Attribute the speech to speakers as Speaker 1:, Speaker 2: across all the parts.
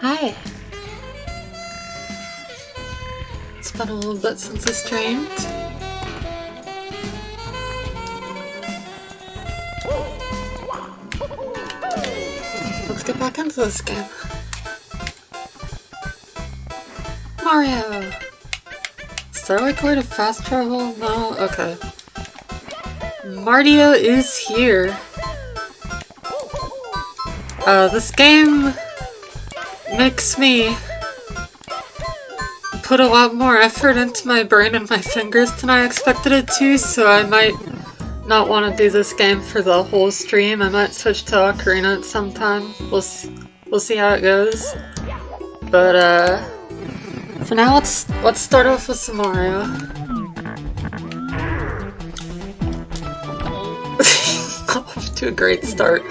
Speaker 1: Hi. It's been a little bit since I streamed. Let's get back into this game. Mario! Is there like a way to fast travel? No? Okay. Mario is here. This game makes me put a lot more effort into my brain and my fingers than I expected it to, so I might not want to do this game for the whole stream. I might switch to Ocarina at some time. We'll see how it goes. But for now, let's start off with some Mario. Off to a great start.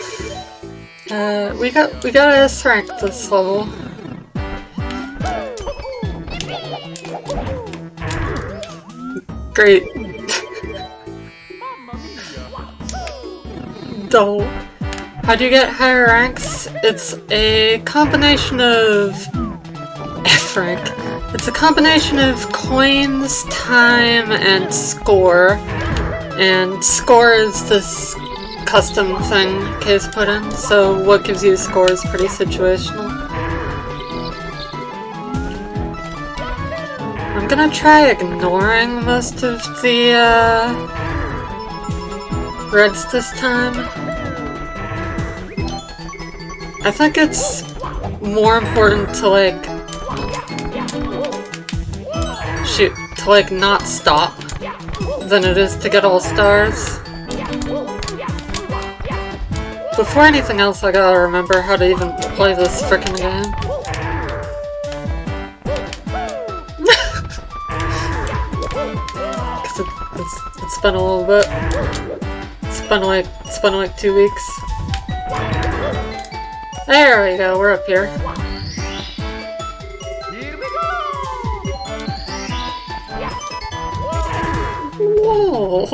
Speaker 1: We got S rank this level. Great. Double. How do you get higher ranks? It's a combination of F rank. It's a combination of coins, time, and score. And score is this custom thing Kay's put in, so what gives you a score is pretty situational. I'm gonna try ignoring most of the reds this time. I think it's more important to not stop than it is to get all stars. Before anything else, I gotta remember how to even play this frickin' game. Cause it's been a little bit. It's been like 2 weeks. There we go, we're up here. Whoa!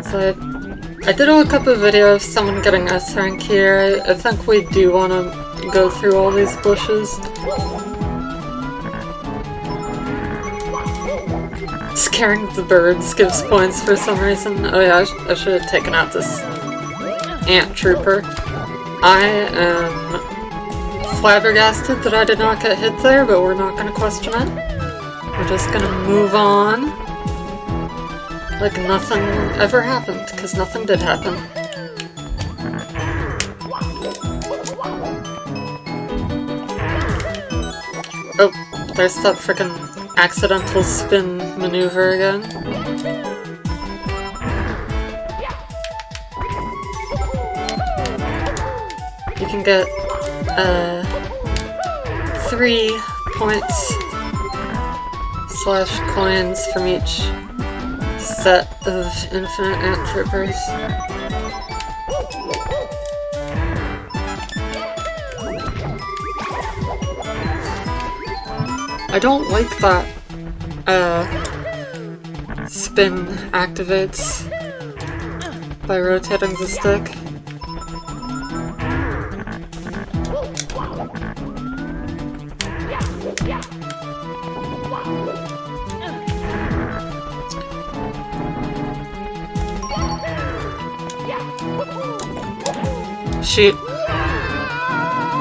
Speaker 1: So I did look up a video of someone getting S rank here. I think we do want to go through all these bushes. Scaring the birds gives points for some reason. Oh yeah, I should have taken out this ant trooper. I am flabbergasted that I did not get hit there, but we're not going to question it. We're just going to move on like nothing ever happened, because nothing did happen. Oh, there's that frickin' accidental spin maneuver again. You can get 3 points / coins from each set of infinite ant troopers. I don't like that spin activates by rotating the stick. Shoot.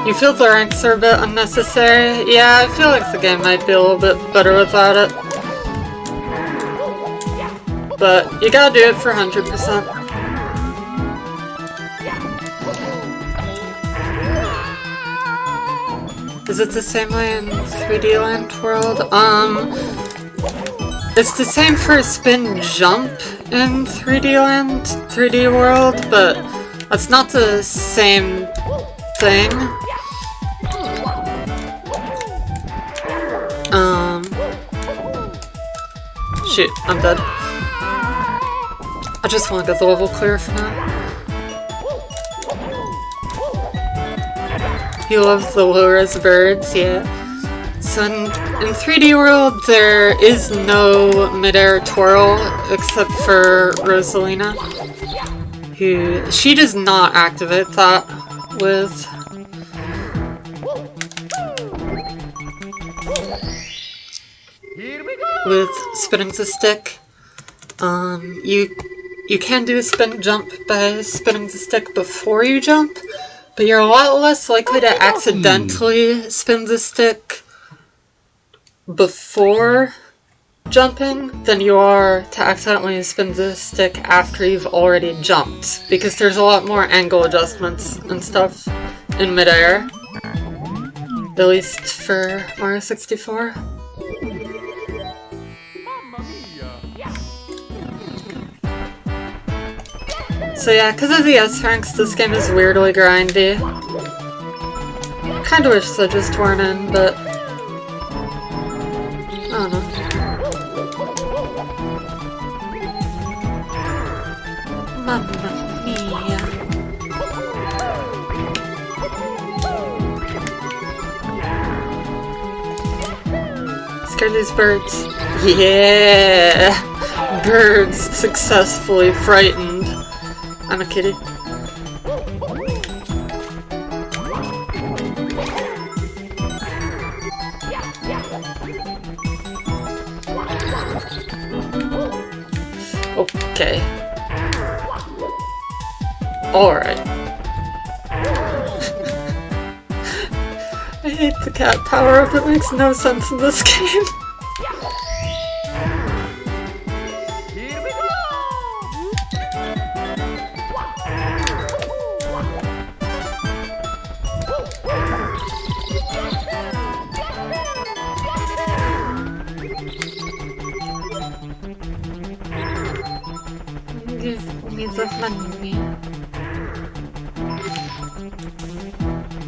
Speaker 1: You feel the ranks are a bit unnecessary? Yeah, I feel like the game might be a little bit better without it. But you gotta do it for 100%. Is it the same way in 3D Land World? It's the same for spin jump in 3D World, but that's not the same thing. Shoot, I'm dead. I just want to get the level clear for now. You love the low-res birds, yeah. So in 3D World, there is no mid-air twirl except for Rosalina, she does not activate that with spinning the stick. You can do a spin jump by spinning the stick before you jump, but you're a lot less likely to accidentally spin the stick before jumping than you are to accidentally spin the stick after you've already jumped, because there's a lot more angle adjustments and stuff in midair, at least for Mario 64. So yeah, because of the S ranks, this game is weirdly grindy. Kinda wish Sedges weren't in, but I don't know. Mamma mia. Scare these birds. Yeah! Birds successfully frightened. I'm a kitty. Okay. Alright. I hate the cat power-up, it makes no sense in this game.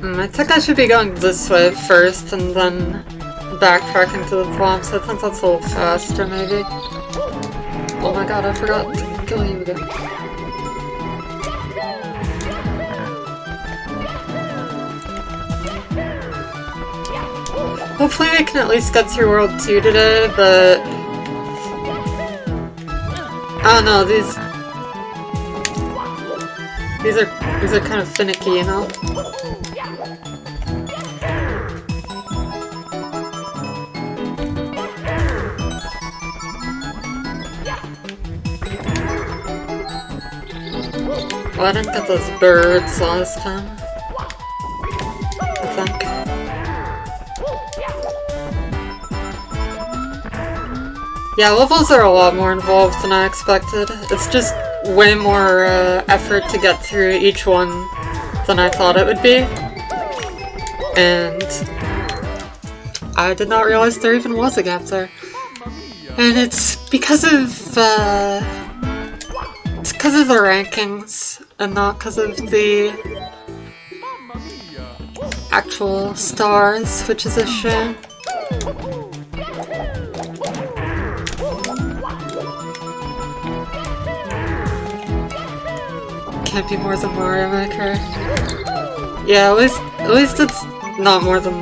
Speaker 1: I think I should be going this way first and then backtracking to the swamps. I think that's a little faster, maybe. Oh my god, I forgot to kill you again. Hopefully we can at least get through World 2 today, but I don't know, these are kind of finicky, you know? Well, I didn't get those birds last time, I think. Yeah, levels are a lot more involved than I expected. It's just way more effort to get through each one than I thought it would be. And I did not realize there even was a gap there. And it's because of the rankings and not because of the actual stars, which is a shame. Can't be more than Mario Maker. Yeah, at least it's not more than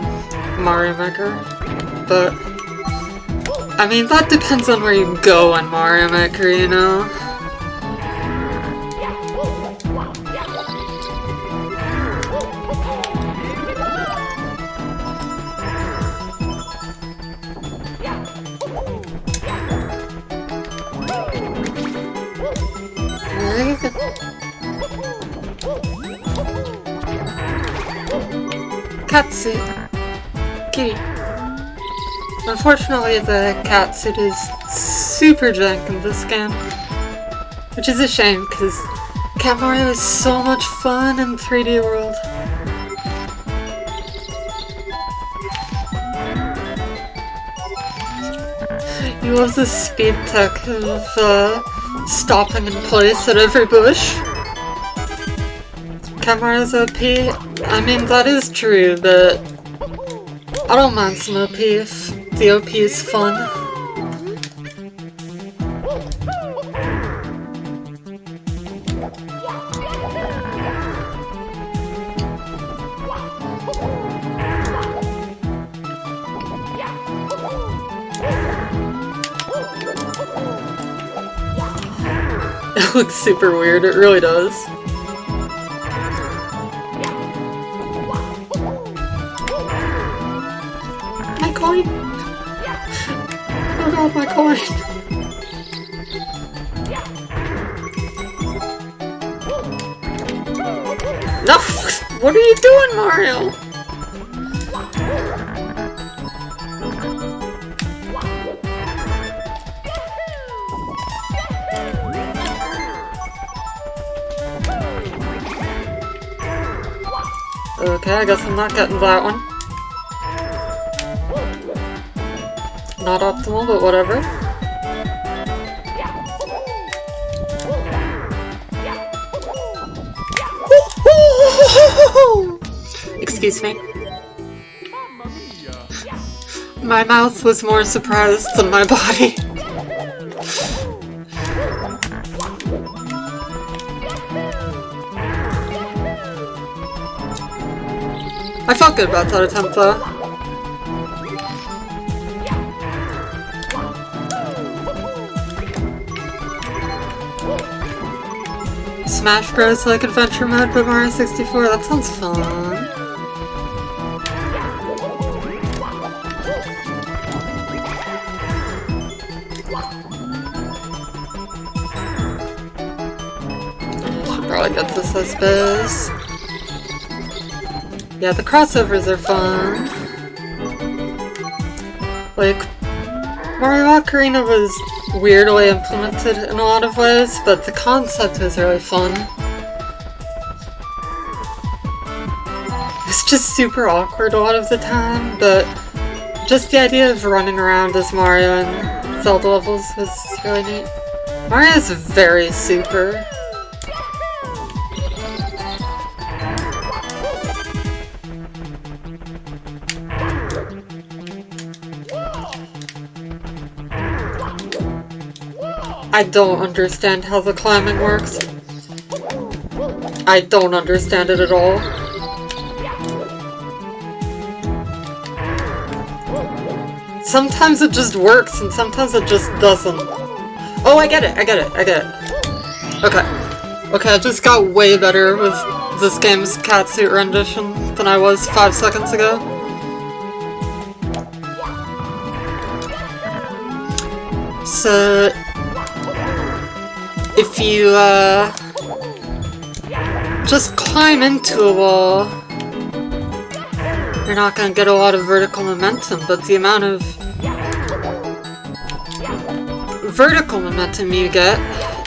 Speaker 1: Mario Maker. But I mean, that depends on where you go in Mario Maker, you know? Catsuit. Kitty. Unfortunately, the catsuit is super jank in this game. Which is a shame, because Cat Mario is so much fun in 3D World. You love the speed tech of stopping in place at every bush. Cat Mario's OP. I mean, that is true, but I don't mind some OP if the OP is fun. It looks super weird, it really does. My coin! Oh god, my coin! No! What are you doing, Mario? Okay, I guess I'm not getting that one. Not optimal, but whatever. Excuse me. My mouth was more surprised than my body. I felt good about that attempt though. Smash Bros. Like adventure mode but Mario 64, that sounds fun. I should probably get this as biz. Yeah, the crossovers are fun. Like, Mario Ocarina was weirdly implemented in a lot of ways, but the concept was really fun. It's just super awkward a lot of the time, but just the idea of running around as Mario in Zelda levels was really neat. Mario's very super. I don't understand how the climbing works. I don't understand it at all. Sometimes it just works and sometimes it just doesn't. Oh, I get it, I get it, I get it. Okay. Okay, I just got way better with this game's catsuit rendition than I was 5 seconds ago. So if you just climb into a wall, you're not going to get a lot of vertical momentum, but the amount of vertical momentum you get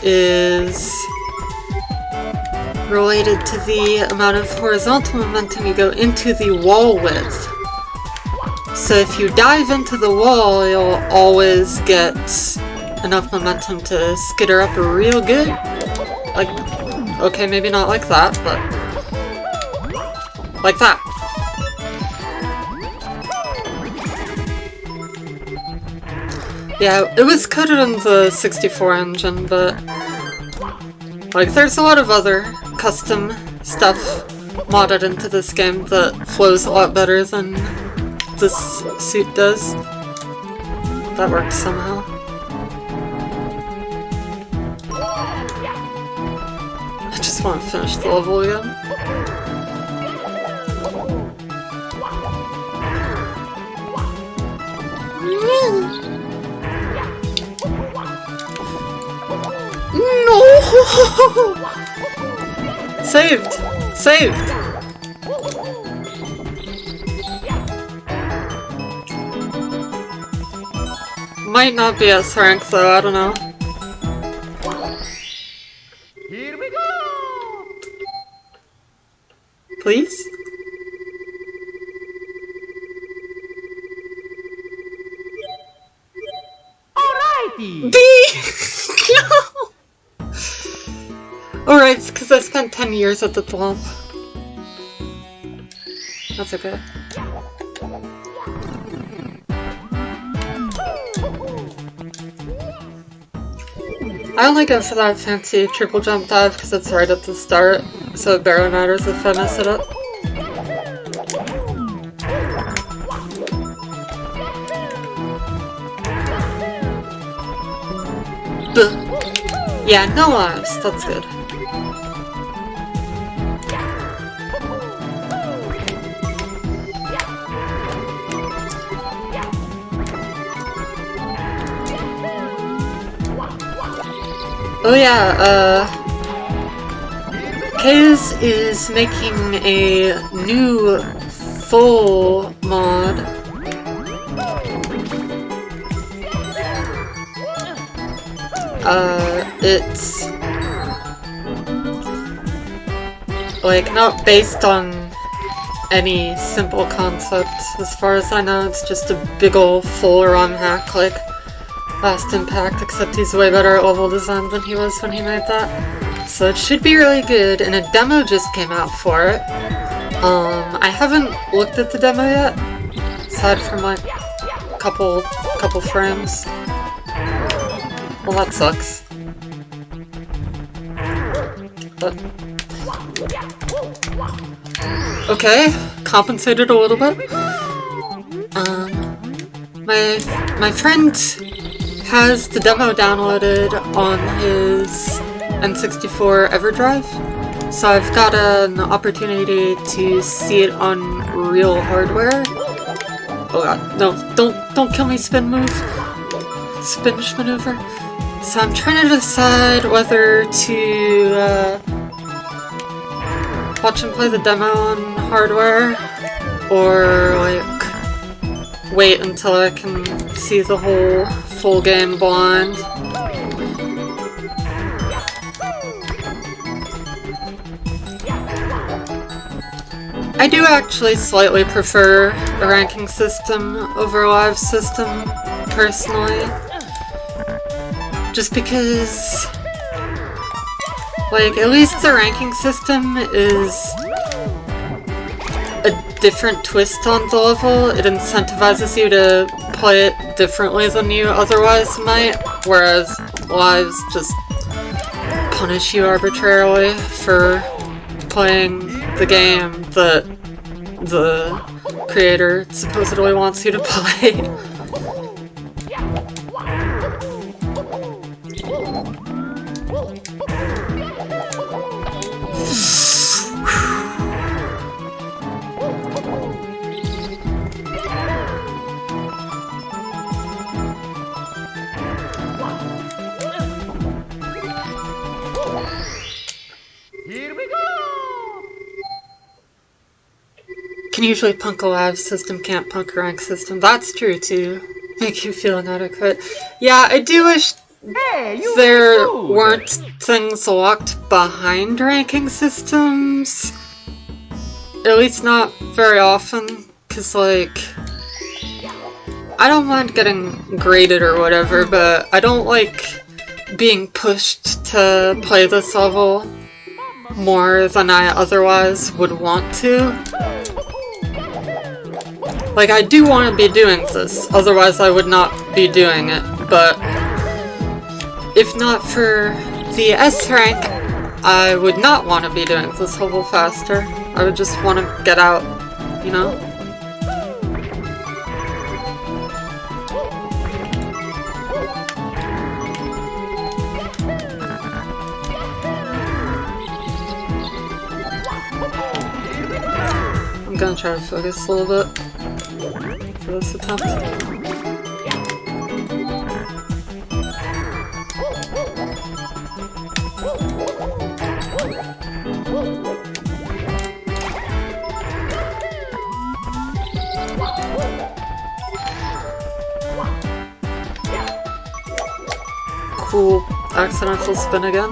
Speaker 1: is related to the amount of horizontal momentum you go into the wall with. So if you dive into the wall, you'll always get enough momentum to skitter up real good. Like, okay, maybe not like that, but like that. Yeah, it was coded in the 64 engine, but like there's a lot of other custom stuff modded into this game that flows a lot better than this suit does. That works somehow. I just want to finish the level again. No! Saved! Saved! Might not be S rank though, I don't know.
Speaker 2: Here we go!
Speaker 1: Please?
Speaker 2: Alrighty!
Speaker 1: B! No! Alright, it's because I spent 10 years at the top. That's okay. I only go for that fancy triple jump dive because it's right at the start, so it barely matters if I mess it up. Yeah, no lives. That's good. Oh yeah, Kaz is making a new full mod. It's like not based on any simple concept. As far as I know, it's just a big ol' full ROM hack like Last Impact, except he's way better at level design than he was when he made that. So it should be really good, and a demo just came out for it. I haven't looked at the demo yet, aside from like a couple frames. Well, that sucks. But okay, compensated a little bit. My friend has the demo downloaded on his N64 EverDrive, so I've got an opportunity to see it on real hardware. Oh god, no, don't kill me, spin move. Spinach maneuver. So I'm trying to decide whether to watch him play the demo on hardware, or like wait until I can see the whole full game blind. I do actually slightly prefer a ranking system over a live system, personally. Just because, like, at least the ranking system is a different twist on the level. It incentivizes you to play it differently than you otherwise might, whereas lives just punish you arbitrarily for playing the game that the creator supposedly wants you to play.
Speaker 2: Here we go!
Speaker 1: Can usually punk a live system, can't punk a rank system. That's true too. Make you feel inadequate. Yeah, I do wish there weren't things locked behind ranking systems. At least not very often, cause like, I don't mind getting graded or whatever, but I don't like being pushed to play this level more than I otherwise would want to. Like, I do want to be doing this, otherwise I would not be doing it, but if not for the S rank, I would not want to be doing this level faster. I would just want to get out, you know? I'm gonna try to focus a little bit for this attempt. Cool accidental spin again.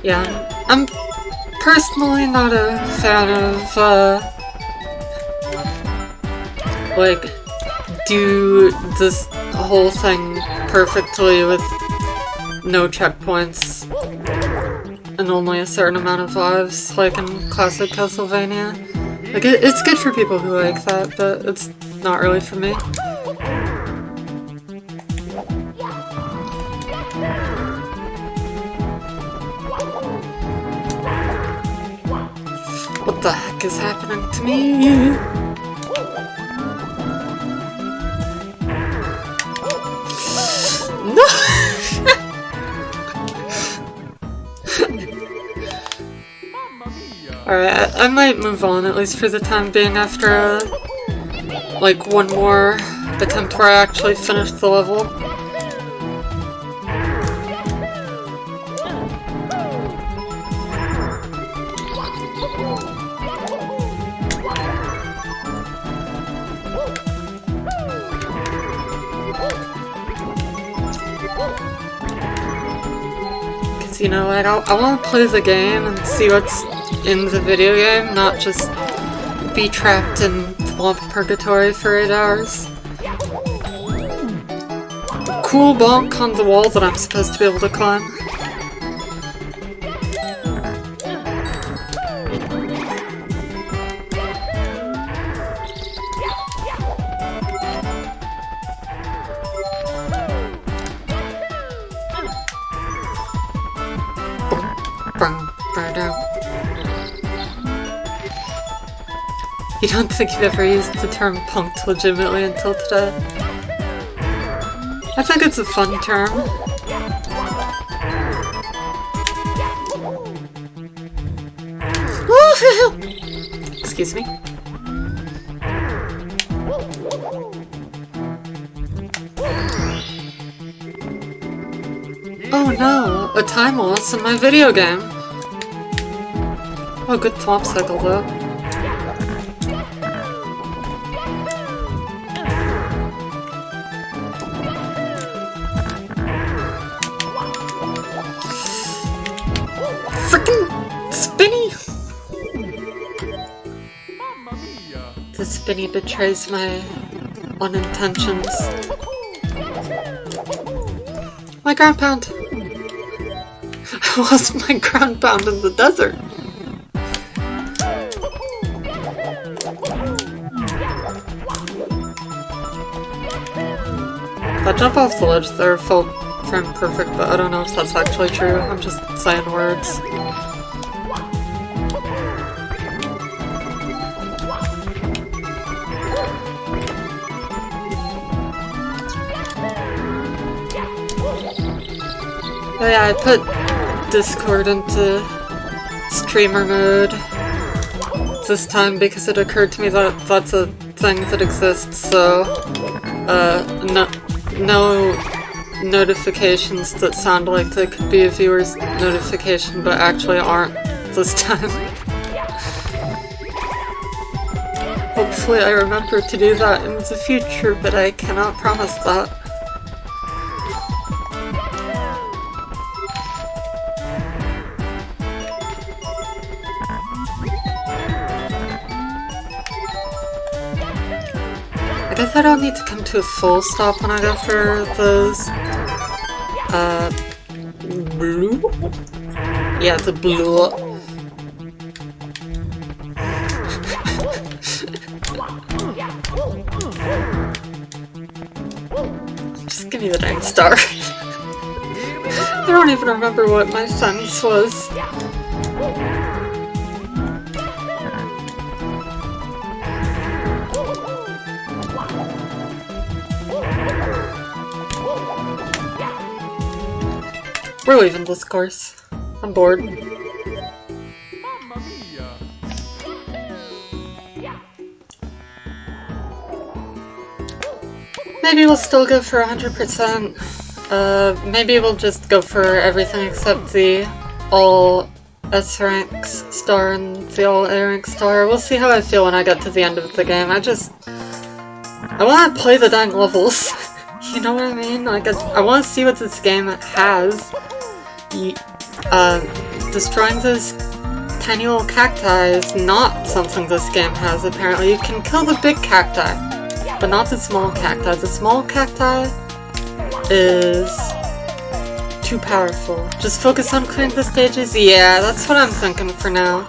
Speaker 1: Yeah, I'm personally not a fan of, like, do this whole thing perfectly with no checkpoints and only a certain amount of lives, like in classic Castlevania. Like, it's good for people who like that, but it's not really for me. What the heck is happening to me? No! Alright, I might move on, at least for the time being, after, like, one more attempt where I actually finish the level. Because, you know, like, I want to play the game and see what's in the video game, not just be trapped in swamp purgatory for 8 hours. Cool bonk on the wall that I'm supposed to be able to climb. You don't think you've ever used the term punked legitimately until today? I think it's a fun term. Excuse me. Oh no, a time loss in my video game. Oh, good swamp cycle though. Frickin' Spinny! The Spinny betrays my unintentions. My ground pound! I lost my ground pound in the desert! That jump off the ledge there felt frame perfect, but I don't know if that's actually true. I'm just saying words. Oh yeah, I put Discord into streamer mode this time because it occurred to me that that's a thing that exists, so no notifications that sound like they could be a viewer's notification but actually aren't this time. Hopefully I remember to do that in the future, but I cannot promise that. I guess I don't need to come to a full stop when I go for those, blue? Yeah, the blue. Just give me the dang star. I don't even remember what my sentence was. We're leaving this course. I'm bored. Maybe we'll still go for 100%. Maybe we'll just go for everything except the all S rank star and the all A rank star. We'll see how I feel when I get to the end of the game. I want to play the dang levels. You know what I mean? Like, I want to see what this game has. Destroying those tiny little cacti is not something this game has, apparently. You can kill the big cacti, but not the small cacti. The small cacti is too powerful. Just focus on clearing the stages? Yeah, that's what I'm thinking for now.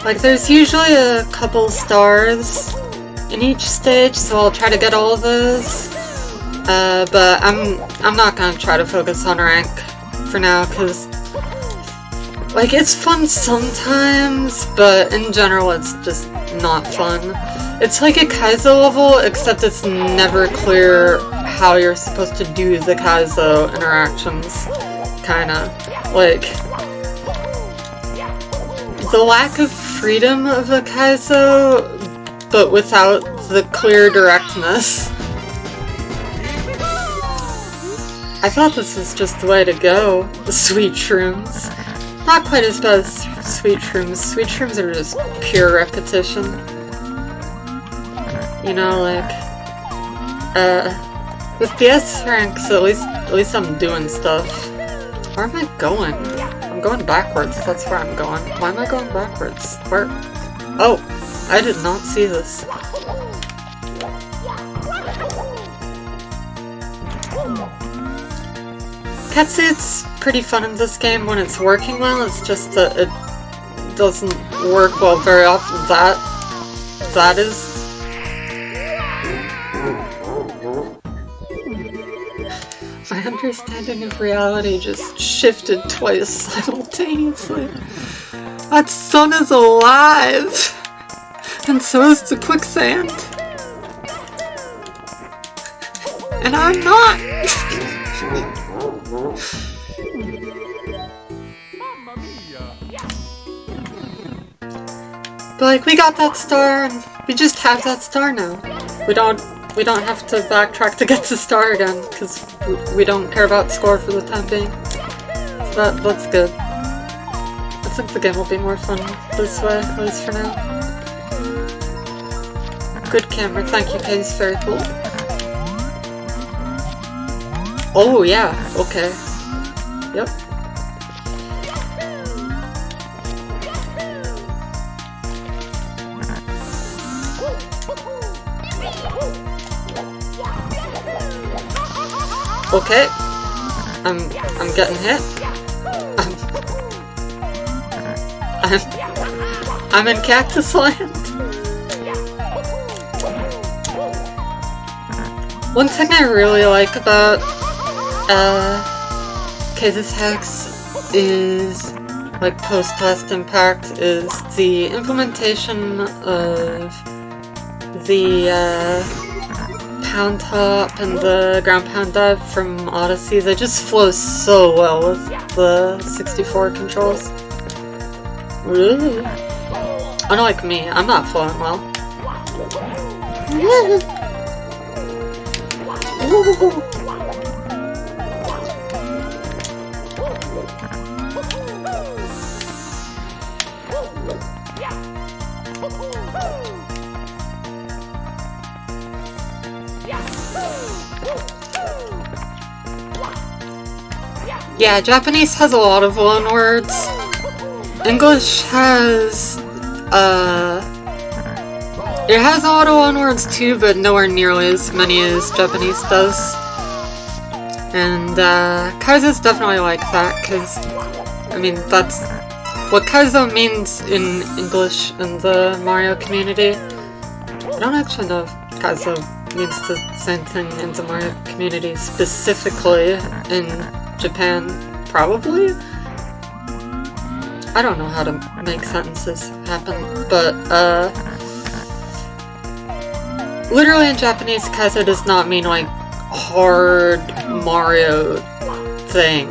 Speaker 1: Like, there's usually a couple stars in each stage, so I'll try to get all of those. But I'm not gonna try to focus on rank for now, because, like, it's fun sometimes, but in general it's just not fun. It's like a Kaizo level, except it's never clear how you're supposed to do the Kaizo interactions, kinda. Like, the lack of freedom of a Kaizo, but without the clear directness. I thought this was just the way to go. The sweet shrooms. Not quite as bad as sweet shrooms. Sweet shrooms are just pure repetition. You know, like, with the S ranks, at least I'm doing stuff. Where am I going? I'm going backwards. That's where I'm going. Why am I going backwards? Where? Oh, I did not see this. Catsuit's pretty fun in this game when it's working well. It's just that it doesn't work well very often. That is. My understanding of reality just shifted twice simultaneously. That sun is alive! And so is the quicksand. And I'm not! But like, we got that star, and we just have that star now. We don't have to backtrack to get the star again, because we don't care about score for the time being. So that's good. I think the game will be more fun this way, at least for now. Good camera, thank you, Pace, very cool. Oh yeah, okay. Yep. Okay, I'm getting hit. I'm in Cactus Land. One thing I really like about Case's Hex is, like, post-test impact, is the implementation of the pound hop and the ground pound dive from Odyssey. They just flow so well with the 64 controls. Really? Unlike me, I'm not flowing well. Yeah, Japanese has a lot of loan words. English has, it has a lot of loan words too, but nowhere nearly as many as Japanese does. And, Kaizo's definitely like that, because, I mean, that's what Kaizo means in English in the Mario community. I don't actually know if Kaizo means the same thing in the Mario community specifically in Japan, probably? I don't know how to make sentences happen, but, literally in Japanese, Kaizo does not mean, like, hard Mario thing.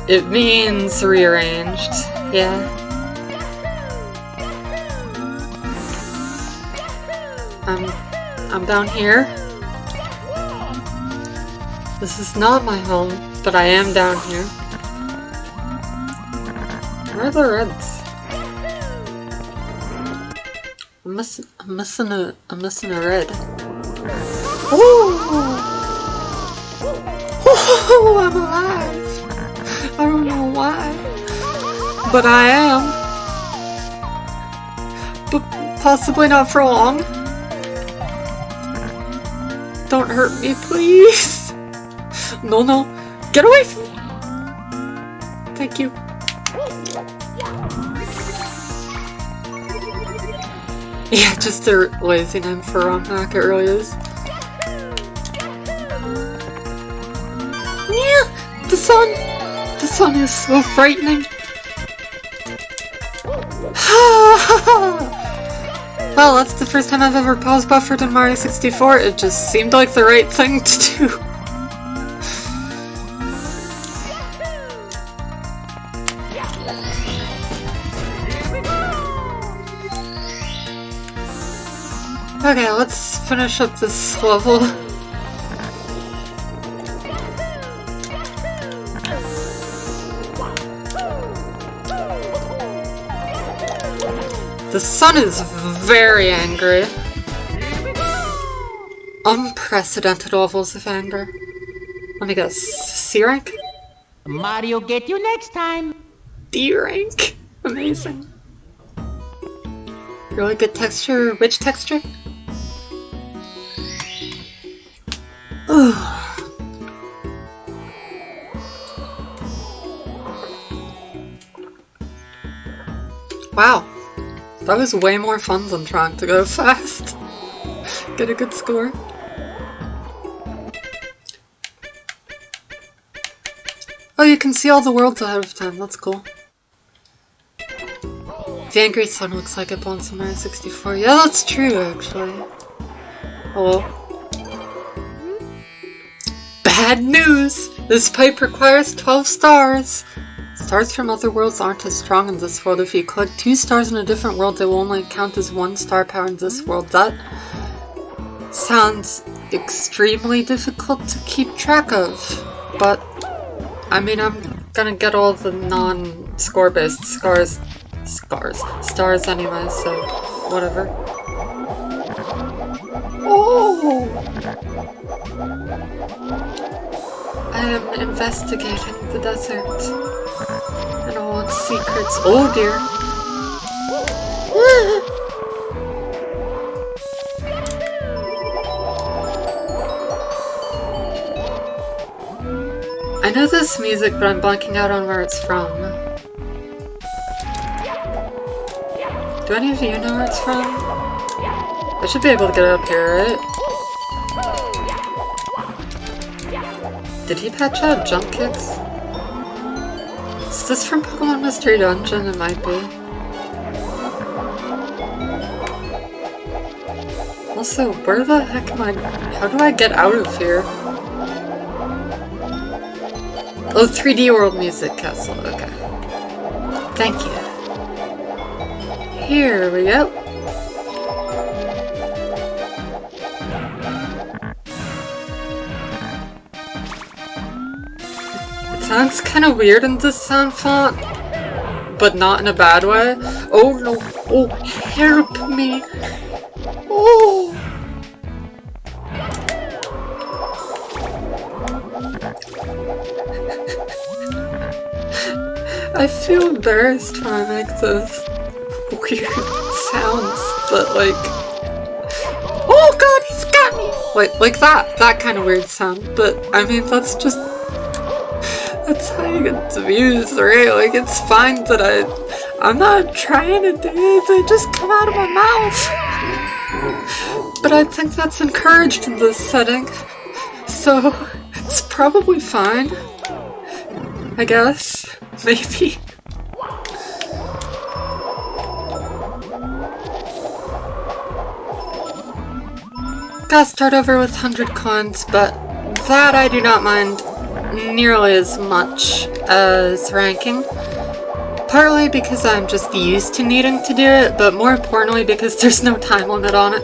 Speaker 1: It means rearranged, yeah. I'm down here. This is not my home, but I am down here. Where are the reds? I'm missing a red. Oh, I'm alive. I don't know why, but I am. But possibly not for long. Don't hurt me, please. No, no. Get away from me. Thank you. Yeah, just a lazy name for ROM hack, it really is. Yeah, the sun is so frightening. Well, that's the first time I've ever pause buffered in Mario 64. It just seemed like the right thing to do. Okay, let's finish up this level. The sun is very angry. Unprecedented levels of anger. Let me guess. C rank?
Speaker 2: Mario get you next time.
Speaker 1: D rank? Amazing. Really good texture. Which texture? Wow. That was way more fun than trying to go fast. Get a good score. Oh, you can see all the worlds ahead of time. That's cool. The Angry Sun looks like it belongs on Mario 64. Yeah, that's true, actually. Hello. Bad news! This pipe requires 12 stars! Stars from other worlds aren't as strong in this world. If you collect 2 stars in a different world, they will only count as 1 star power in this world. That sounds extremely difficult to keep track of. But, I mean, I'm gonna get all the non-score based stars anyway, so whatever. Oh! I am investigating the desert and all its secrets. Oh dear. I know this music, but I'm blanking out on where it's from. Do any of you know where it's from? I should be able to get it up here, right? Did he patch out jump kicks? Is this from Pokemon Mystery Dungeon? It might be. Also, where the heck am I? How do I get out of here? Oh, 3D World Music Castle, okay. Thank you. Here we go. It sounds kind of weird in this sound font, but not in a bad way. Oh no, oh, help me. Oh. I feel embarrassed when I make those weird sounds, but like, oh god, he's got me! Like that kind of weird sound, but I mean, that's how you get the views, right? Like, it's fine that I'm not trying to do it, they just come out of my mouth. But I think that's encouraged in this setting, so it's probably fine, I guess. Maybe. Gotta start over with 100 coins, but that I do not mind nearly as much as ranking. Partly because I'm just used to needing to do it, but more importantly because there's no time limit on it.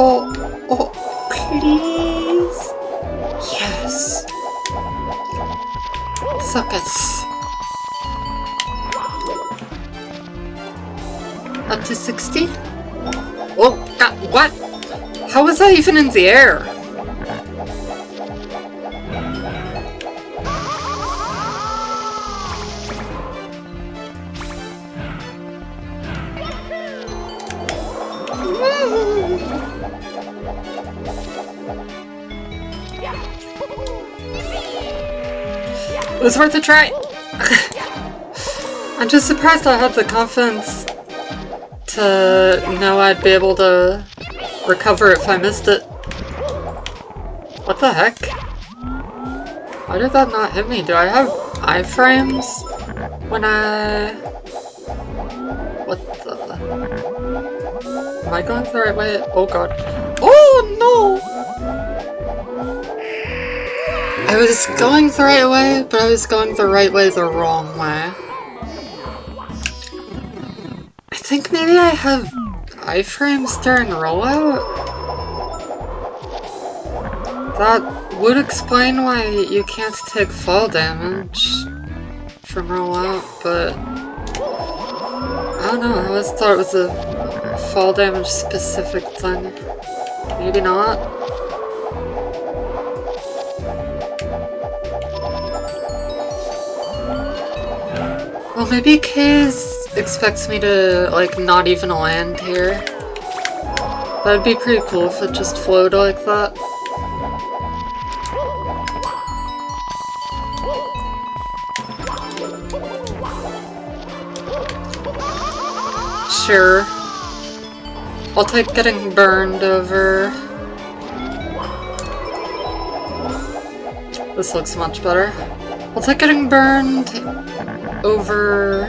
Speaker 1: Oh, please. Yes. Suckers. Up to 60? Oh, what? How was I even in the air? It was worth a try! I'm just surprised I had the confidence to know I'd be able to recover if I missed it. What the heck? Why did that not hit me? Do I have iframes when I... What the... Am I going the right way? Oh god. Oh no! I was going the right way, but I was going the right way the wrong way. I think maybe I have iframes during rollout? That would explain why you can't take fall damage from rollout, but I don't know, I always thought it was a fall damage specific thing. Maybe not. Well, maybe Kay's expects me to, like, not even land here. That'd be pretty cool if it just flowed like that. Sure. I'll take getting burned over. This looks much better. I'll take getting burned over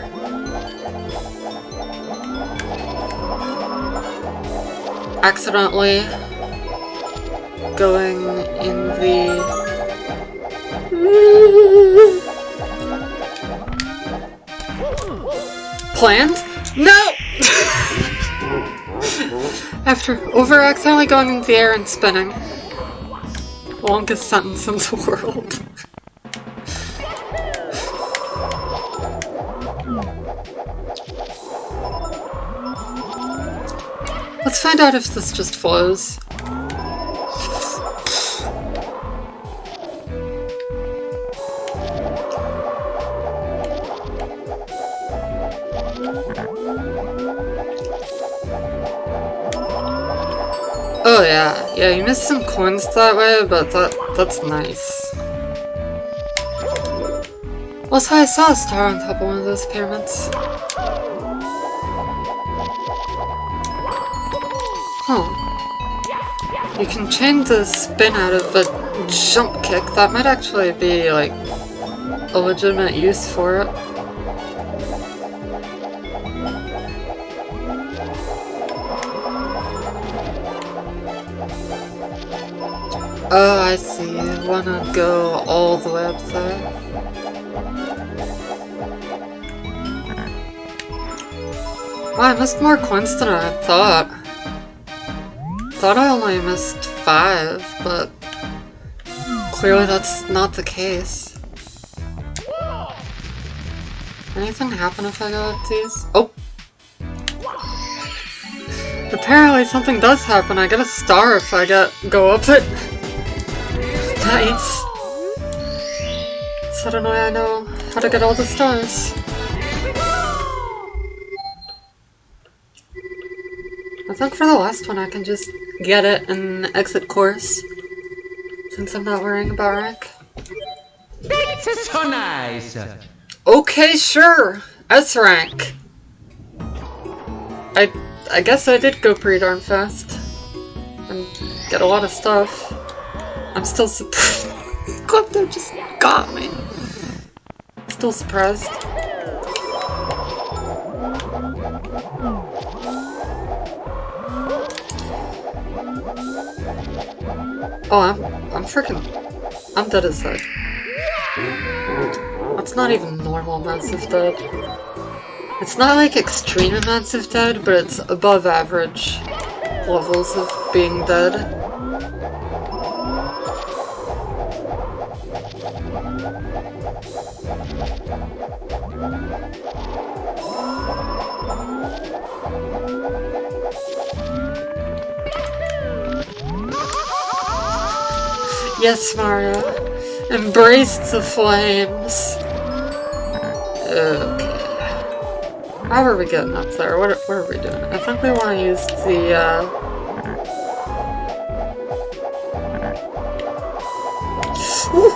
Speaker 1: accidentally going in the plant? No! After over accidentally going into the air and spinning. Longest sentence in the world. Let's find out if this just flows. Oh yeah, you missed some coins that way, but that's nice. Also, I saw a star on top of one of those pyramids. Huh. You can change the spin out of a jump kick. That might actually be, like, a legitimate use for it. Oh, I see. You wanna go all the way up there. Wow, I missed more coins than I thought. Thought I only missed 5, but clearly that's not the case. Anything happen if I go up these? Oh! Apparently something does happen. I get a star if I go up it. Nice. Suddenly I know how to get all the stars. I think for the last one I can just get it and exit course, since I'm not worrying about rank.
Speaker 2: That's so nice!
Speaker 1: Okay, sure! S rank! I guess I did go pretty darn fast. And get a lot of stuff. I'm still surprised. Klepto just got me. Still surprised. Oh, I'm dead as heck. That's not even normal amounts of dead. It's not like extreme amounts of dead, but it's above average levels of being dead. Yes, Mario. Embrace the flames. Okay. How are we getting up there? What are we doing? I think we want to use the, Woo!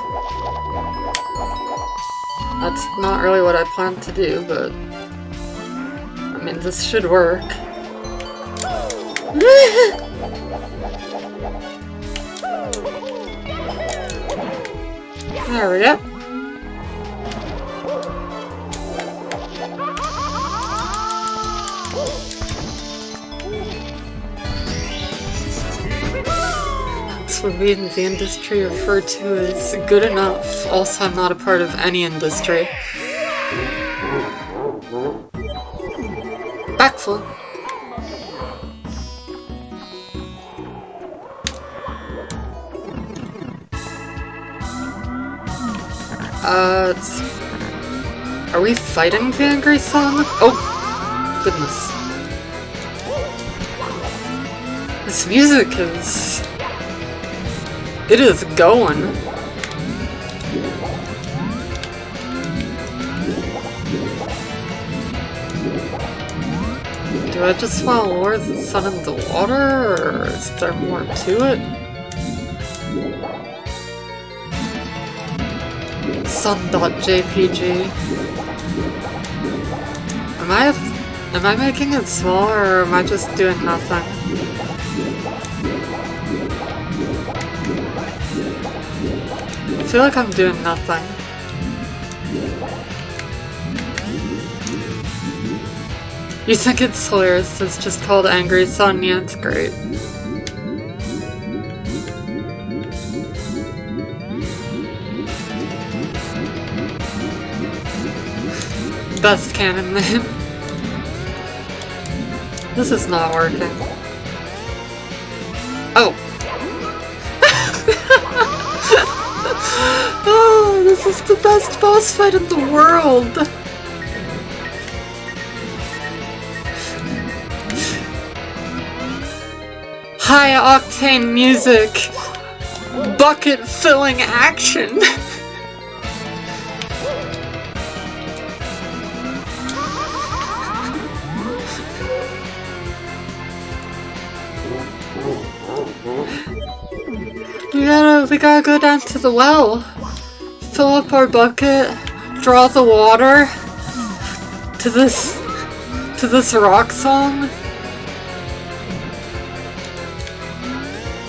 Speaker 1: That's not really what I planned to do, but I mean, this should work. There we go. what we in the industry refer to as good enough. Also, I'm not a part of any industry. Backflip. Are we fighting the Angry Sun? Oh, goodness. This music is... it is going. Do I just want to lure the sun in the water, or is there more to it? Sun.jpg. Am I making it smaller, or am I just doing nothing? I feel like I'm doing nothing. You think it's hilarious? It's just called Angry Sun. Yeah, it's great. Best canon name. This is not working. Oh! Oh, this is the best boss fight in the world! High octane music! Bucket filling action! We gotta go down to the well, fill up our bucket, draw the water to this rock song.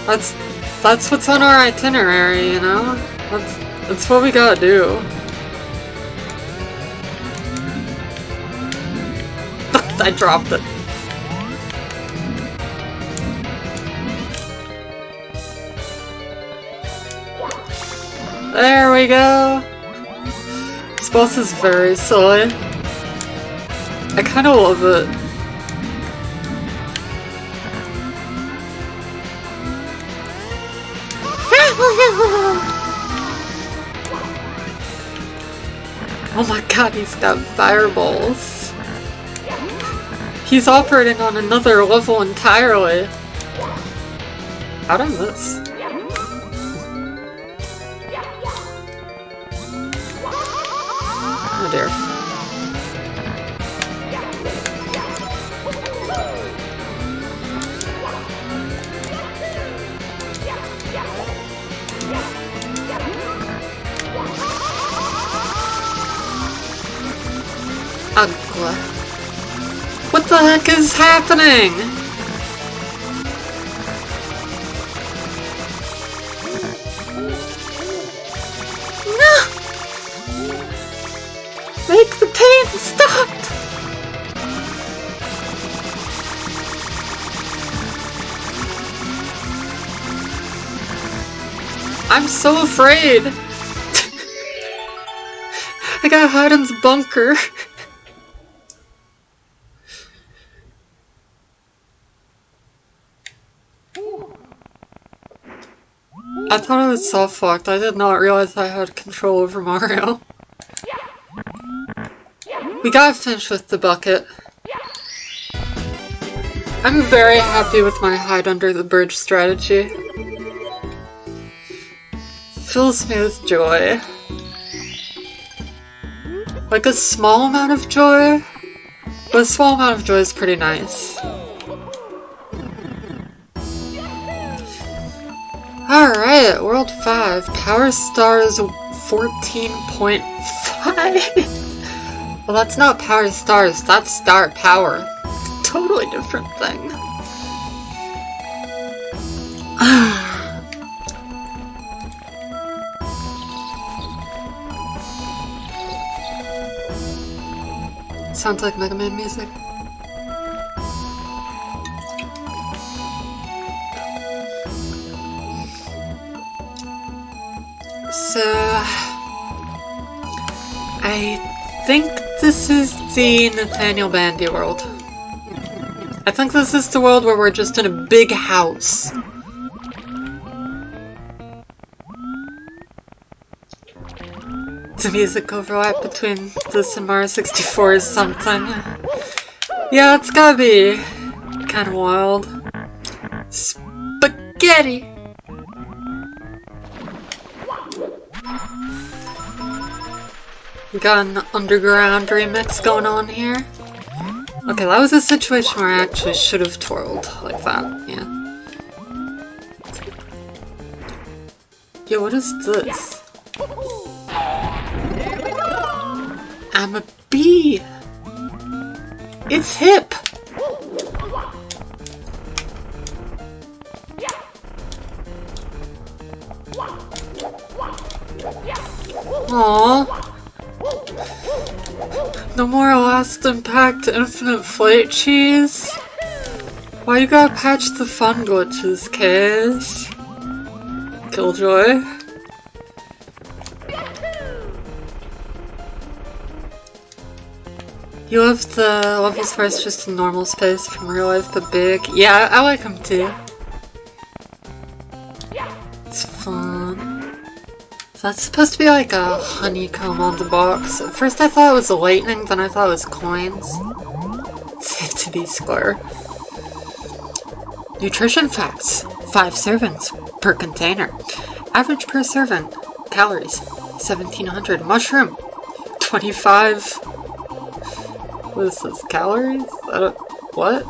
Speaker 1: That's what's on our itinerary, you know? That's what we gotta do. I dropped it. There we go! This boss is very silly. I kinda love it. Oh my god, he's got fireballs. He's operating on another level entirely. How'd I miss? Oh dear. Ugly. What the heck is happening? Make the pain stop! I'm so afraid! I gotta hide in the bunker. I thought it was soft-locked. I did not realize I had control over Mario. We gotta finish with the bucket. I'm very happy with my hide under the bridge strategy. Fills me with joy. Like a small amount of joy, but a small amount of joy is pretty nice. Alright, World 5. Power Star is 14.5. Well, that's not Power Stars, that's Star Power. Totally different thing. Sounds like Mega Man music. So, I think this is the Nathaniel Bandy world. I think this is the world where we're just in a big house. The music overlap between this and Mario 64 is something. Yeah, it's gotta be kind of wild. Spaghetti! We got an underground remix going on here. Okay, that was a situation where I actually should have twirled like that, yeah. Yo, what is this? I'm a bee! It's hip! Aww. No more last impact infinite flight cheese? Why you gotta patch the fun glitches, Kaz? Killjoy? You love the levels where it's just a normal space from real life but big? Yeah, I like them too. It's fun. So that's supposed to be like a honeycomb on the box. At first I thought it was lightning, then I thought it was coins. Safe to be square. Nutrition facts. 5 servings per container. Average per serving. Calories. 1700. Mushroom. 25. What is this? Calories? I don't... What?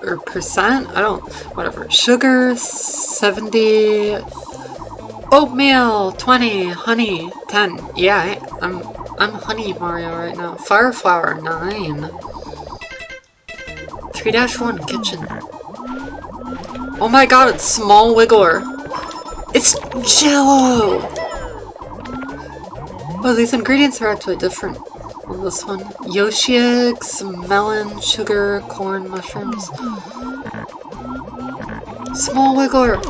Speaker 1: Or percent? I don't... Whatever. Sugar, 70... Oatmeal, 20. Honey, 10. Yeah, I'm Honey Mario right now. Fire Flower, 9. 3-1, kitchen. Oh my god, it's Small Wiggler. It's Jello! Oh, these ingredients are actually different on this one. Yoshi eggs, melon, sugar, corn, mushrooms. Small Wiggler!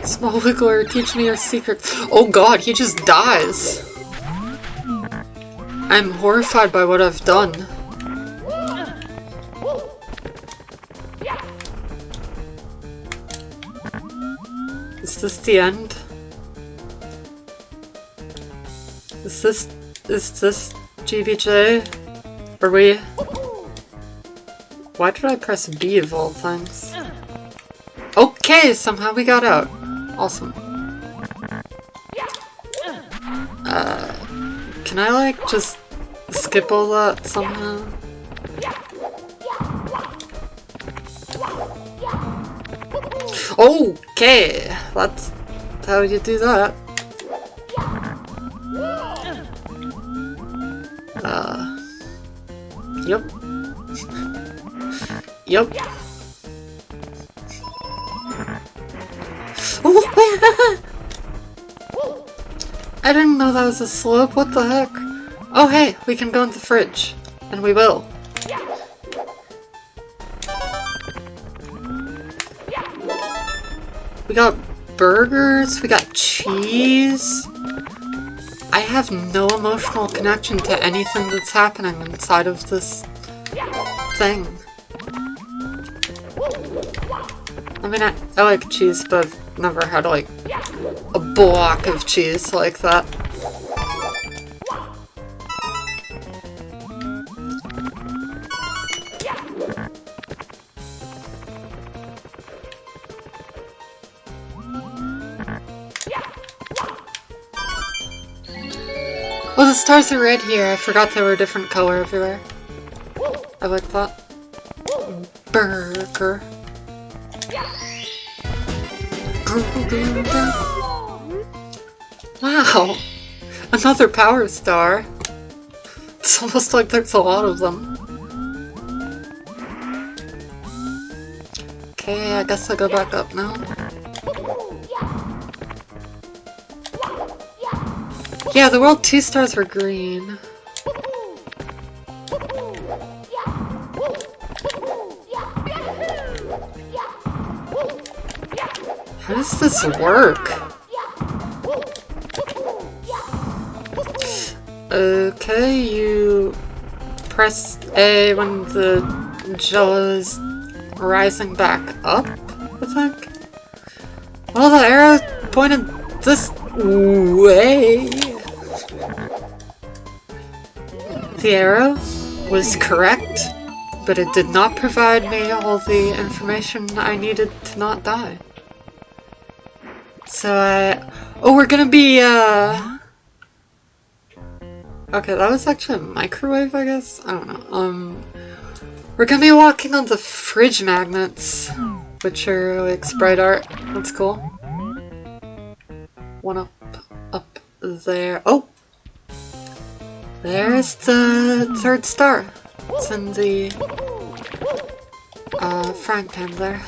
Speaker 1: Small Wiggler, teach me your secrets. Oh god, he just dies! I'm horrified by what I've done. Is this the end? Is this GBJ? Are we... Why did I press B of all things? Okay, somehow we got out. Awesome. Can I like just skip all that somehow? Okay, that's how you do that. Yep. Yep. I didn't know that was a slope, what the heck? Oh hey, we can go in the fridge. And we will. We got burgers, we got cheese. I have no emotional connection to anything that's happening inside of this thing. I mean, I like cheese, but I've never had like a block of cheese like that. Well, the stars are red here. I forgot they were a different color everywhere. I like that. Burger. Wow! Another power star. It's almost like there's a lot of them. Okay, I guess I'll go back up now. Yeah, the world 2 stars were green. How does this work? Okay, you press A when the jello is rising back up, I think. Well, the arrow pointed this way. The arrow was correct, but it did not provide me all the information I needed to not die. So oh, we're gonna be, okay, that was actually a microwave, I guess? I don't know. We're gonna be walking on the fridge magnets, which are like sprite art. That's cool. One up there. Oh! There's the third star. It's in the frying pan there.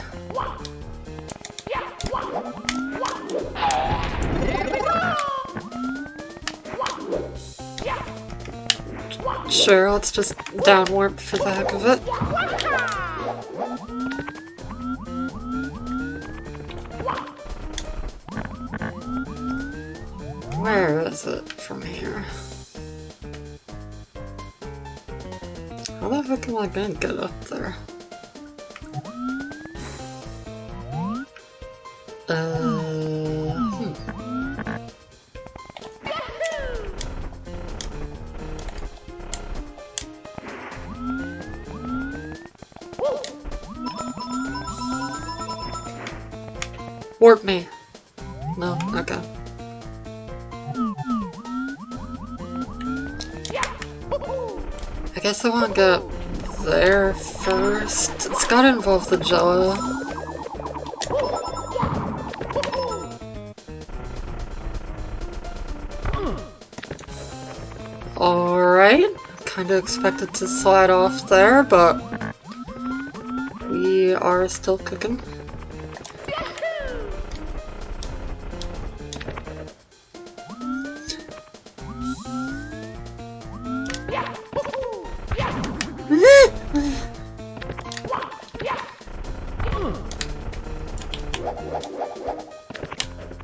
Speaker 1: Sure, let's just down warp for the heck of it. Where is it from here? How the heck am I gonna get up there? Warp me. No? Okay. I guess I want to get up there first. It's gotta involve the jello. Alright. Kinda expected to slide off there, but we are still cooking.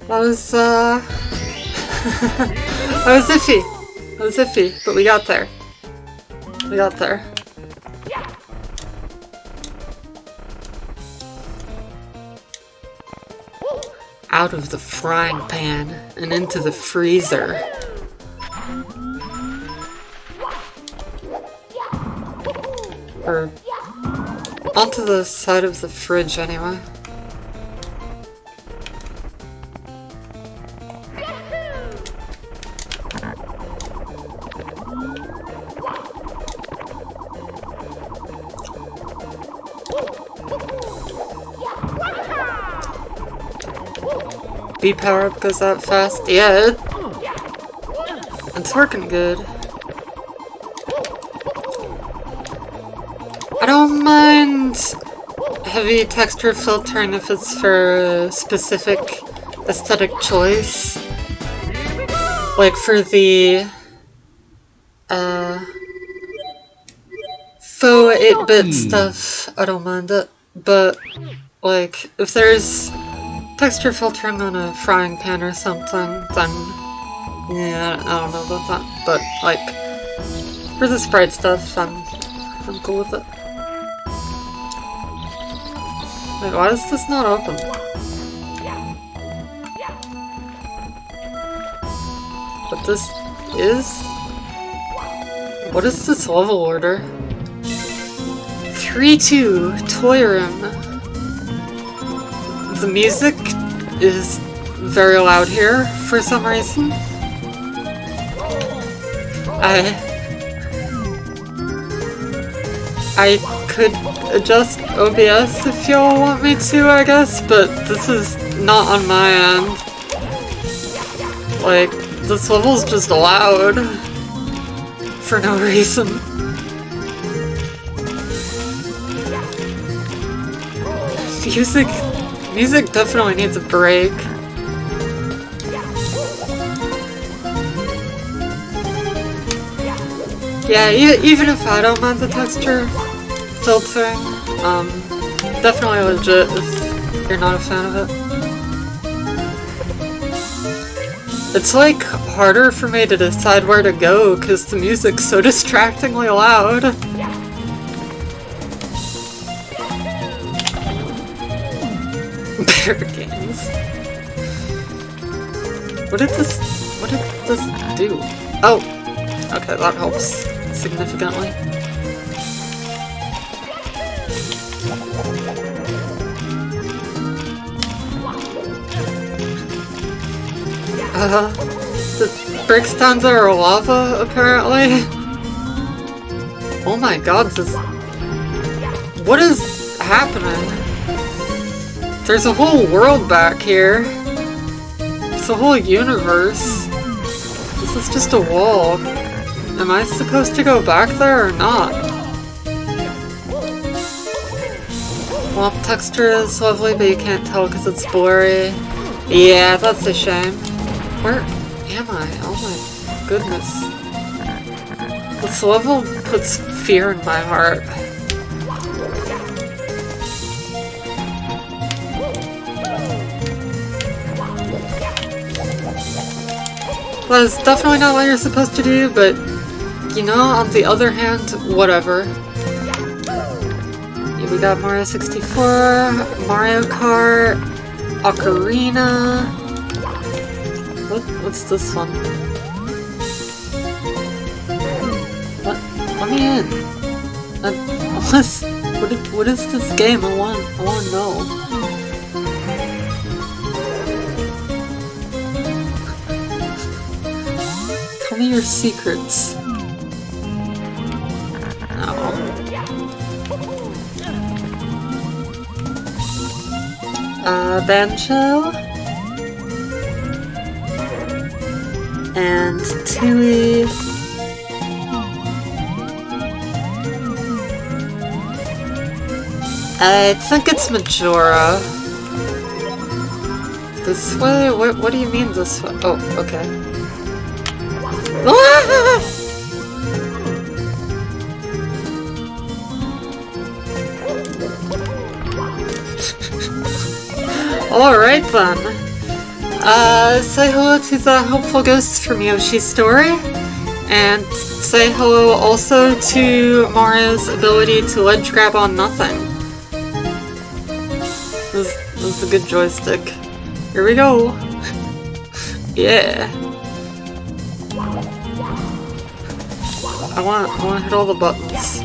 Speaker 1: That was, that was iffy. That was iffy, but we got there. We got there. Out of the frying pan and into the freezer. Or onto the side of the fridge anyway. B power up goes out fast. Yeah, it's working good. I don't mind heavy texture filtering if it's for a specific aesthetic choice. Like for the faux 8-bit stuff, I don't mind it. But like if there's texture filtering on a frying pan or something, then yeah, I don't know about that. But like for the sprite stuff, I'm cool with it. Wait, why is this not open? But this is... What is this level order? 3-2, Toy Room. The music is very loud here for some reason. I could adjust OBS if y'all want me to, I guess, but this is not on my end. Like, this level's just loud for no reason. Music definitely needs a break. Yeah, even if I don't mind the texture filtering, definitely legit if you're not a fan of it. It's like harder for me to decide where to go because the music's so distractingly loud. Better games. What did this do? Oh! Okay, that helps significantly. The brickstones are lava, apparently. Oh my god, this... What is happening? There's a whole world back here. It's a whole universe. This is just a wall. Am I supposed to go back there or not? Well, texture is lovely, but you can't tell because it's blurry. Yeah, that's a shame. Where am I? Oh my goodness. This level puts fear in my heart. That is definitely not what you're supposed to do, but you know, on the other hand, whatever. We got Mario 64, Mario Kart, Ocarina. What's this one? What? Let me in. What is this game? I want to know. Tell me your secrets. No. Banjo. And Tui. I think it's Majora. This way? What do you mean this way? Oh, okay. Alright then. Say hello to the helpful ghost from Yoshi's story. And say hello also to Mario's ability to ledge grab on nothing. This is a good joystick. Here we go. Yeah. I want to hit all the buttons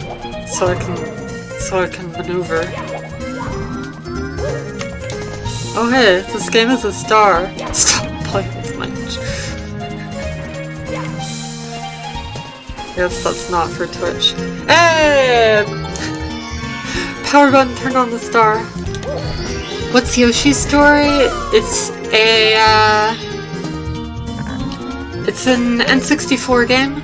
Speaker 1: so I can maneuver. Oh hey, this game is a star. Stop playing with my... Yes, that's not for Twitch. Hey! Power button turned on the star. What's Yoshi's story? It's an N64 game.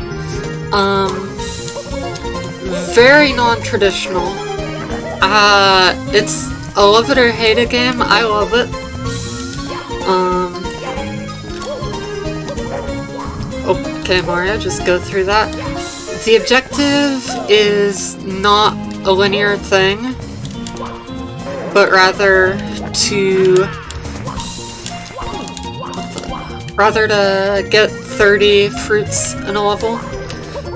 Speaker 1: Very non-traditional. It's a love it or hate it game. I love it. Okay, Mario, just go through that. The objective is not a linear thing, but rather to get 30 fruits in a level.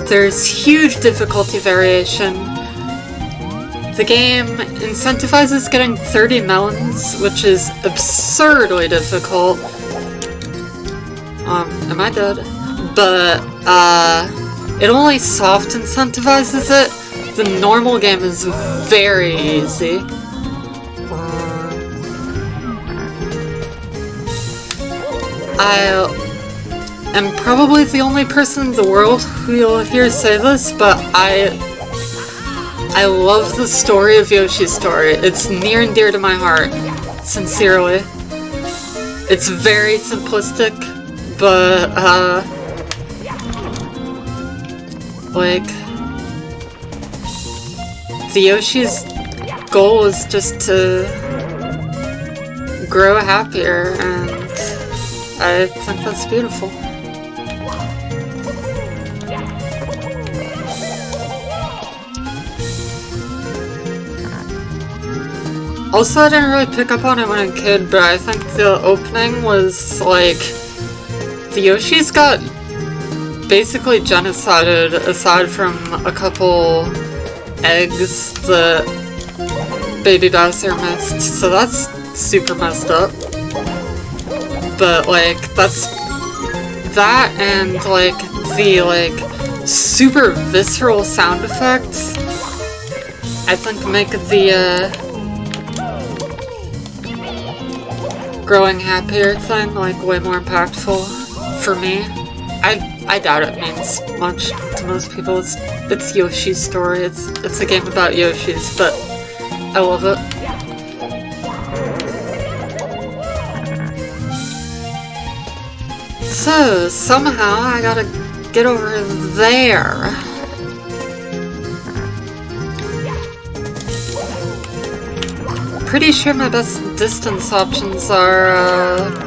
Speaker 1: There's huge difficulty variation. The game incentivizes getting 30 melons, which is absurdly difficult. Am I dead? But, it only soft incentivizes it. The normal game is very easy. I am probably the only person in the world who you'll hear say this, but I love the story of Yoshi's story. It's near and dear to my heart. Sincerely. It's very simplistic, but, like, the Yoshi's goal is just to grow happier, and I think that's beautiful. Also, I didn't really pick up on it when I was a kid, but I think the opening was, like, the Yoshis got basically genocided aside from a couple eggs that Baby Bowser missed, so that's super messed up. But like, that's that and like the like super visceral sound effects I think make the growing happier thing like way more impactful for me. I doubt it means much to most people. It's Yoshi's story. It's a game about Yoshis, but I love it. So somehow I gotta get over there. Pretty sure my best distance options are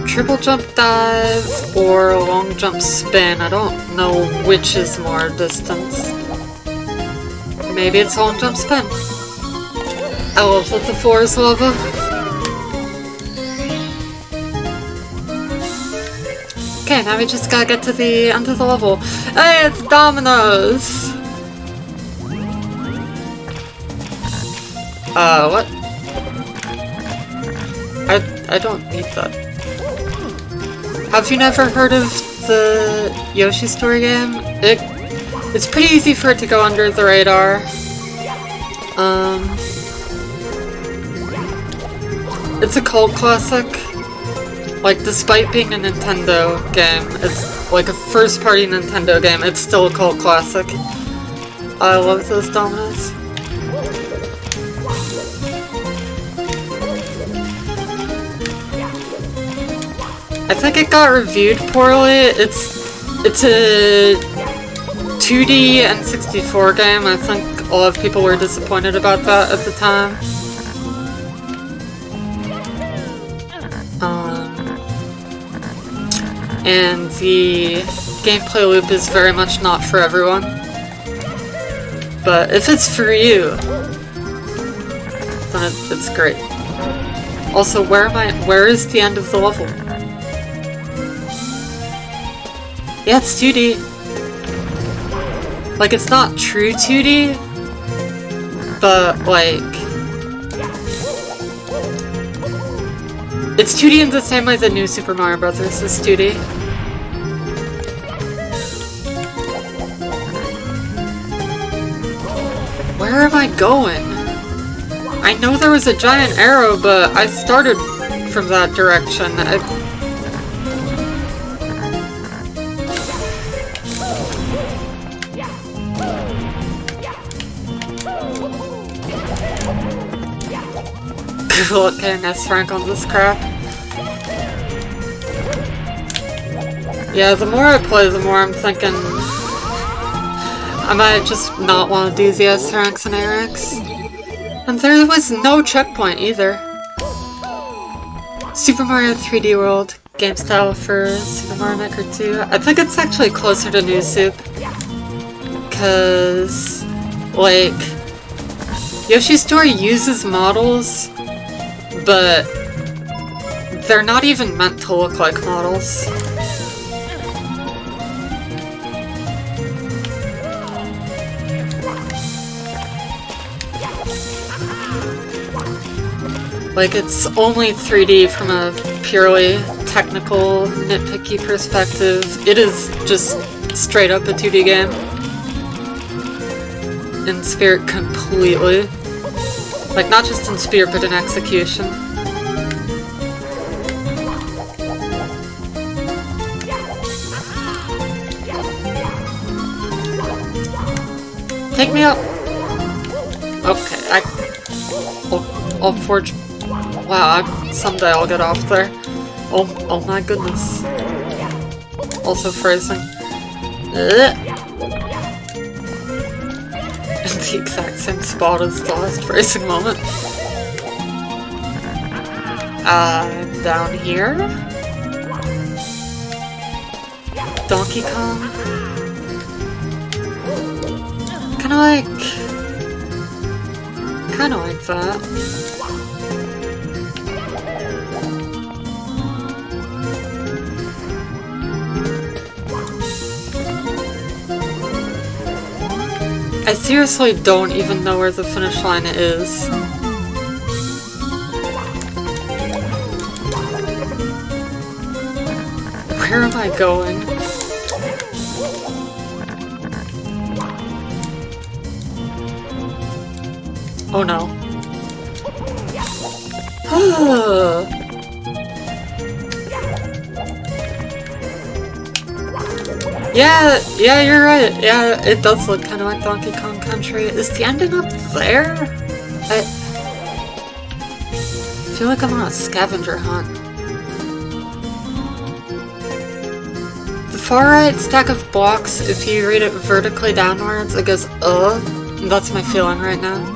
Speaker 1: triple jump dive or long jump spin. I don't know which is more distance. Maybe it's long jump spin. I love that the floor is lava. Okay, now we just gotta get to the end of the level. Hey, it's Dominoes! What? I don't need that. Have you never heard of the Yoshi Story game? It's pretty easy for it to go under the radar. It's a cult classic. Like, despite being a Nintendo game, it's like a first-party Nintendo game, it's still a cult classic. I love those dominoes. I think it got reviewed poorly. It's a 2D N64 game. I think a lot of people were disappointed about that at the time. And the gameplay loop is very much not for everyone. But if it's for you, then it's great. Also, where is the end of the level? Yeah, it's 2D. Like, it's not true 2D, but like, it's 2D in the same way that New Super Mario Bros. Is 2D. Where am I going? I know there was a giant arrow, but I started from that direction. Good luck getting S rank on this crap. Yeah, the more I play, the more I'm thinking I might just not want to do the S ranks and A ranks. And there was no checkpoint either. Super Mario 3D World game style for Super Mario Maker 2. I think it's actually closer to New Soup. Cause like Yoshi's Story uses models, but they're not even meant to look like models. Like, it's only 3D from a purely technical, nitpicky perspective. It is just straight up a 2D game. In spirit completely. Like, not just in spirit, but in execution. Take me up! Okay, I'll forge... Wow, someday I'll get off there. Oh my goodness. Also phrasing. In the exact same spot as the last phrasing moment. Down here? Donkey Kong? Kinda like that. I seriously don't even know where the finish line is. Where am I going? Oh no. Yeah, you're right. Yeah, it does look kind of like Donkey Kong Country. Is the ending up there? I feel like I'm on a scavenger hunt. The far right stack of blocks, if you read it vertically downwards, it goes, and that's my feeling right now.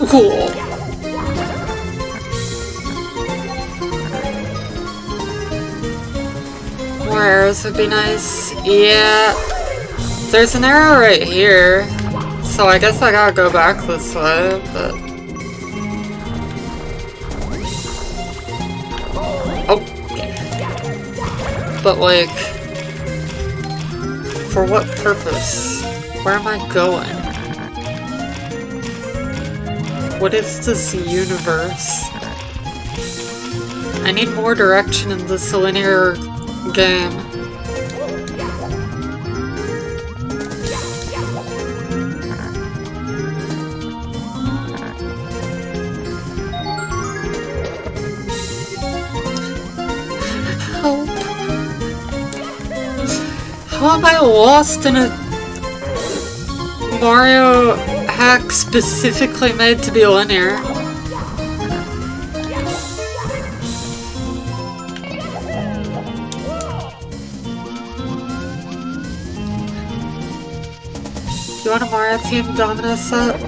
Speaker 1: Cool. More arrows would be nice. Yeah. There's an arrow right here. So I guess I gotta go back this way, but... Oh. But like... For what purpose? Where am I going? What is this universe? I need more direction in this linear game. Help! How am I lost in a Mario hack specifically made to be linear? You want a Mario themed Domino set?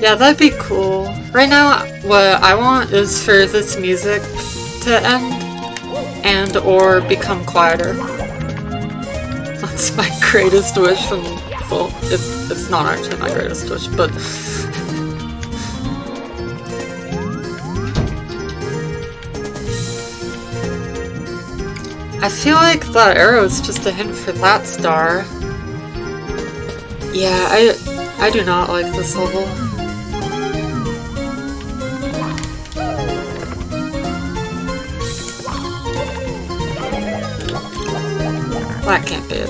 Speaker 1: Yeah, that'd be cool. Right now, what I want is for this music to end and or become quieter. That's my greatest wish from... Well, it's not actually my greatest wish, but... I feel like that arrow is just a hint for that star. Yeah, I do not like this level. That can't be it.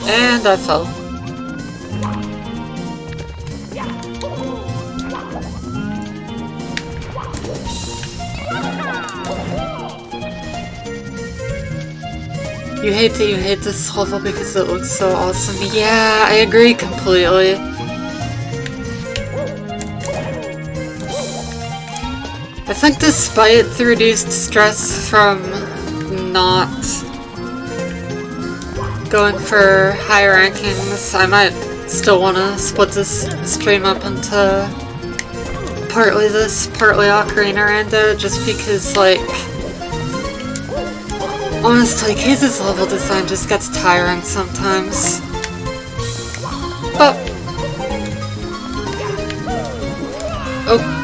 Speaker 1: And I fell. You hate that you hate this level because it looks so awesome. Yeah, I agree completely. I think despite the reduced stress from not going for high rankings, I might still want to split this stream up into partly this, partly Ocarina Rando, just because, like, honestly, Case's level design just gets tiring sometimes. But... okay.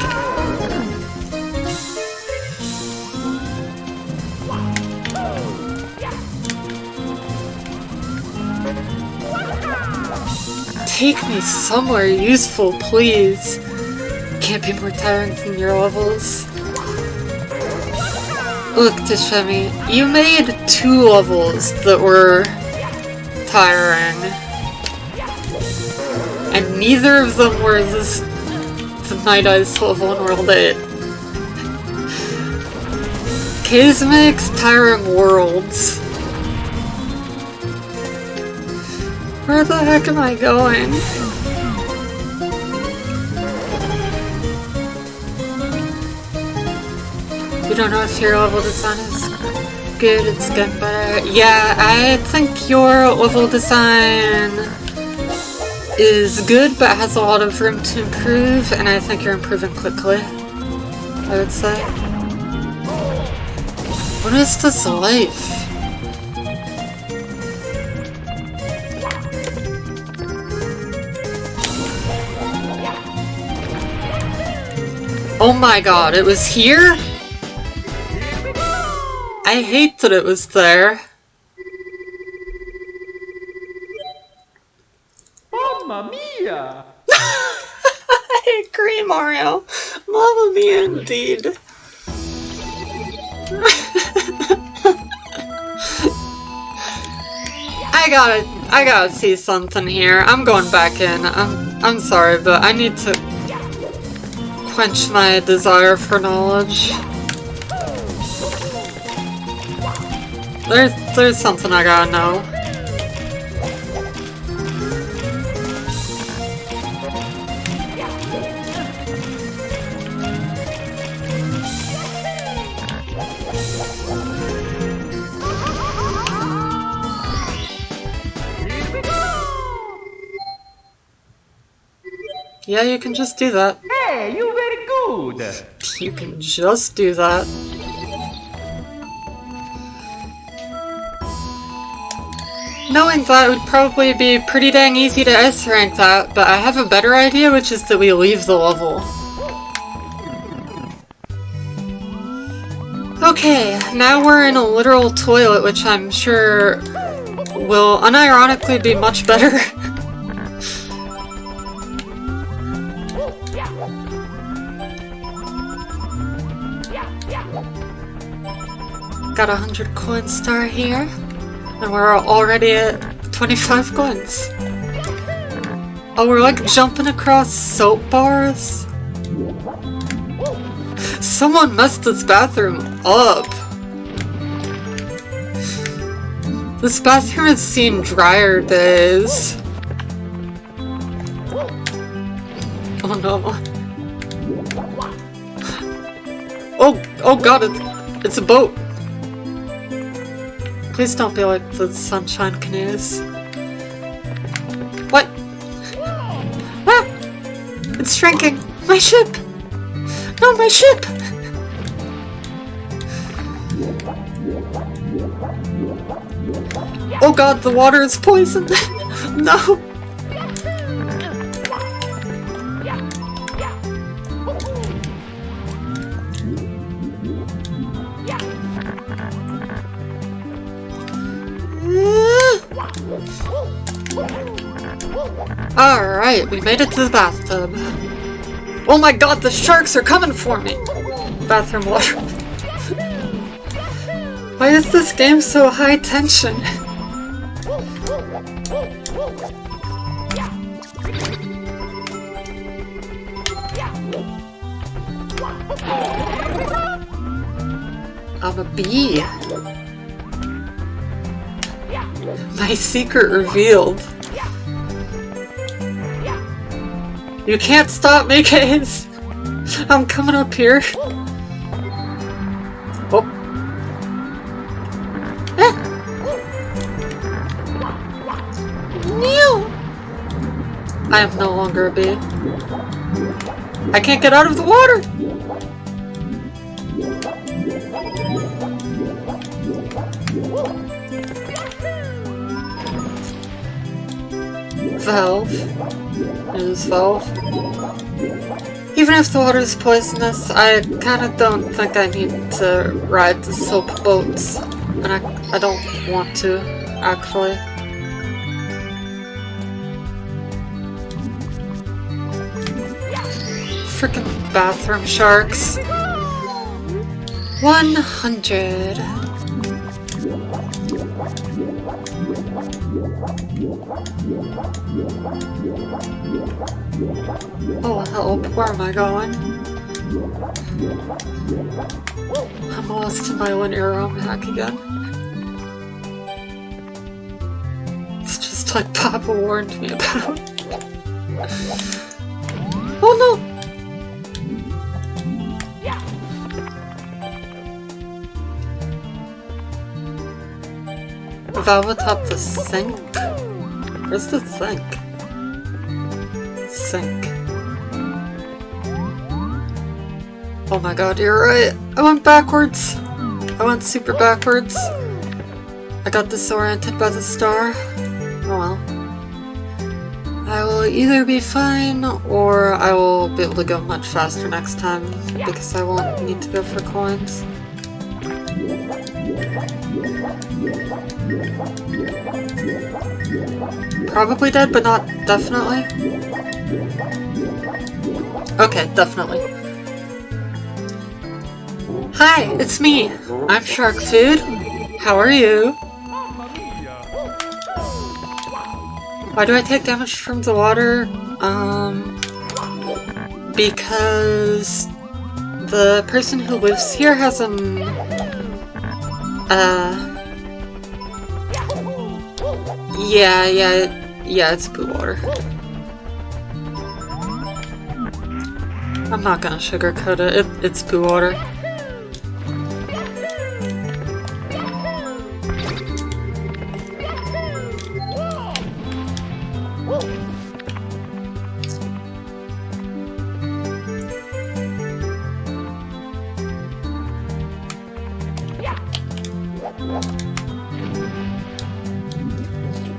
Speaker 1: Take me somewhere useful, please. Can't be more tiring than your levels. Look, Tashemi, you made 2 levels that were tiring. And neither of them were the Night Ice level in World 8. Case makes tiring worlds. Where the heck am I going? You don't know if your level design is good, it's getting better. Yeah, I think your level design is good, but has a lot of room to improve, and I think you're improving quickly, I would say. What is this life? Oh my god, it was here? I hate that it was there.
Speaker 2: Mamma mia!
Speaker 1: I agree, Mario. Mamma mia, indeed. I gotta see something here. I'm going back in. I'm sorry, but I need to quench my desire for knowledge. There's something I gotta know. Yeah, you can just do that.
Speaker 2: Hey, you very good!
Speaker 1: You can just do that. Knowing that, it would probably be pretty dang easy to S-rank that, but I have a better idea, which is that we leave the level. Okay, now we're in a literal toilet, which I'm sure will unironically be much better. Got 100 coin star here, and we're already at 25 coins. Oh, we're like jumping across soap bars? Someone messed this bathroom up. This bathroom has seen drier days. Oh no. Oh god, it's a boat. Please don't be like the Sunshine Canoes. What? Ah! It's shrinking! My ship! No, my ship! Oh god, the water is poisoned! No! Alright, we made it to the bathtub. Oh my god, the sharks are coming for me! Bathroom water. Why is this game so high tension? I'm a bee. My secret revealed. You can't stop me, Case! I'm coming up here. Oh. Ah. No! I am no longer a bee. I can't get out of the water! Valve. Use valve. Even if the water is poisonous, I kinda don't think I need to ride the soap boats. And I don't want to, actually. Frickin' bathroom sharks. 100. Oh help, where am I going? I'm lost in my linear ROM hack again. It's just like Papa warned me about. Oh no! Valve atop the sink? Where's the sink? Sink. Oh my god, you're right. I went backwards. I went super backwards. I got disoriented by the star. Oh well. I will either be fine, or I will be able to go much faster next time, because I won't need to go for coins. Probably dead, but not definitely. Okay, definitely. Hi, it's me. I'm Shark Food. How are you? Why do I take damage from the water? Because the person who lives here has an yeah, it's poo water. I'm not gonna sugarcoat it. It's poo water.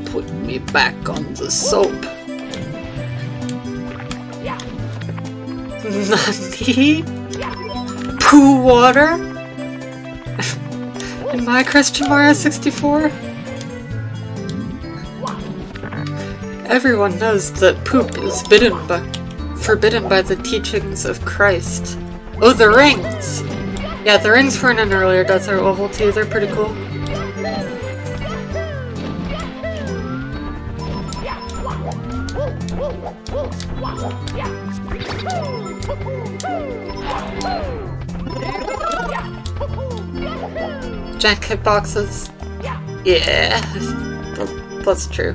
Speaker 1: Put me back on the soap. Nani? Poo water? In my Christian Mario 64? Everyone knows that poop is forbidden by the teachings of Christ. Oh, the rings! Yeah, the rings were in an earlier desert level too, they're pretty cool. Giant hitboxes. Yeah, that's true.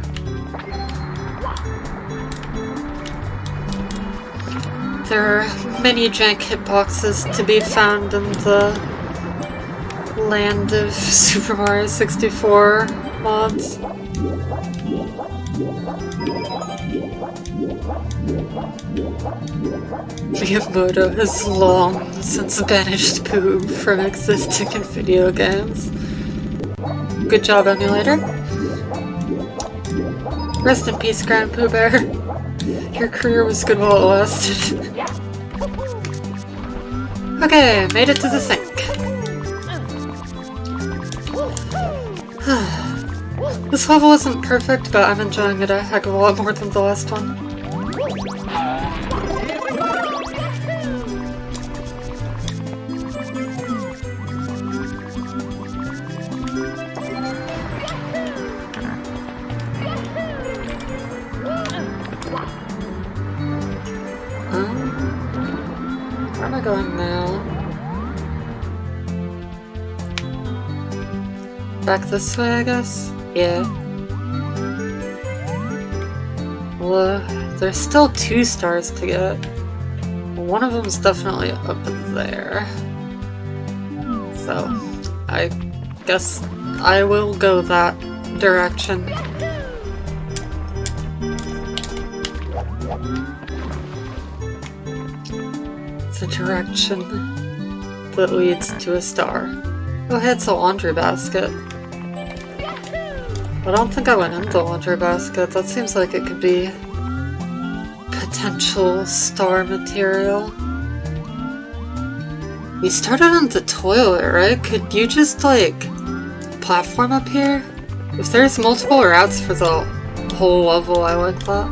Speaker 1: There are many jank hitboxes to be found in the land of Super Mario 64 mods. Miyamoto has long since banished poo from existing in video games. Good job, emulator. Rest in peace, Grand Pooh Bear. Your career was good while it lasted. Okay, made it to the sink. This level isn't perfect, but I'm enjoying it a heck of a lot more than the last one. Where am I going now? Back this way, I guess? Yeah. Well, there's still 2 stars to get. One of them's definitely up there. So, I guess I will go that direction. The direction that leads to a star. Oh, hey, it's a laundry basket. I don't think I went into the laundry basket. That seems like it could be potential star material. We started on the toilet, right? Could you just, like, platform up here? If there's multiple routes for the whole level, I like that.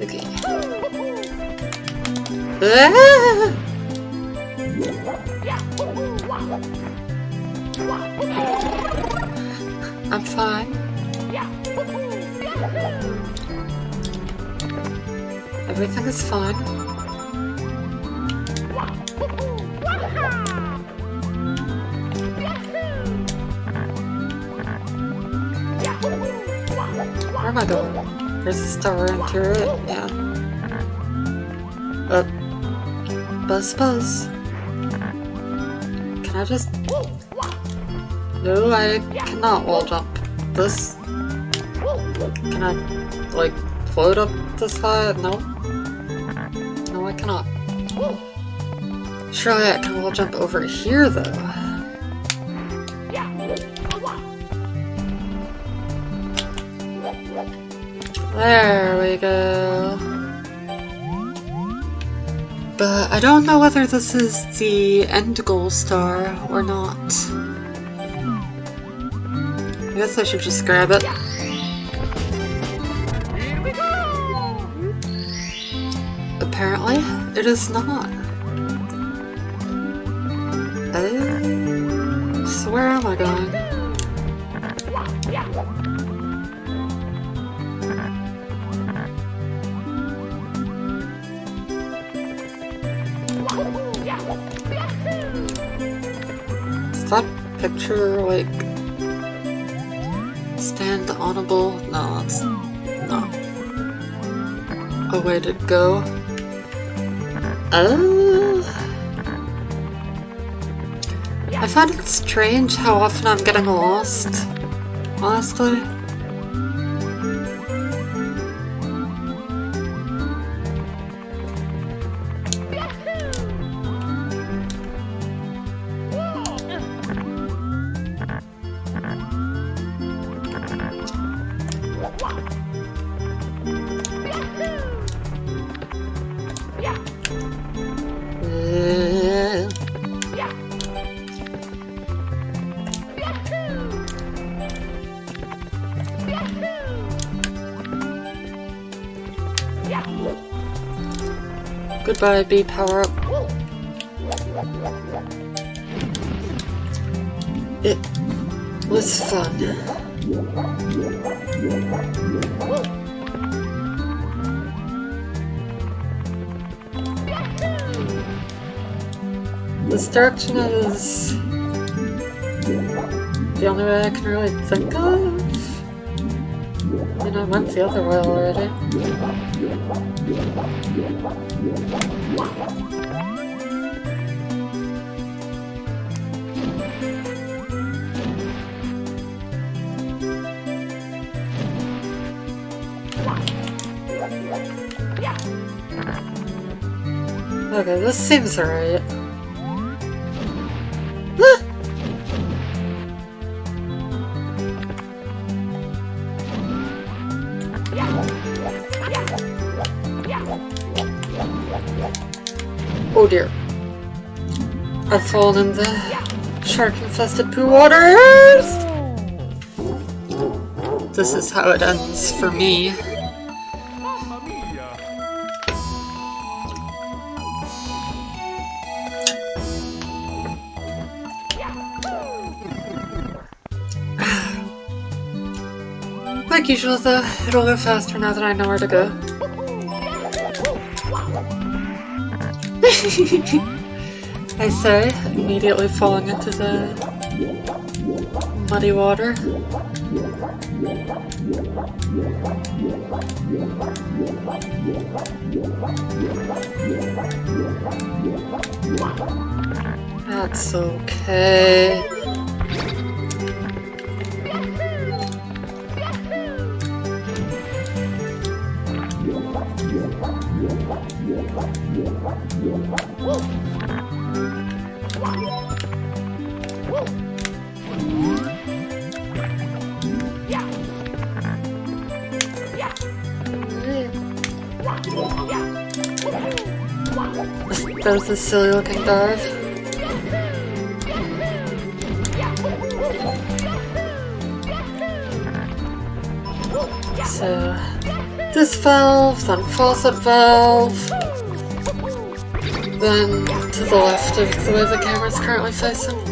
Speaker 1: Okay. I'm fine. Everything is fine. Where am I going? There's a star into it, yeah. Buzz buzz. Can I just... No, I cannot wall jump. This... Can I, like, float up this high? No. No, I cannot. Surely I can wall jump over here, though. There we go. But I don't know whether this is the end goal star or not. I guess I should just grab it. Apparently, it is not. So where am I going? Is that picture, like, stand honorable? No, that's not a way to go. I find it strange how often I'm getting lost, honestly. Goodbye, B power up. It was fun. This direction is the only way I can really think of. I mean, I went the other way already. Okay, this seems alright. Oh dear. I've fallen in the shark-infested poo waters! This is how it ends for me. Like usual though, it'll go faster now that I know where to go. I say, immediately falling into the muddy water. That's okay. That was a silly looking dive. So, this valve, then faucet valve, then to the left of the way the camera's currently facing.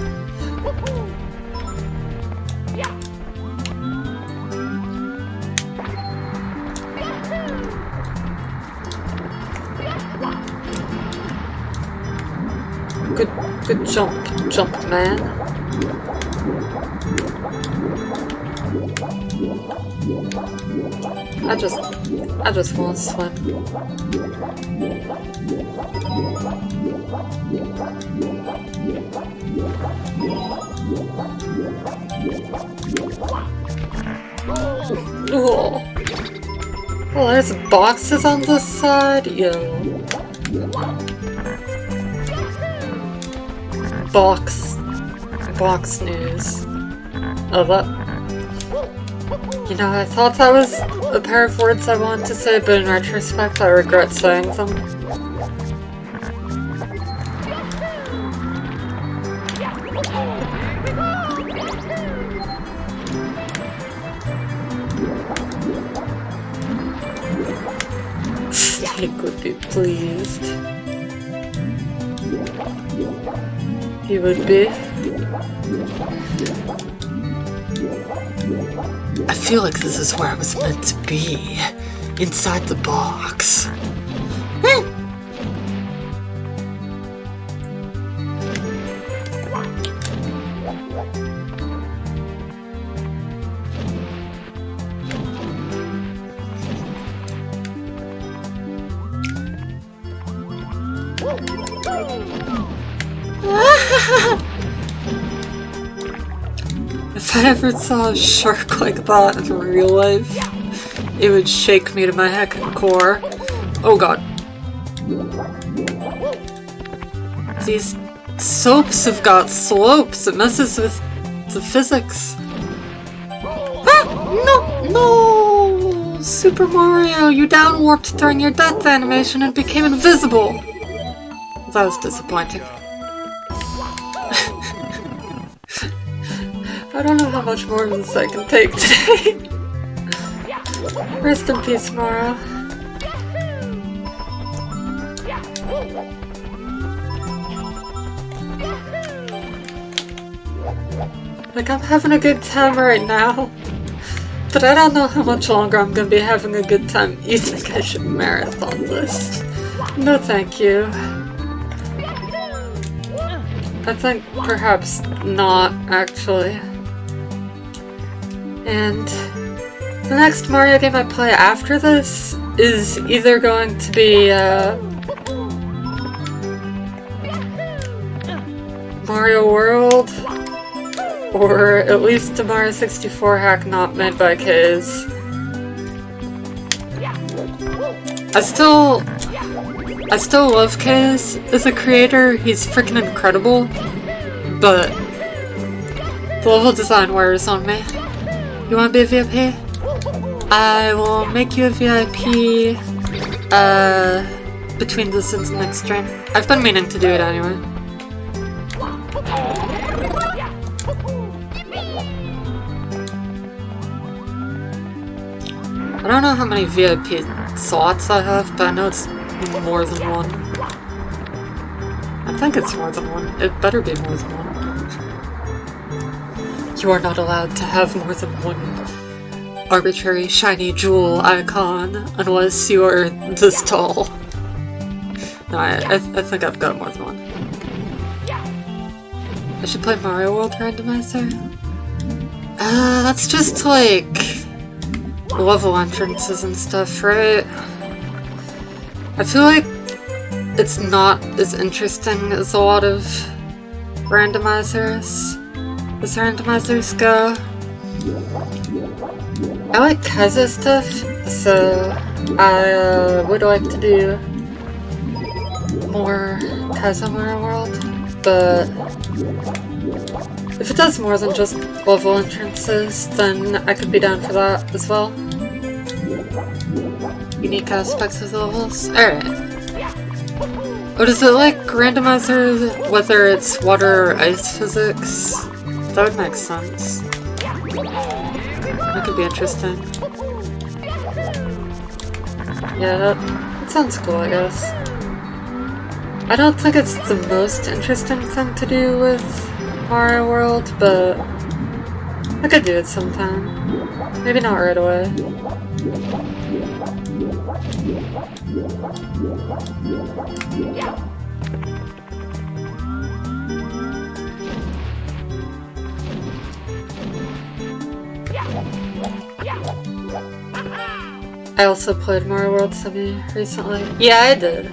Speaker 1: Good jump, man. I just want to swim. Oh. Oh, there's boxes on this side? Yo. Box news. Oh, that... You know, I thought that was a pair of words I wanted to say, but in retrospect I regret saying them. Snake would be pleased. He would be. I feel like this is where I was meant to be. Inside the box. If I ever saw a shark like that in real life, it would shake me to my heckin' core. Oh god. These soaps have got slopes, it messes with the physics. Ah! No! Super Mario, you downwarped during your death animation and became invisible! That was disappointing. I don't know how much more of this I can take today. Rest in peace, Mario. Like, I'm having a good time right now. But I don't know how much longer I'm gonna be having a good time. You think I should marathon this? No thank you. I think perhaps not, actually. And the next Mario game I play after this is either going to be Mario World, or at least a Mario 64 hack not made by K's. I still love K's as a creator, he's freaking incredible, but the level design wears on me. You wanna be a VIP? I will make you a VIP between this and the next stream. I've been meaning to do it anyway. I don't know how many VIP slots I have, but I know it's more than one. I think it's more than one. It better be more than one. You are not allowed to have more than one arbitrary shiny jewel icon unless you are this tall. No, I think I've got more than one. I should play Mario World Randomizer? That's just like level entrances and stuff, right? I feel like it's not as interesting as a lot of randomizers. As randomizers go. I like Kaizo stuff, so I would like to do more Kaizo Mario World, but if it does more than just level entrances, then I could be down for that as well. Unique aspects of the levels. Alright. But is it like randomizer, whether it's water or ice physics? That would make sense. That could be interesting. Yeah, that sounds cool, I guess. I don't think it's the most interesting thing to do with Mario World, but I could do it sometime. Maybe not right away. I also played Mario World Semi recently. Yeah, I did.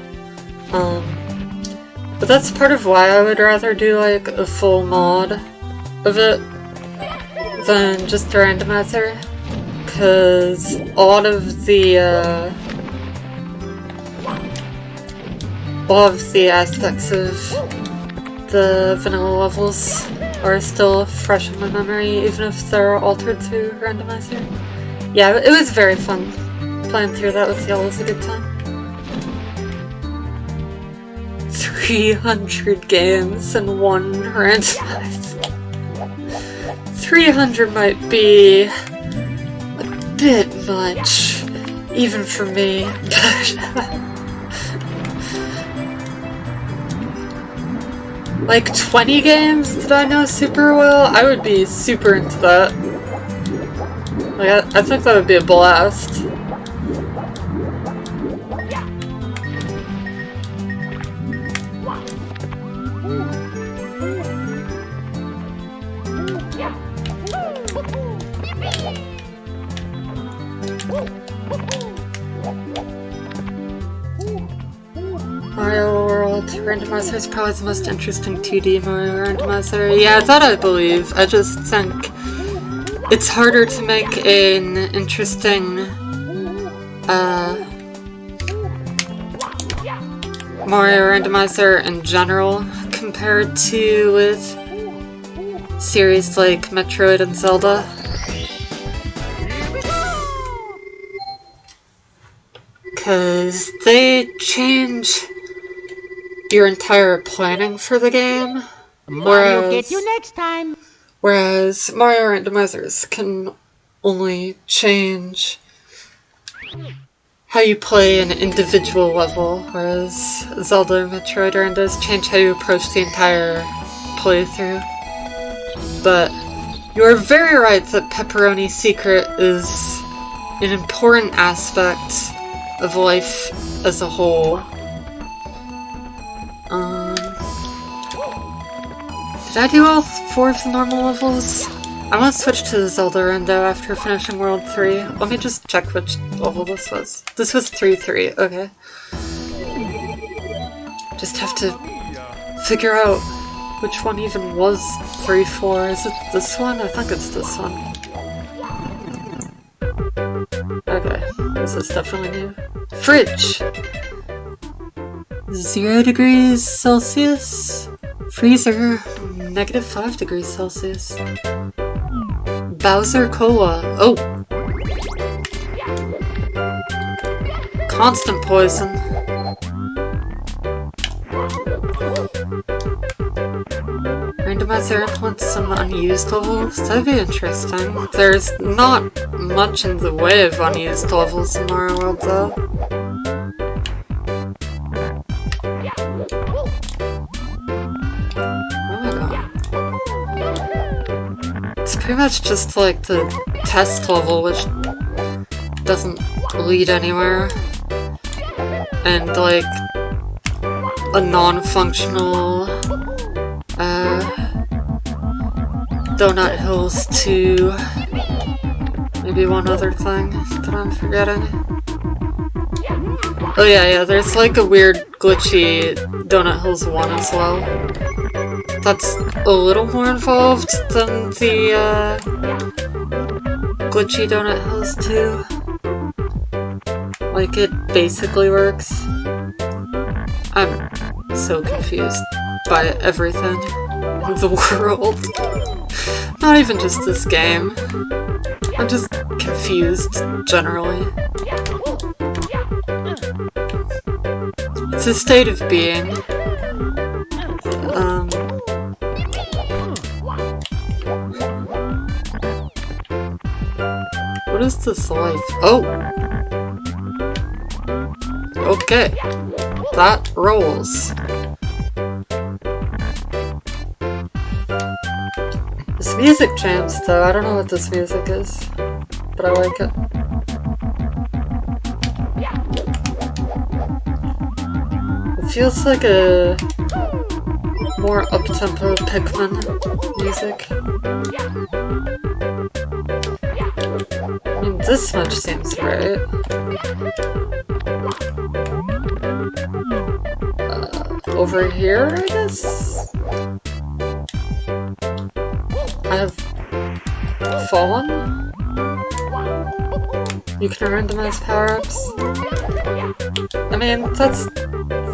Speaker 1: But that's part of why I would rather do like a full mod of it. than just the randomizer, because a lot of the aspects of the vanilla levels are still fresh in my memory, even if they're altered through randomizer. Yeah, it was very fun playing through that with y'all. It was a good time. 300 games and one randomizer. 300 might be a bit much, even for me. Like 20 games that I know super well, I would be super into that. Like, I think that would be a blast. Mario World Randomizer is probably the most interesting 2D Mario Randomizer. Yeah, that I believe. I just think it's harder to make an interesting Mario Randomizer in general compared to with series like Metroid and Zelda. Because they change your entire planning for the game,
Speaker 3: Mario get you next time.
Speaker 1: Whereas Mario Randomizers can only change how you play an individual level, whereas Zelda and Metroid Randos change how you approach the entire playthrough. But you are very right that Pepperoni Secret is an important aspect of life as a whole. Did I do all 4 of the normal levels? I want to switch to the Zelda Rando after finishing World 3. Let me just check which level this was. This was 3-3, okay. Just have to figure out which one even was 3-4. Is it this one? I think it's this one. Okay, this is definitely new. Fridge! 0 degrees Celsius. Freezer, -5 degrees Celsius. Bowser Cola. Oh! Constant poison. Randomizer implements some unused levels. That'd be interesting. There's not much in the way of unused levels in Mario World though. It's pretty much just like the test level, which doesn't lead anywhere, and like a non-functional Donut Hills 2, maybe one other thing that I'm forgetting. Oh yeah, there's like a weird glitchy Donut Hills 1 as well. That's a little more involved than the glitchy Donut Hills 2. Like, it basically works. I'm so confused by everything in the world. Not even just this game. I'm just confused, generally. It's a state of being. What is this life? Oh! Okay. That rolls. This music jams though, I don't know what this music is, but I like it. It feels like a more up-tempo Pikmin music. I mean, this much seems right. Over here, I guess? I have Fallen. You can randomize power-ups. I mean, that's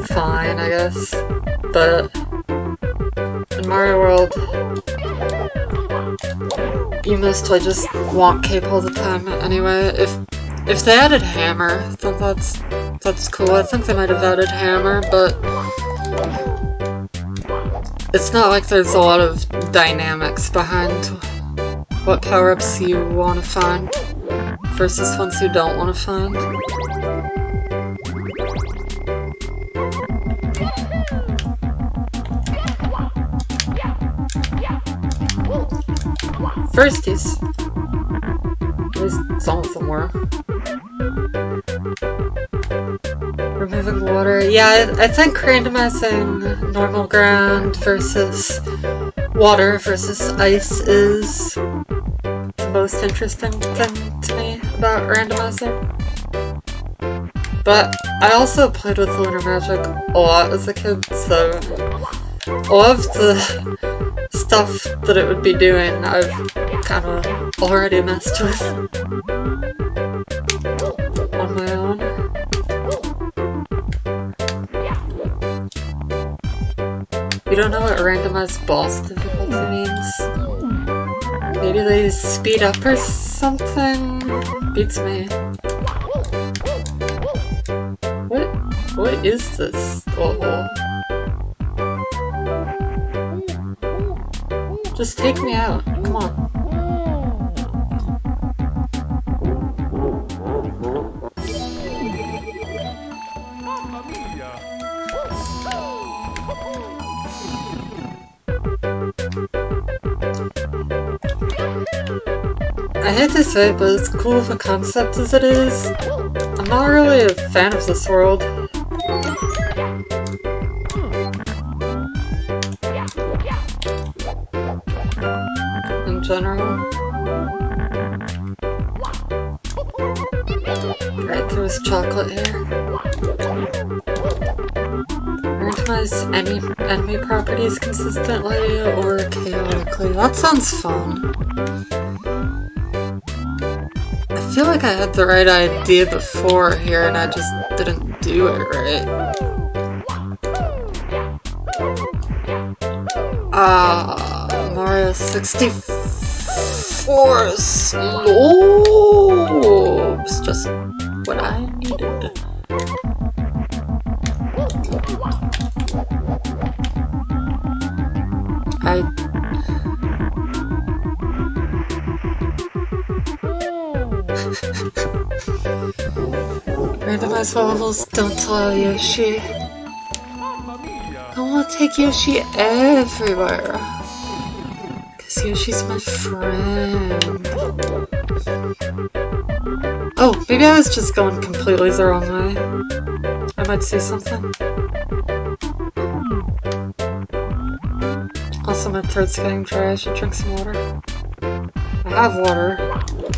Speaker 1: fine, I guess. But in Mario World, you mostly just want cape all the time anyway. If they added hammer, then that's cool. I think they might have added hammer, but it's not like there's a lot of dynamics behind what power-ups you want to find versus ones you don't want to find. Firsties. At least some of them were. Removing water. Yeah, I think randomizing normal ground versus water versus ice is the most interesting thing to me about randomizing. But I also played with Lunar Magic a lot as a kid, so a lot of the stuff that it would be doing I've kind of already messed with on my own. You don't know what randomized boss difficulty means? Maybe they speed up or something? Beats me. What is this? Oh. Just take me out. Come on. I hate to say it, but as cool of a concept as it is, I'm not really a fan of this world. In general. Right, there was chocolate here. Randomize any enemy properties consistently or chaotically. That sounds fun. I feel like I had the right idea before here and I just didn't do it right. Mario 64 slopes. Just what I needed. Randomized levels don't allow Yoshi. I want to take Yoshi everywhere. Because Yoshi's my friend. Oh, maybe I was just going completely the wrong way. I might see something. Also, my throat's getting dry. I should drink some water. I have water,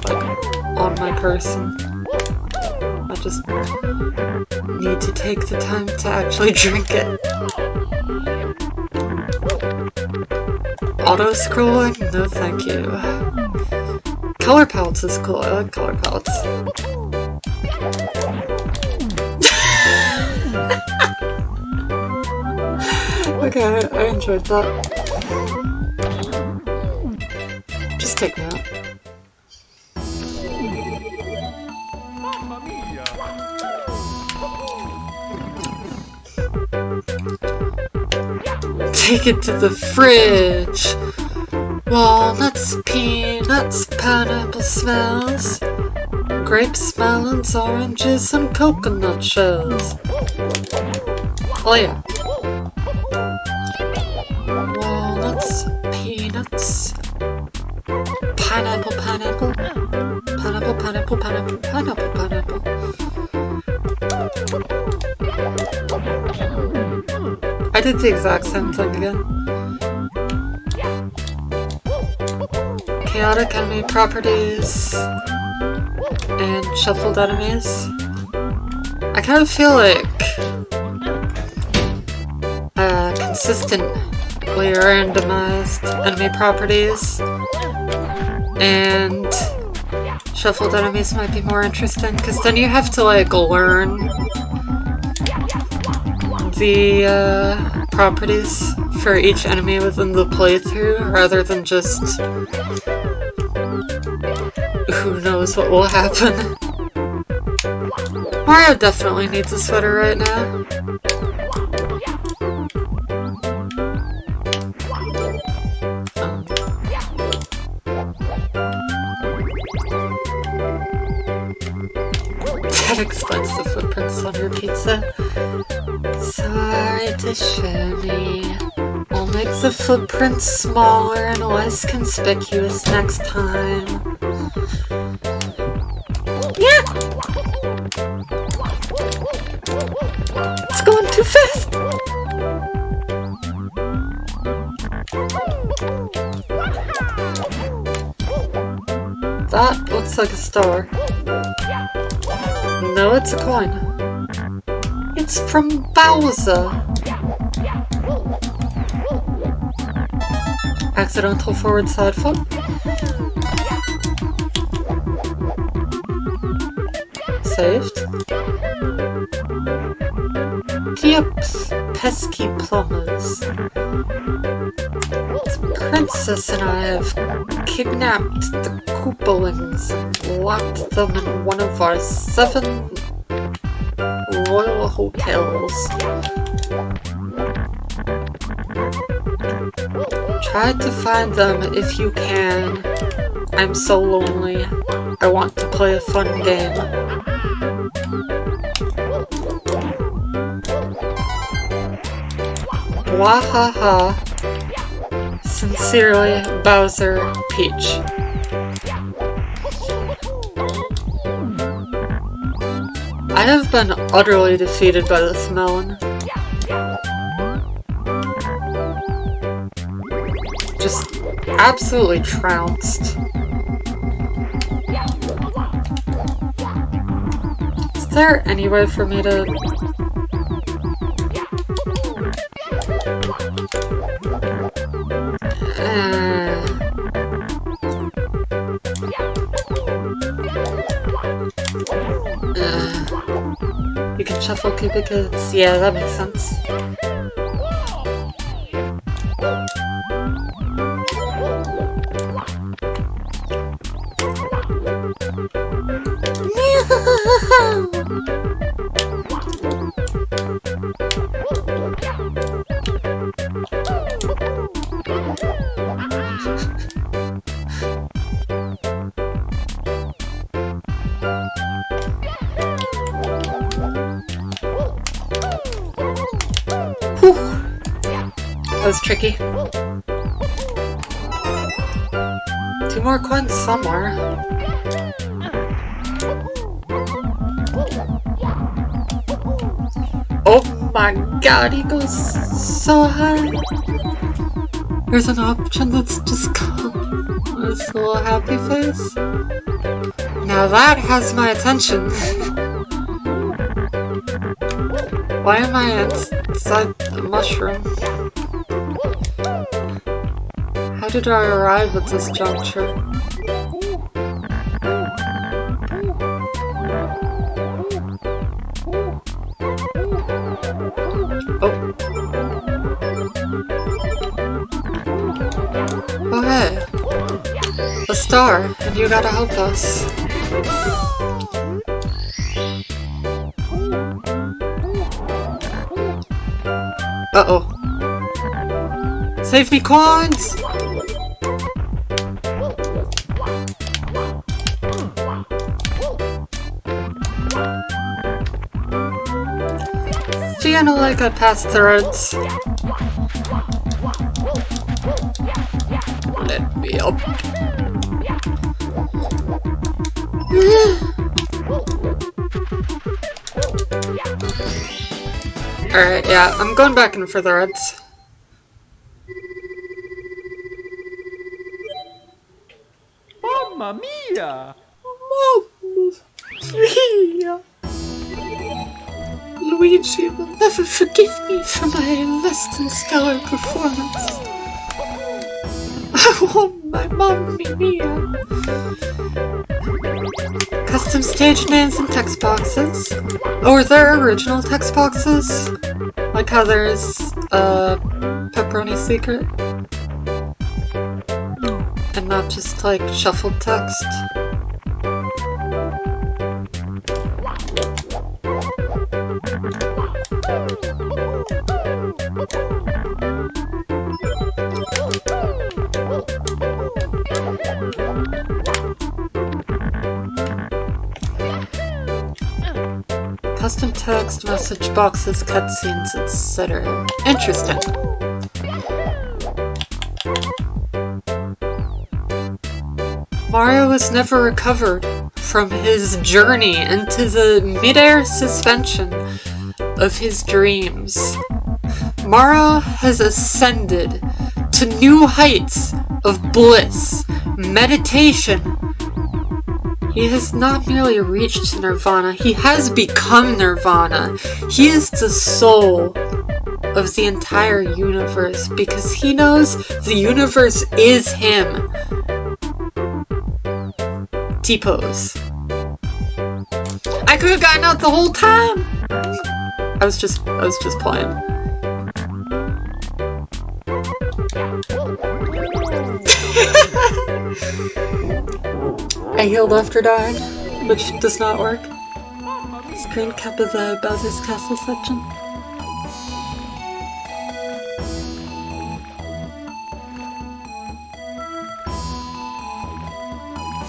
Speaker 1: like, on my person. I just need to take the time to actually drink it. Auto-scrolling? No thank you. Color palettes is cool. I like color palettes. Okay, I enjoyed that. Just take me out. Take it to the fridge. Walnuts, peanuts, pineapple smells, grapes, melons, oranges, and coconut shells. Oh yeah. Walnuts, peanuts, pineapple, pineapple, pineapple, pineapple, pineapple, pineapple, pineapple. I did the exact same thing again. Chaotic enemy properties and shuffled enemies. I kind of feel like consistently randomized enemy properties and shuffled enemies might be more interesting, because then you have to like learn the properties for each enemy within the playthrough, rather than just who knows what will happen. Mario definitely needs a sweater right now. That explains the footprints on your pizza. Sorry to show me. We'll make the footprints smaller and less conspicuous next time. Yeah! It's going too fast! That looks like a star. No, it's a coin. It's from Bowser. Accidental forward side flip. Saved. Yep, pesky plumbers. The princess and I have kidnapped the Koopalings and locked them in one of our 7 royal hotels. Try to find them if you can. I'm so lonely. I want to play a fun game. Wahaha. Sincerely, Bowser Peach. I have been utterly defeated by this melon. Just absolutely trounced. Is there any way for me to... You can shuffle because... yeah, that makes sense. That was tricky. 2 more coins somewhere. Oh my god, he goes so high. There's an option that's just called this little happy face. Now that has my attention. Why am I inside the mushroom? How did I arrive at this juncture? Oh. Oh hey. A star, and you gotta help us. Uh-oh. Save me coins! Feeling like I passed the roads. Let me up. Alright, yeah, I'm going back in for the reds.
Speaker 2: Mamma mia!
Speaker 1: Mamma mia! Luigi will never forgive me for my less than stellar performance. I want My Mamma Mia. Custom stage names and text boxes. Or their original text boxes. Like how there's Pepperoni Secret. And not just like shuffled text. Custom text, message boxes, cutscenes, etc. Interesting. Mario was never recovered from his journey into the mid-air suspension of his dreams. Mario has ascended to new heights of bliss, meditation. He has not merely reached Nirvana, he has become Nirvana. He is the soul of the entire universe because he knows the universe is him. T-pose. I could have gotten out the whole time! I was just playing. I healed after dying, which does not work. Screen cap of the Bowser's Castle section.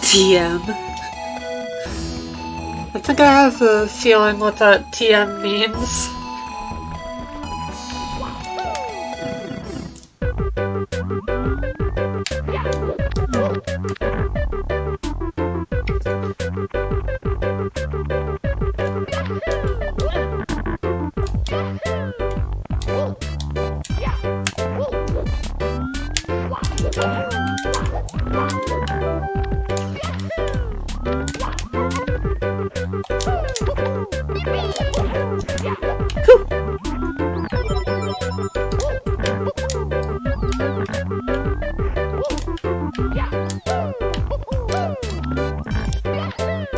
Speaker 1: TM. I think I have a feeling what that TM means.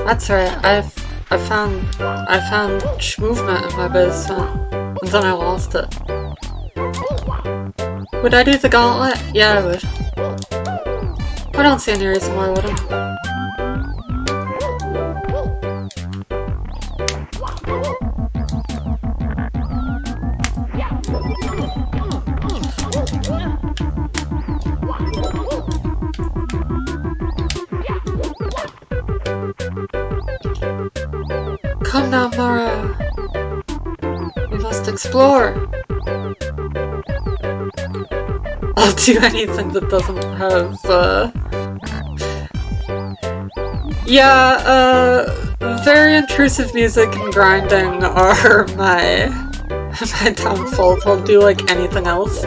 Speaker 1: That's right, I found movement in my basement, and then I lost it. Would I do the gauntlet? Yeah, I would. I don't see any reason why I wouldn't. Come now, Mara. We must explore. I'll do anything that doesn't have, very intrusive music and grinding are my downfalls. I'll do, like, anything else.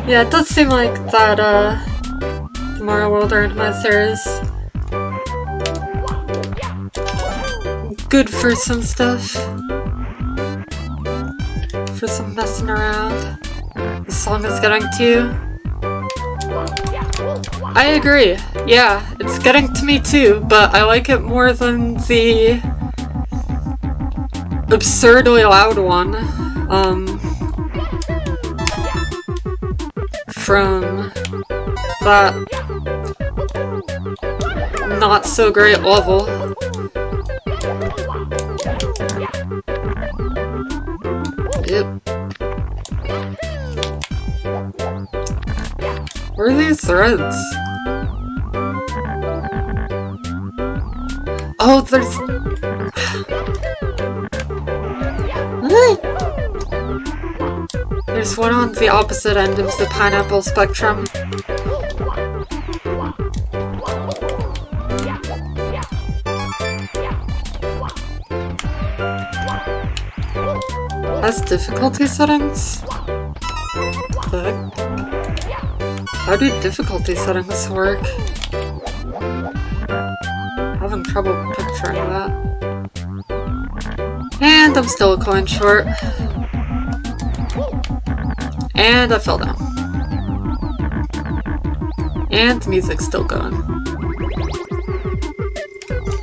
Speaker 1: Yeah, it does seem like that, the Mario World Randomizer is good for some stuff. For some messing around. The song is getting to you. I agree. Yeah, it's getting to me too, but I like it more than the absurdly loud one. From that not so great level. Yep. Where are these threads? Oh, there's... There's one on the opposite end of the pineapple spectrum. Has difficulty settings? What the heck? How do difficulty settings work? I'm having trouble picturing. return that. And I'm still a coin short. And I fell down. And the music's still going.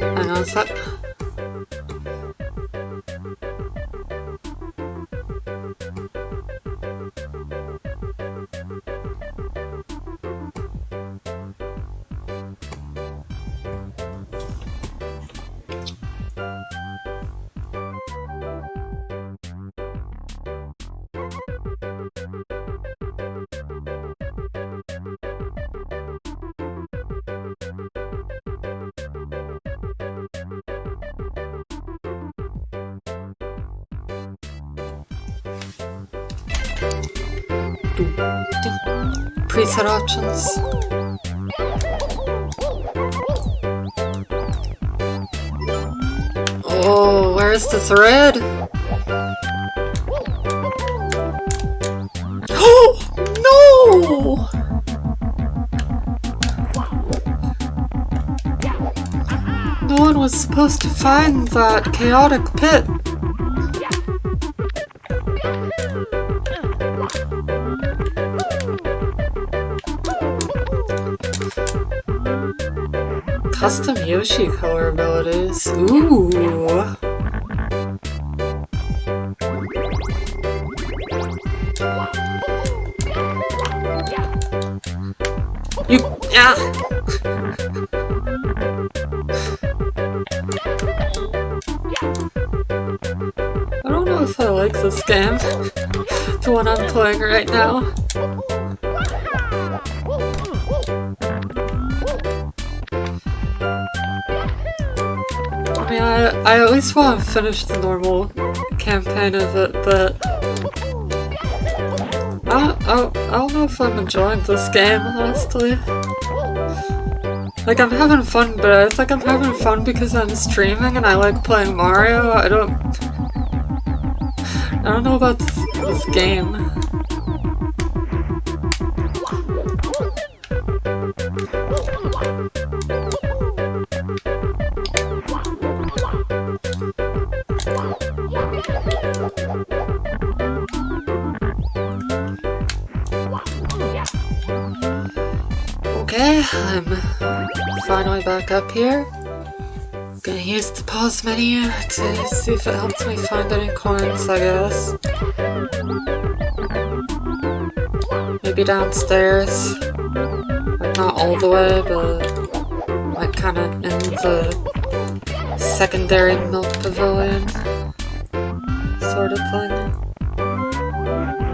Speaker 1: Hang on a sec. Preset options. Oh, where's the thread? Oh no! No one was supposed to find that chaotic pit. Custom Yoshi color abilities. Ooh. Yeah. I don't know if I like this game. The one I'm playing right now. I at least want to finish the normal campaign of it, but I don't know if I'm enjoying this game, honestly. Like, I'm having fun, but I think I'm having fun because I'm streaming and I like playing Mario. I don't know about this game. Okay, I'm finally back up here. Gonna use the pause menu to see if it helps me find any coins, I guess. Maybe downstairs. Like, not all the way, but like kinda in the secondary milk pavilion sort of thing.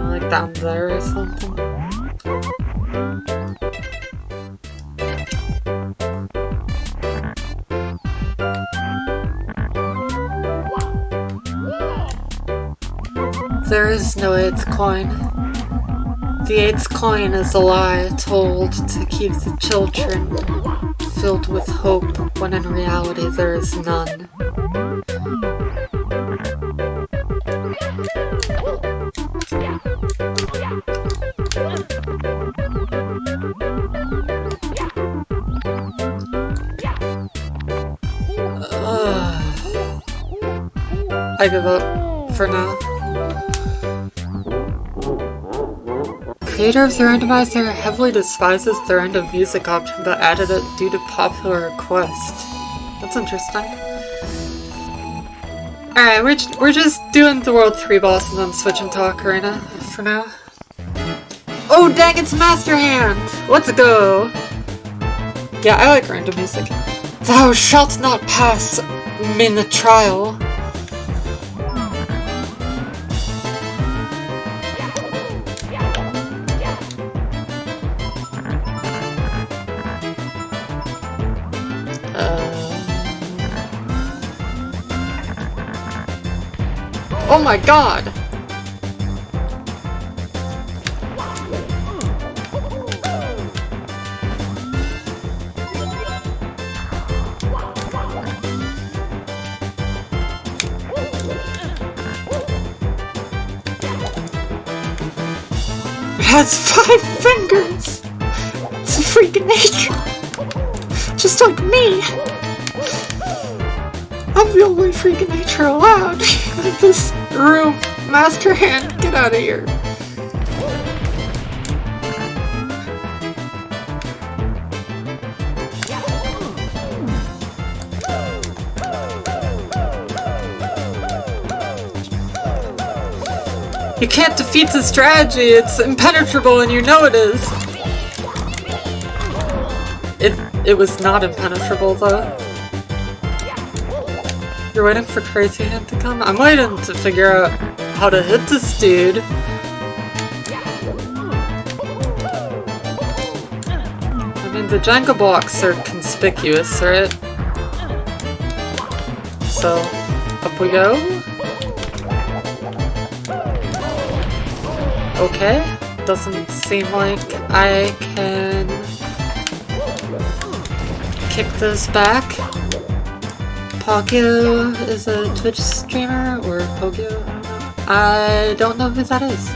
Speaker 1: Like down there or something. There is no 8th coin. The 8th coin is a lie told to keep the children filled with hope when in reality there is none. I give up for now. Creator of the Randomizer heavily despises the random music option but added it due to popular request. That's interesting. Alright, we're just doing the World 3 boss and then switching to Ocarina for now. Oh dang, it's Master Hand! Let's go! Yeah, I like random music. Thou shalt not pass in the trial. Oh my god! It has 5 fingers! It's a freak of nature! Just like me! I'm the only freak of nature allowed in this room. Master Hand, get out of here. You can't defeat the strategy, it's impenetrable and you know it is! It was not impenetrable though. You're waiting for Crazy Hand to come? I'm waiting to figure out how to hit this dude. I mean, the Jenga blocks are conspicuous, right? So, up we go. Okay, doesn't seem like I can kick this back. Pogio is a Twitch streamer, or Pogio? I don't know who that is.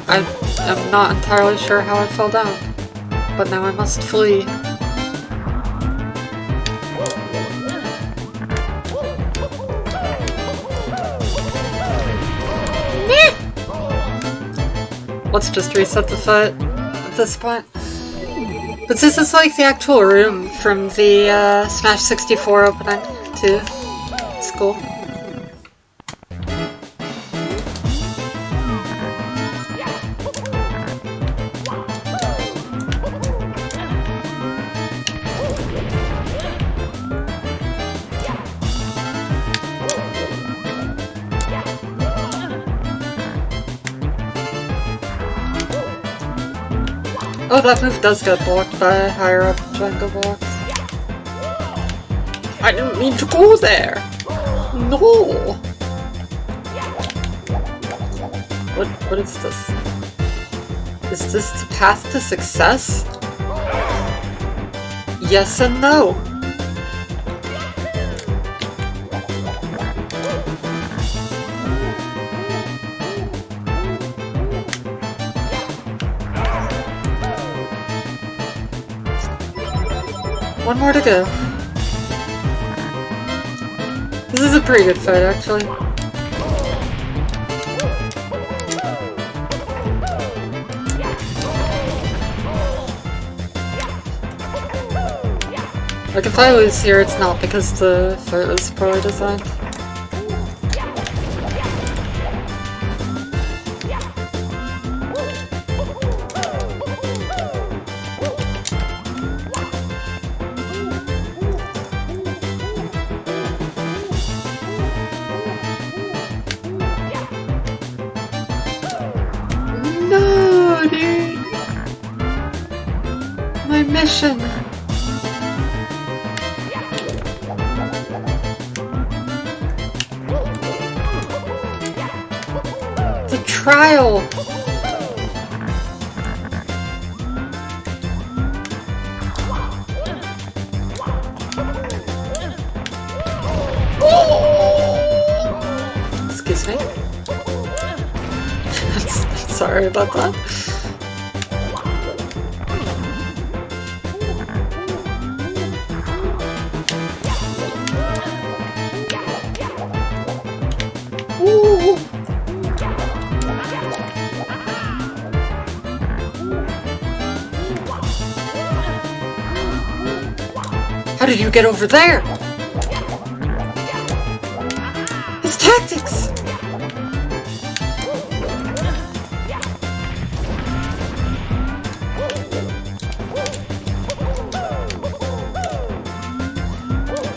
Speaker 1: I'm not entirely sure how I fell down. But now I must flee. Let's just reset the fight at this point. But this is like the actual room from the Smash 64 opening, too. It's cool. Oh, that move does get blocked by higher up Jenga blocks. I didn't mean to go there! No! What is this? Is this the path to success? Yes and no! One more to go. This is a pretty good fight, actually. Like, if I lose here, it's not because the fight was poorly designed. Mission. The trial. Excuse me. Sorry about that. How did you get over there? His tactics!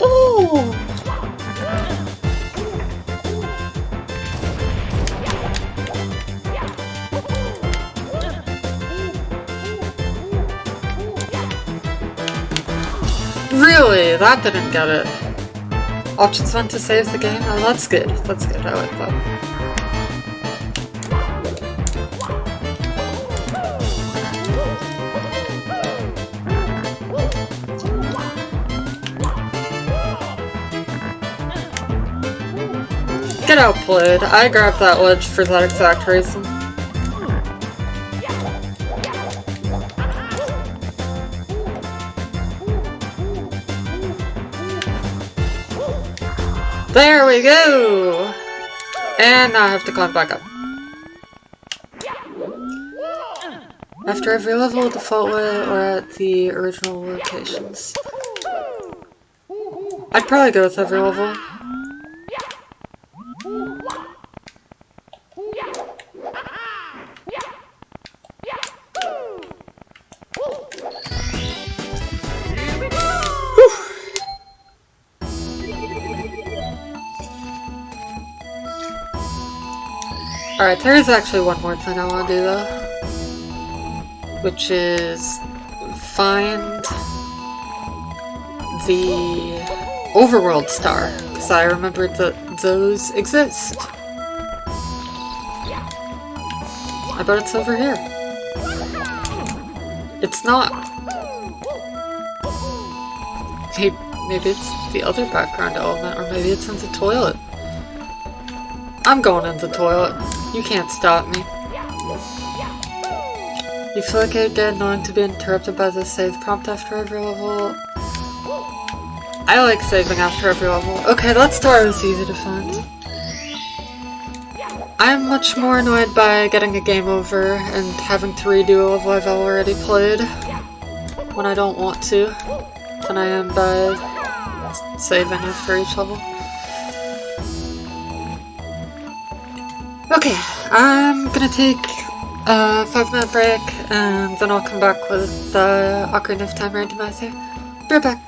Speaker 1: Oh! Really? That didn't get it. Options went to save the game? Oh, that's good. That's good. I like that. get outplayed. I grabbed that ledge for that exact reason. There we go! And now I have to climb back up. After every level, the default way or at the original locations. I'd probably go with every level. Alright, there is actually one more thing I want to do though. Which is find the overworld star. Because I remembered that those exist. I bet it's over here. It's not. Hey, maybe it's the other background element, or maybe it's in the toilet. I'm going in the toilet. You can't stop me. You feel like it get annoying to be interrupted by the save prompt after every level? I like saving after every level. Okay, that star is easy to find. I'm much more annoyed by getting a game over and having to redo a level I've already played when I don't want to than I am by saving after each level. Okay, I'm gonna take a 5-minute break and then I'll come back with the Ocarina of Time Randomizer. Be right back.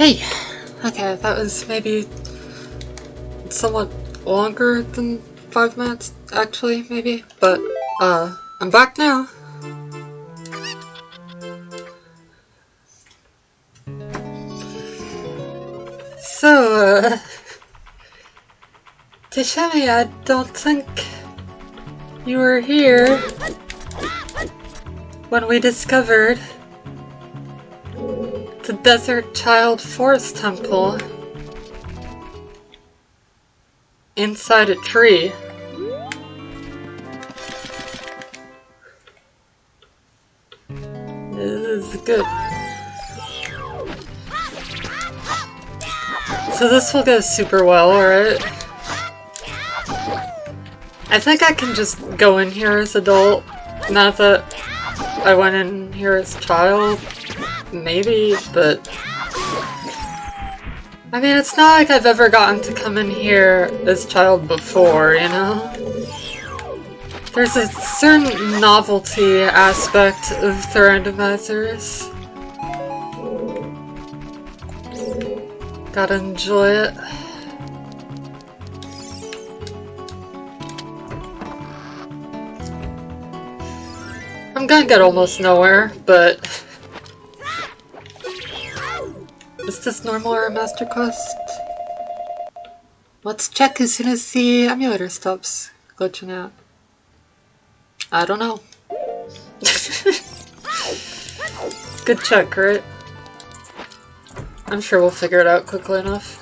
Speaker 1: Hey! Okay, that was maybe somewhat longer than 5 minutes, actually, maybe. But, I'm back now. So, Tishemi, I don't think you were here when we discovered the Desert Child Forest Temple inside a tree. This is good. So this will go super well, alright? I think I can just go in here as adult, now that I went in here as child. Maybe, but I mean, it's not like I've ever gotten to come in here as child before, you know? There's a certain novelty aspect of the randomizers. Gotta enjoy it. I'm gonna get almost nowhere, but is this normal or a master quest? Let's check as soon as the emulator stops glitching out. I don't know. Good check, right? I'm sure we'll figure it out quickly enough.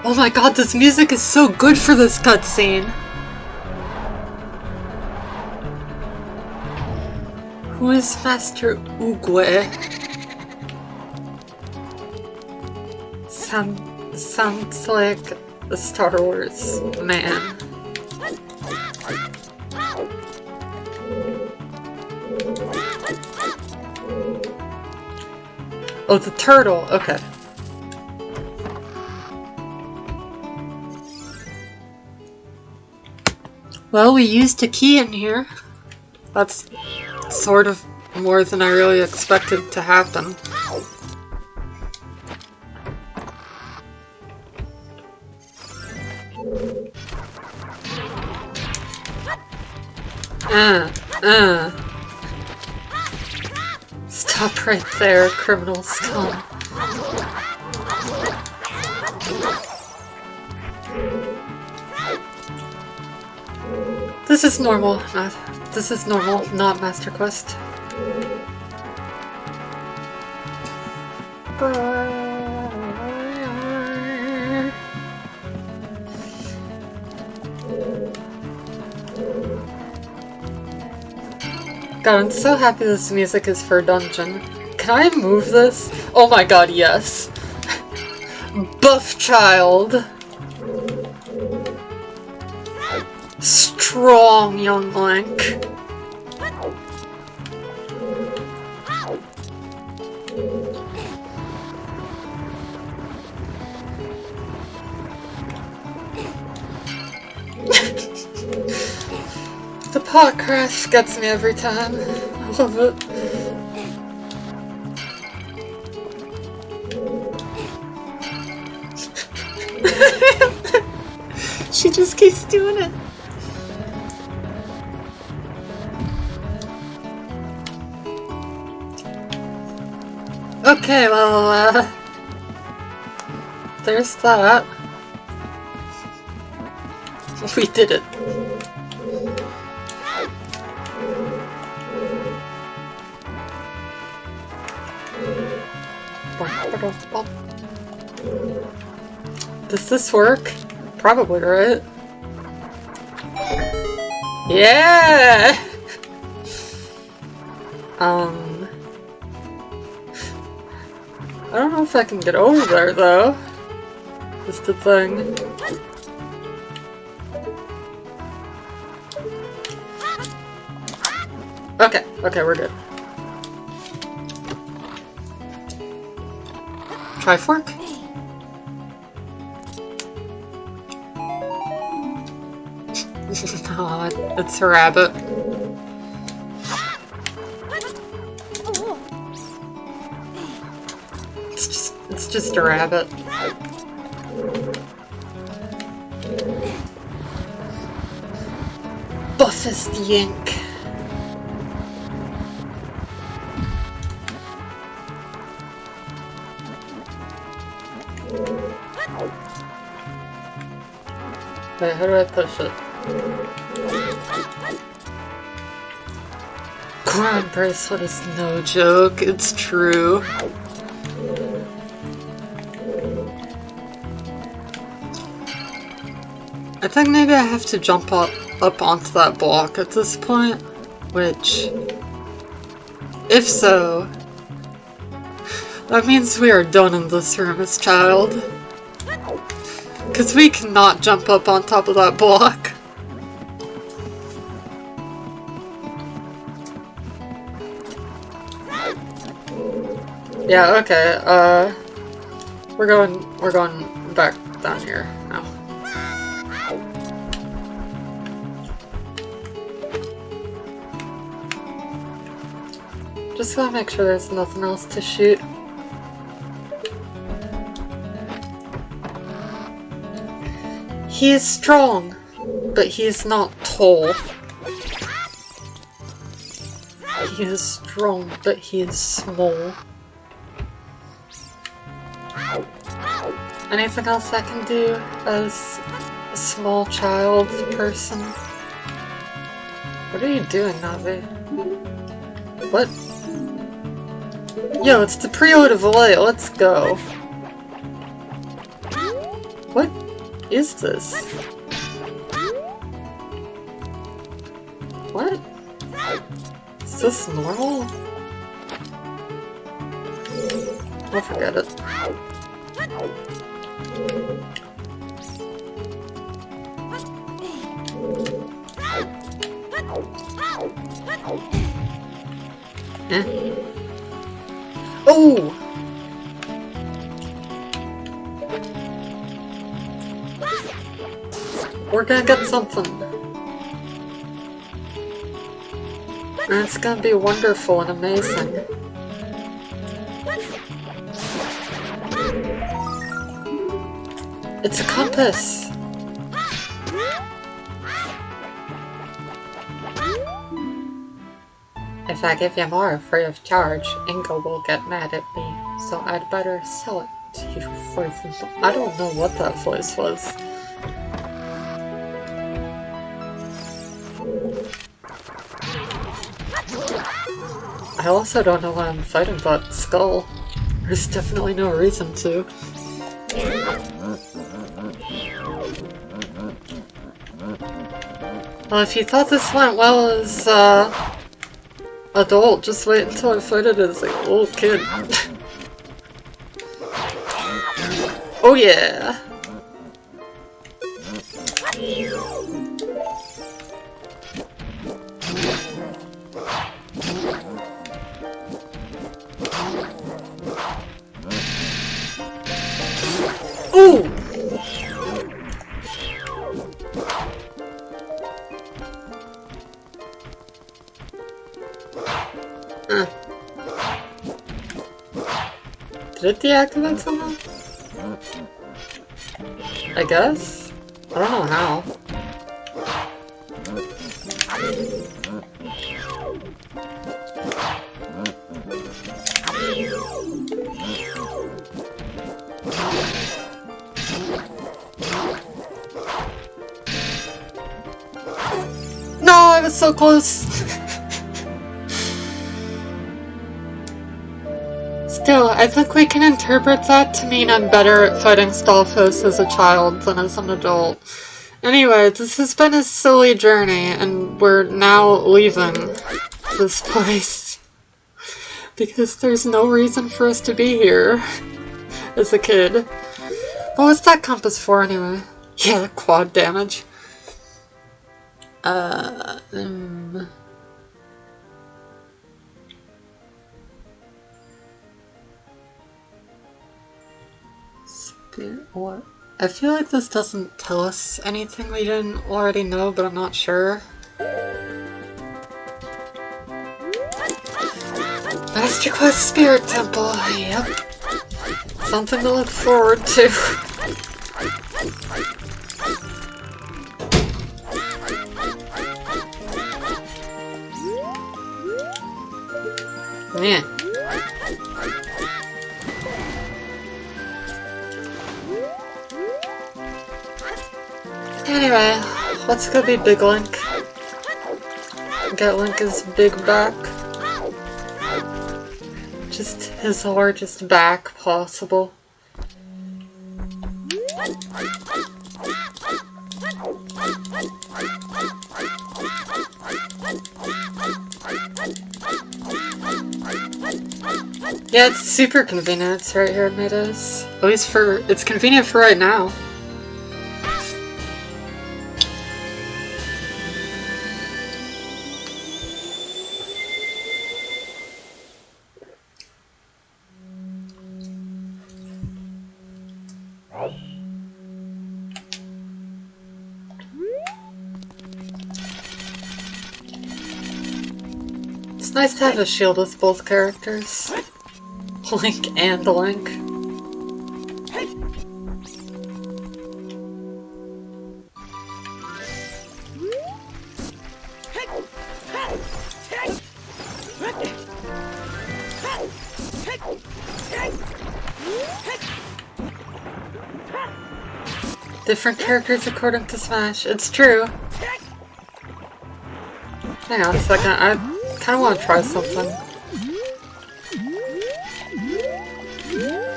Speaker 1: Oh my god, this music is so good for this cutscene! Who is Master Oogway? Sounds like a Star Wars man. Oh, the turtle, okay. Well, we used a key in here. That's sort of more than I really expected to happen. Stop right there, criminal scum. This is normal, not Master Quest. God, I'm so happy this music is for dungeon. Can I move this? Oh my god, yes. Buff child. Strong young Link. The pot crash gets me every time. I love it. She just keeps doing it. Okay, well, there's that. We did it. Does this work? Probably, right? Yeah! I don't know if I can get over there, though. That's the thing. Okay, we're good. Trifork? Aw, it's a rabbit. It's just a rabbit. Buffest yank. Wait, how do I push it? Crown bracelet is no joke, it's true. I think maybe I have to jump up onto that block at this point, which, if so, that means we are done in this room as child. Because we cannot jump up on top of that block. Yeah, okay, we're going back down here now. Just gotta make sure there's nothing else to shoot. He is strong, but he is not tall. He is strong, but he is small. Anything else I can do as a small child person? What are you doing, Navi? What? Yo, it's the prelude of Valet, let's go. What is this? What? Is this normal? I'll forget it. Eh? Oh! We're gonna get something. And it's gonna be wonderful and amazing. It's a compass! If I give you more free of charge, Ingo will get mad at me, so I'd better sell it to you for the... I don't know what that voice was. I also don't know why I'm fighting that skull. There's definitely no reason to. Well, if you thought this went well as, adult, just wait until I fight it as, like, old kid. Oh yeah! Ooh! Did it deactivate somehow? I guess? I don't know how. No, I was so close! Still, I think we can interpret that to mean I'm better at fighting Stalfos as a child than as an adult. Anyway, this has been a silly journey, and we're now leaving this place. Because there's no reason for us to be here as a kid. What was that compass for anyway? Yeah, quad damage. What? I feel like this doesn't tell us anything we didn't already know, but I'm not sure. Master Quest Spirit Temple, yep. Something to look forward to. Yeah. Anyway, let's go be Big Link. Get Link his big back. Just his largest back possible. Yeah, it's super convenient. It's right here in Meadows. At least for, it's convenient for right now. It's nice to have a shield with both characters. Link and Link. Different characters according to Smash. It's true. Hang on a second, I kind of want to try something.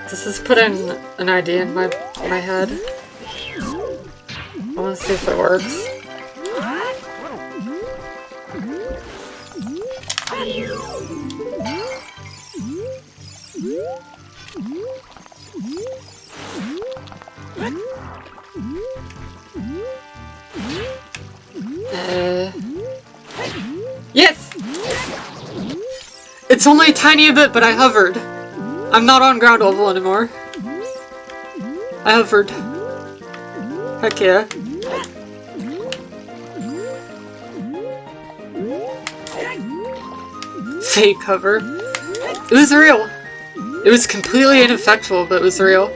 Speaker 1: This is putting an idea in my head. I want to see if it works. Yes! It's only a tiny bit, but I hovered. I'm not on ground level anymore. I hovered. Heck yeah. Fake hover. It was real. It was completely ineffectual, but it was real.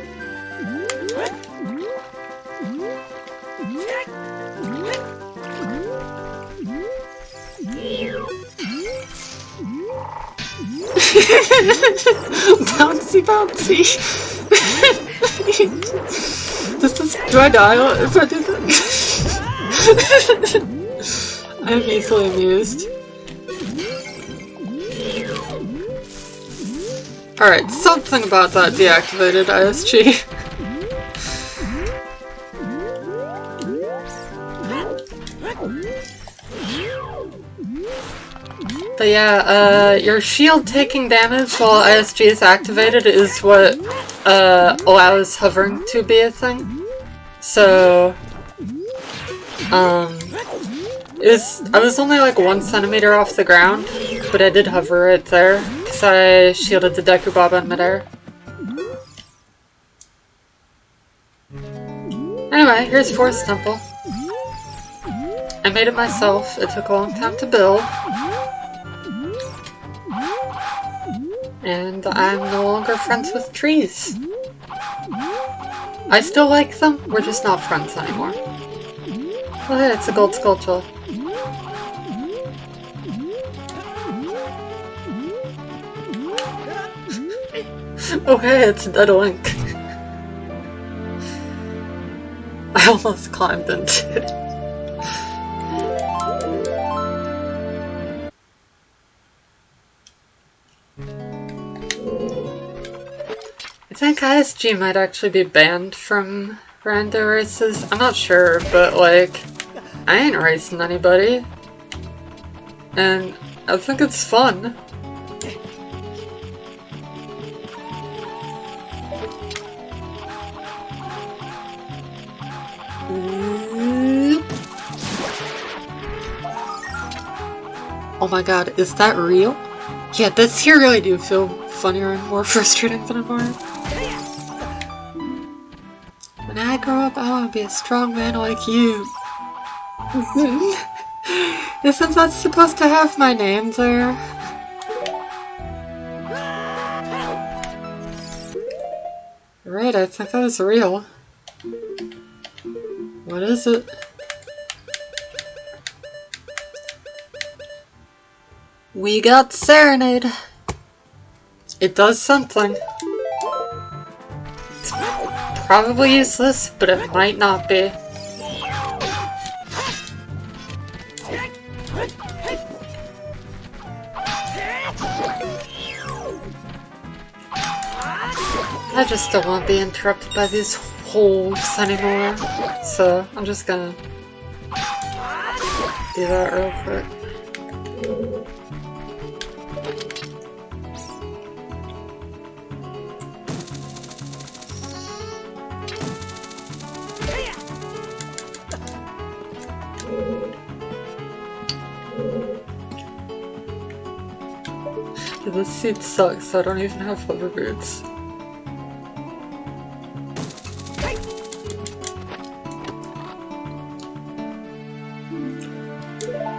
Speaker 1: Bouncy, bouncy. Do I die if I do that? I'm easily amused. Alright, something about that deactivated ISG. But yeah, your shield taking damage while ISG is activated is what allows hovering to be a thing. So, I was only like 1 centimeter off the ground, but I did hover right there, because I shielded the Deku Baba in midair. Anyway, here's Forest Temple. I made it myself, it took a long time to build. And I'm no longer friends with trees. I still like them, we're just not friends anymore. Oh hey, it's a gold sculpture. Oh hey, it's Dead Link. I almost climbed into it. I think ISG might actually be banned from rando races. I'm not sure, but like, I ain't racing anybody. And I think it's fun. Oh my god, is that real? Yeah, this here really do feel funnier and more frustrating than Mario. When I grow up, I want to be a strong man like you. Isn't that supposed to have my name there? Right, I think that was real. What is it? We got Serenade. It does something. It's probably useless, but it might not be. I just don't want to be interrupted by these holes anymore, so I'm just gonna do that real quick. This seat sucks, I don't even have hover boots.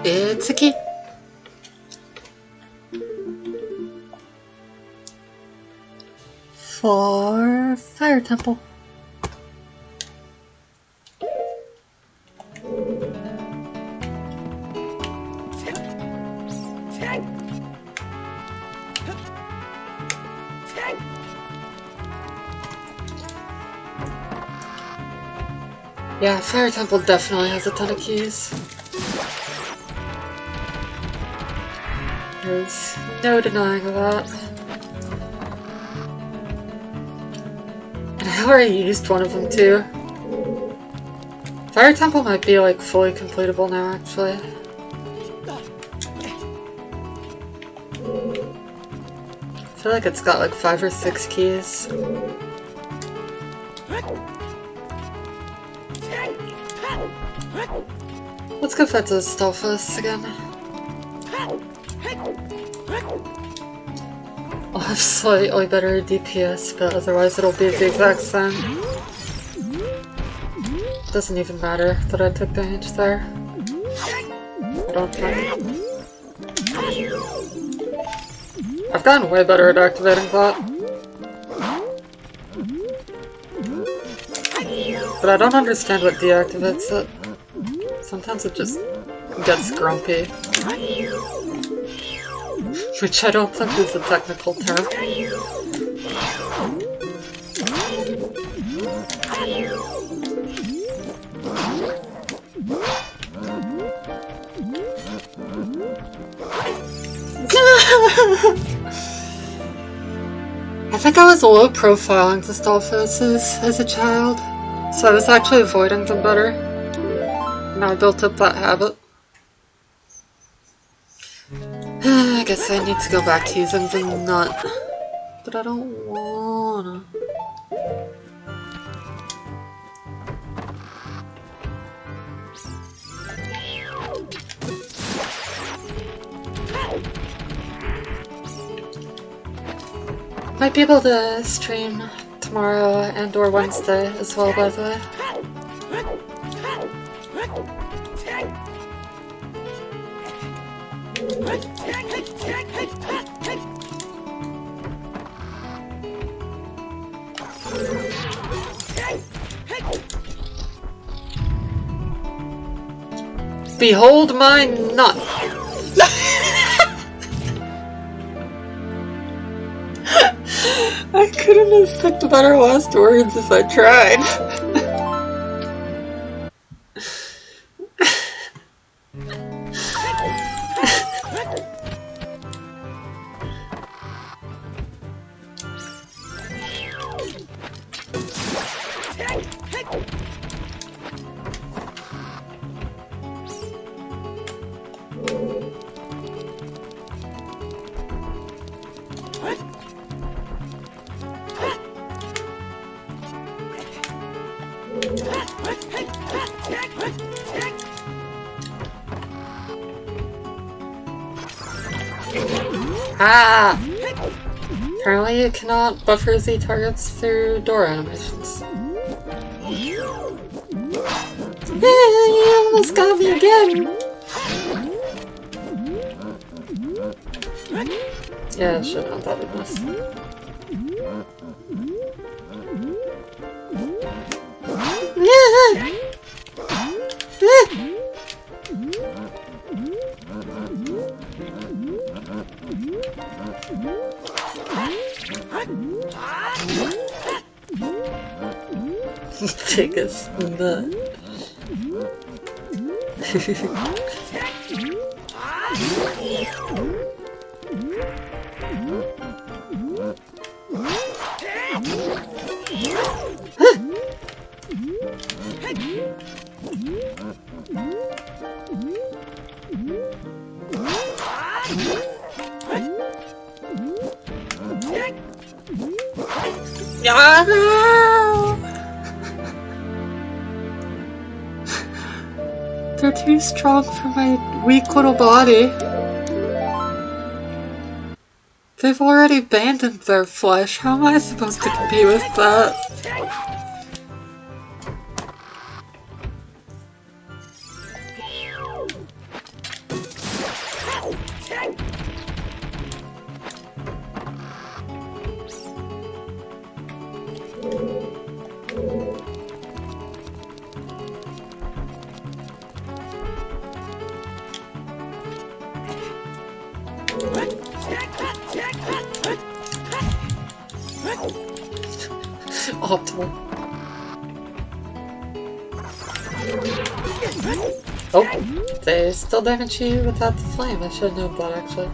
Speaker 1: It's a key. For Fire Temple. Yeah, Fire Temple definitely has a ton of keys. There's no denying that. And I already used one of them too. Fire Temple might be like fully completable now actually. I feel like it's got like 5 or 6 keys. Let's go fetch those Stalfos again. I'll have slightly better DPS, but otherwise it'll be the exact same. Doesn't even matter that I took damage there. I don't think. I've gotten way better at activating that. But I don't understand what deactivates it. Sometimes it just gets grumpy. Which I don't think is a technical term. think I was low profiling to stall faces as a child, so I was actually avoiding them better. And I built up that habit. I guess I need to go back to using the nut, but I don't wanna. Might be able to stream tomorrow and or Wednesday as well, by the way. Behold my nut! I couldn't have picked better last words if I tried. Ah! Apparently you cannot buffer Z targets through door animations. You almost got me again! Yeah, I should have thought of this. Biggest nut. They're too strong for my weak little body. They've already abandoned their flesh. How am I supposed to compete with that? Optimal. Oh, they still damage you without the flame. I should know that actually.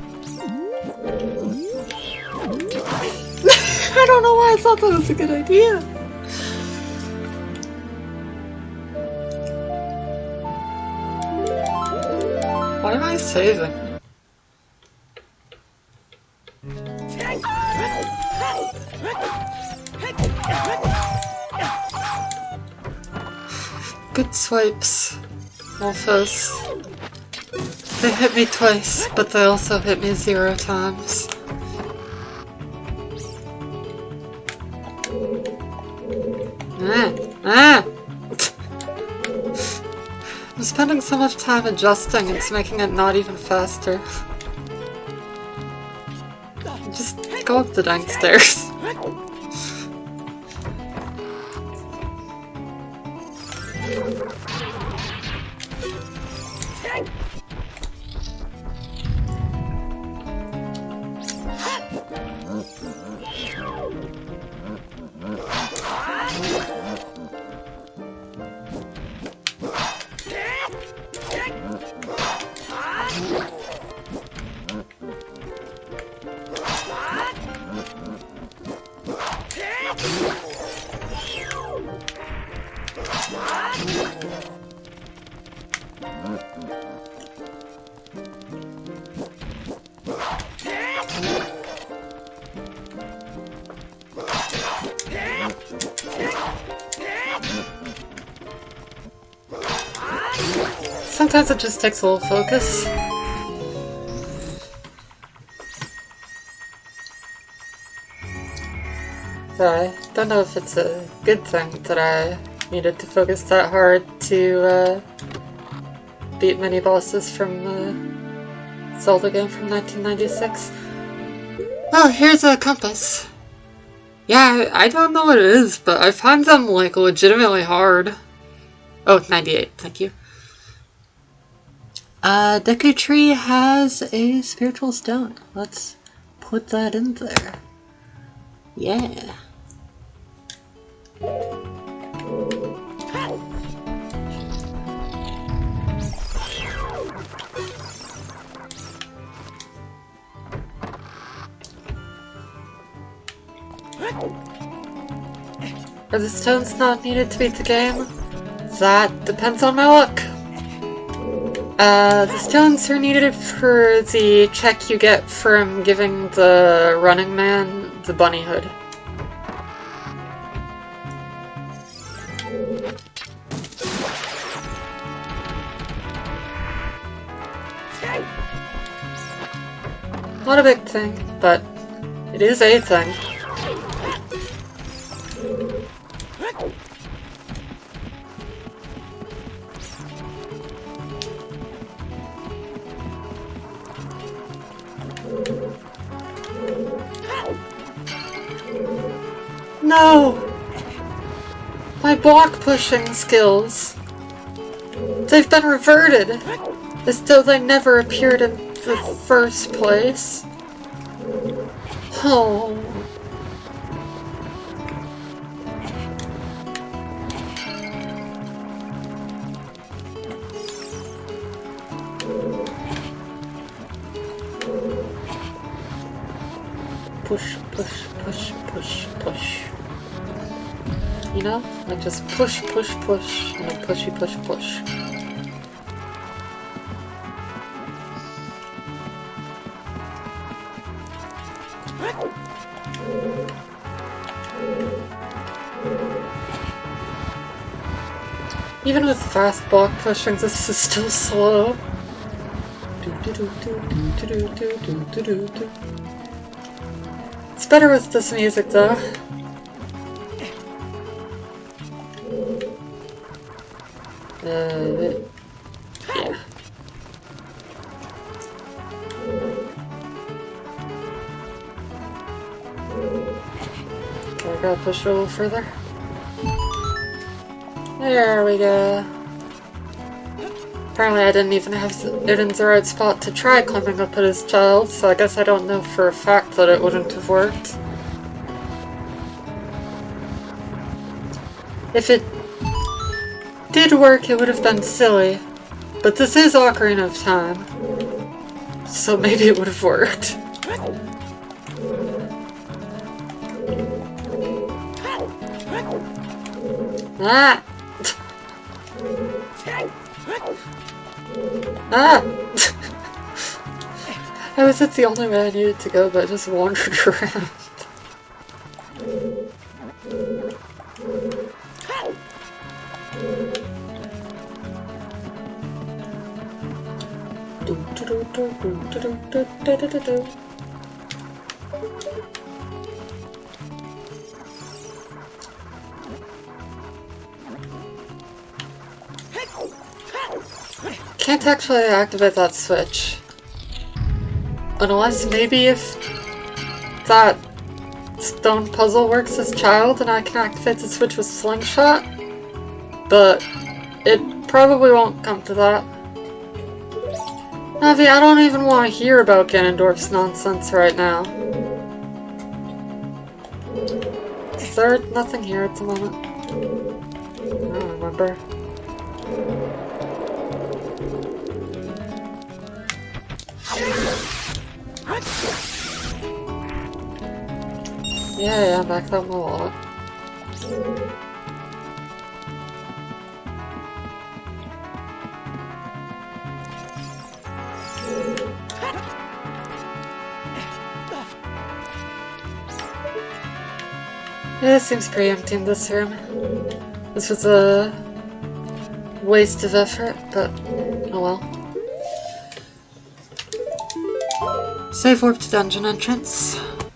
Speaker 1: I don't know why I thought that was a good idea. Why am I saving? Good swipes, Morphos. They hit me twice, but they also hit me 0 times. I'm spending so much time adjusting, it's making it not even faster. Just go up the dang stairs. Sometimes it just takes a little focus. So I don't know if it's a good thing that I needed to focus that hard to beat many bosses from the Zelda game from 1996. Oh, here's a compass. Yeah, I don't know what it is, but I find them like legitimately hard. Oh, 98, thank you. Deku Tree has a spiritual stone. Let's put that in there. Yeah. Are the stones not needed to beat the game? That depends on my luck. The stones are needed for the check you get from giving the running man the bunny hood. Not a big thing, but it is a thing. No! My block pushing skills. They've been reverted, as though they never appeared in the first place. Oh. Push, push, push, push, push. You know? Like just push, push, push, and then pushy, push, push. Even with fast block pushing, this is still slow. It's better with this music though. Yeah. Okay, I gotta push it a little further. There we go. Apparently I didn't even have it in the right spot to try climbing up at his child, so I guess I don't know for a fact that it wouldn't have worked. If it did work, it would have been silly. But this is Ocarina of Time, so maybe it would have worked. Ah! Ah! I was at the only way I needed to go, but I just wandered around. Can't actually activate that switch. Unless maybe if that stone puzzle works as child and I can activate the switch with Slingshot. But it probably won't come to that. Navi, I don't even want to hear about Ganondorf's nonsense right now. Is there nothing here at the moment? I don't remember. Yeah, back that wall up. Yeah, it seems pretty empty in this room. This was a waste of effort, but oh well. Save warp to dungeon entrance. I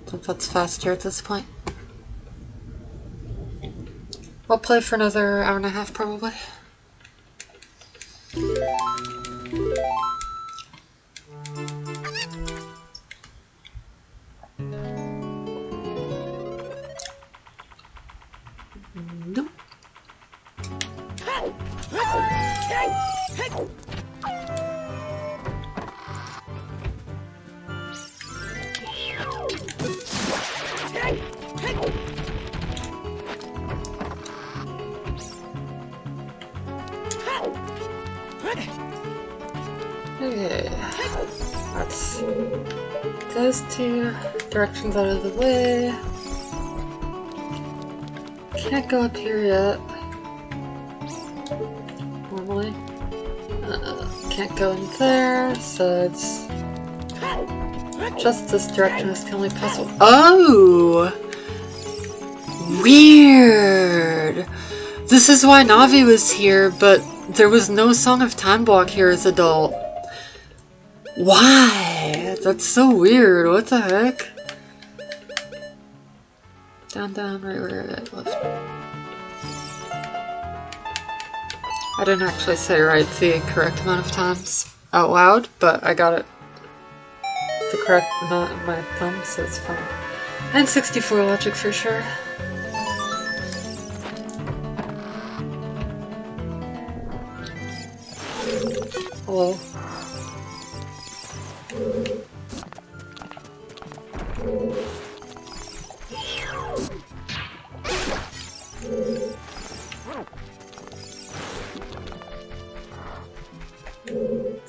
Speaker 1: think that's faster at this point. I'll play for another hour and a half probably. Nope. Okay, that's those two directions out of the way. Can't go up here yet. Normally. Can't go in there, so it's just this direction is the only possible. Oh! Weird! This is why Navi was here, but there was no Song of Time block here as adult. Why? That's so weird. What the heck? Down, down, right, left. I didn't actually say right the correct amount of times out loud, but I got it the correct amount in my thumb, so it's fine. And 64 logic for sure. Hello.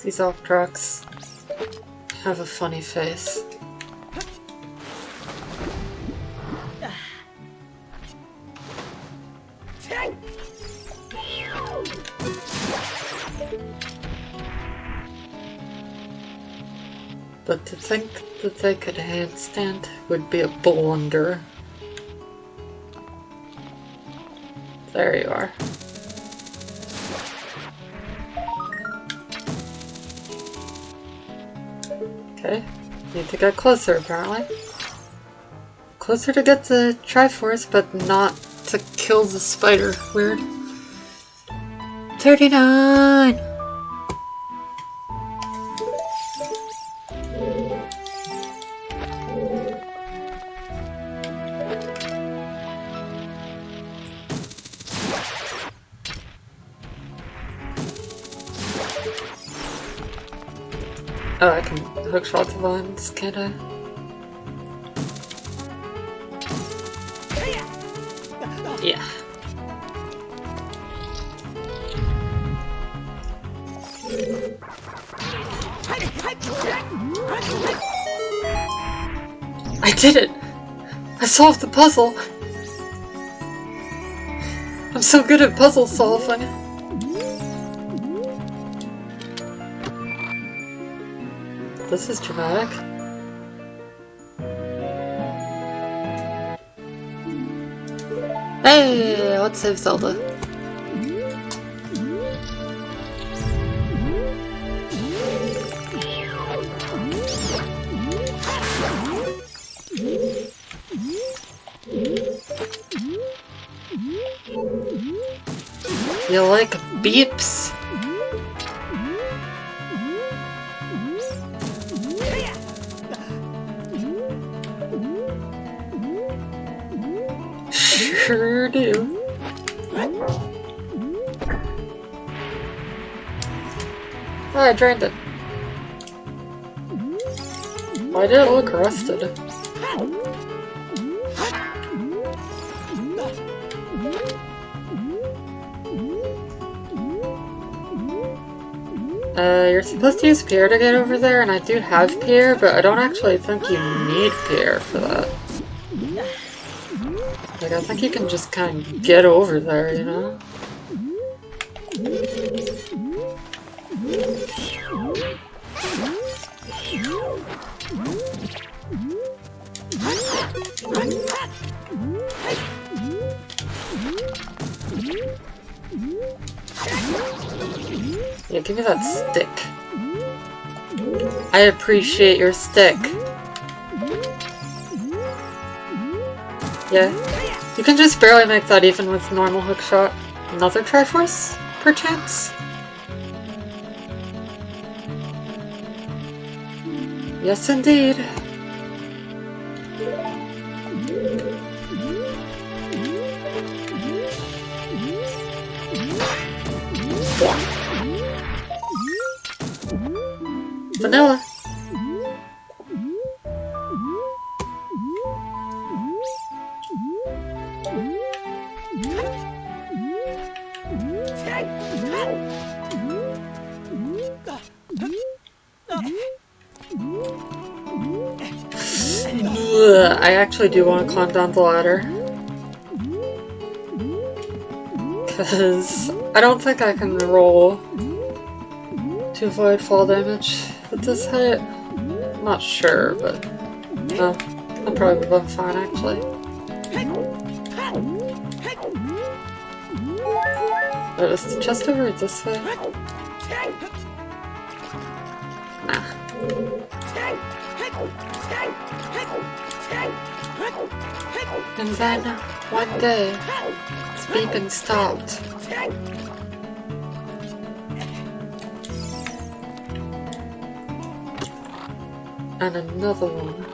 Speaker 1: These elf trucks have a funny face. But to think that they could handstand would be a blunder. There you are. Okay, need to get closer apparently. Closer to get the Triforce, but not to kill the spider. Weird. 39! Oh, I can hook shot the vines, can't I? Yeah. I did it! I solved the puzzle! I'm so good at puzzle solving. This is dramatic. Hey, let's save Zelda. You like beeps? Sure do. Oh, I drained it. Why did it look rusted? You're supposed to use Pierre to get over there, and I do have Pierre, but I don't actually think you need Pierre for that. Like, I think you can just kind of get over there, you know? Yeah, give me that stick. I appreciate your stick. Yeah. You can just barely make that even with normal hookshot. Another Triforce, perchance? Yes, indeed. Vanilla. I actually do want to climb down the ladder. Because I don't think I can roll to avoid fall damage at this height. I'm not sure, but no, I probably would have been fine actually. Oh, is the chest over this way? Nah. And then, one day, its beeping stopped. And another one.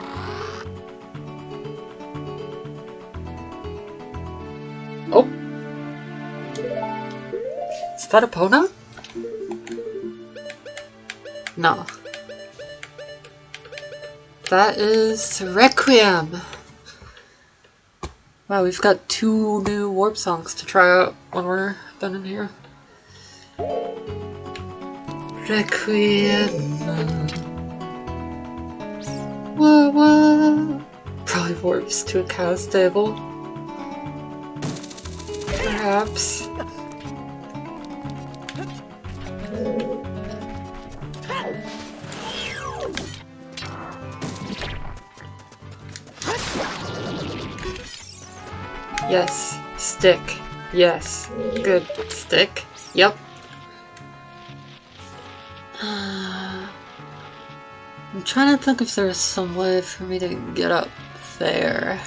Speaker 1: Oh! Is that a Epona? No. That is Requiem! Wow, we've got 2 new warp songs to try out when we're done in here. Requiem. Whoa, whoa. Probably warps to a cow stable. Perhaps. Yes, stick. Yes, good stick. Yep. I'm trying to think if there's some way for me to get up there.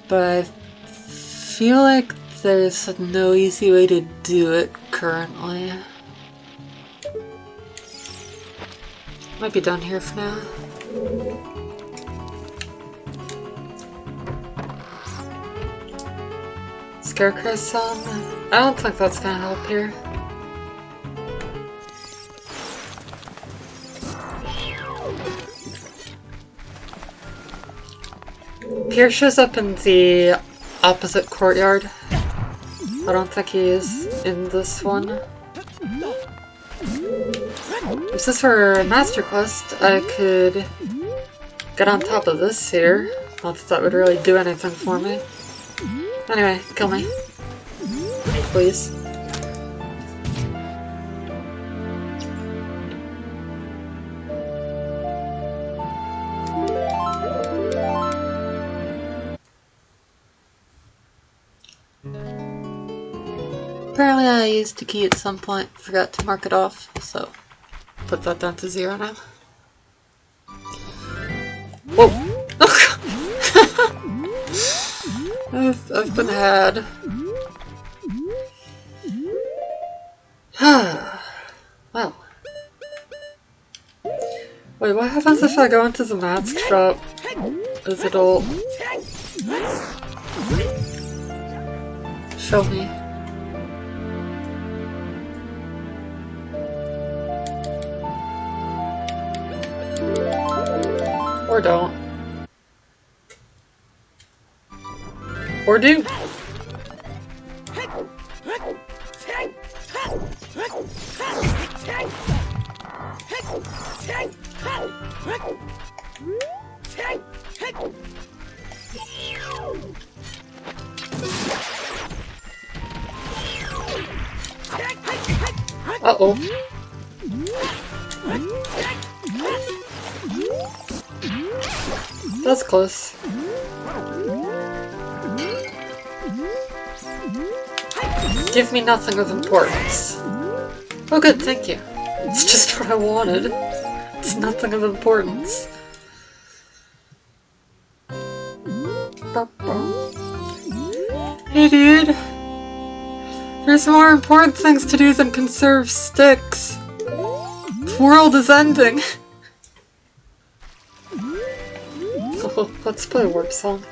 Speaker 1: But I feel like there's no easy way to do it currently. Might be down here for now. Scarecrow song? I don't think that's gonna help here. Pierre shows up in the opposite courtyard. I don't think he is in this one. If this were a master quest, I could get on top of this here. Not that that would really do anything for me. Anyway, kill me. Please. Apparently I used a key at some point, forgot to mark it off, so put that down to 0 now. Whoa! I've been had. Well. Wait, what happens if I go into the mask shop? Is it'll show me? Or don't. Or do. Uh-oh. That's close. Give me nothing of importance. Oh good, thank you. It's just what I wanted. It's nothing of importance. Hey dude! There's more important things to do than conserve sticks. The world is ending. Oh, let's play a warp song.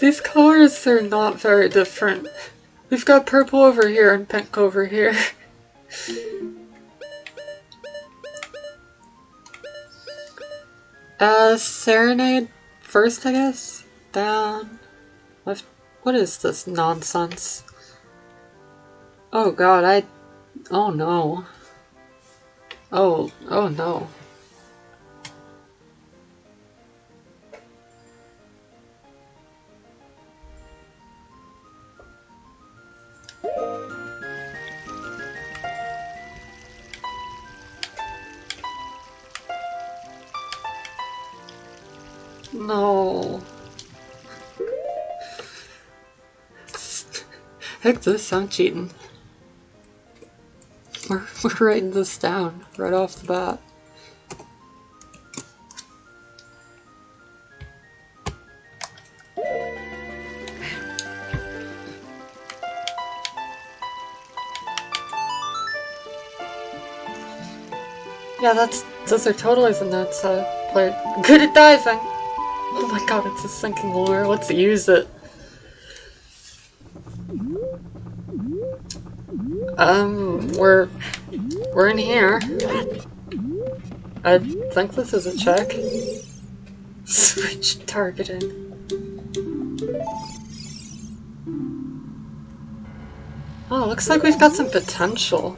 Speaker 1: These colors are not very different. We've got purple over here and pink over here. Serenade first, I guess? Down. Left. What is this nonsense? Oh god, oh no. Oh no. No. Heck this, I'm cheating. We're writing this down right off the bat. Yeah, those are totally the notes I played. Good at diving! Oh my god, it's a sinking lure. Let's use it. We're in here. I think this is a check. Switch targeting. Oh, looks like we've got some potential.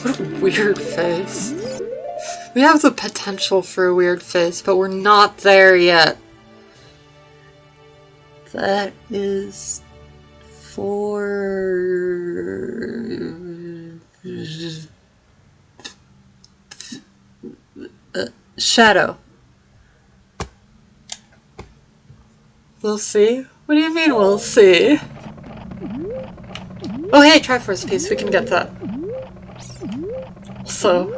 Speaker 1: What a weird face. We have the potential for a weird face, but we're not there yet. That is for Shadow. We'll see? What do you mean we'll see? Oh hey, Triforce piece, we can get that. So,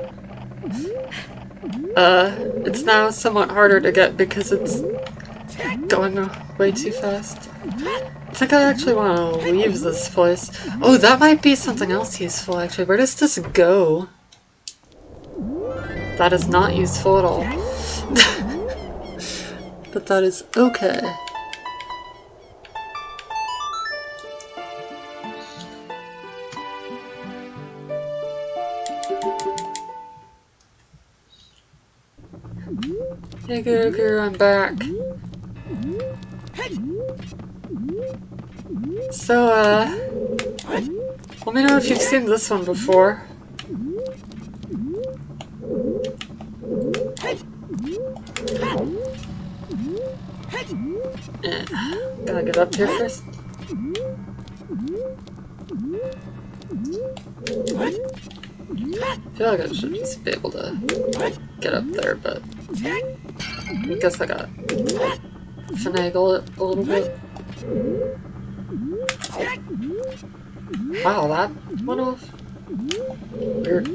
Speaker 1: it's now somewhat harder to get because it's going way too fast. I think I actually want to leave this place. Oh, that might be something else useful actually. Where does this go? That is not useful at all. But that is okay. Hey Guru, I'm back. So, let me know if you've seen this one before. Gotta get up here first. I feel like I should just be able to get up there, but I guess I gotta finagle it a little bit. Wow, that went off. Weird.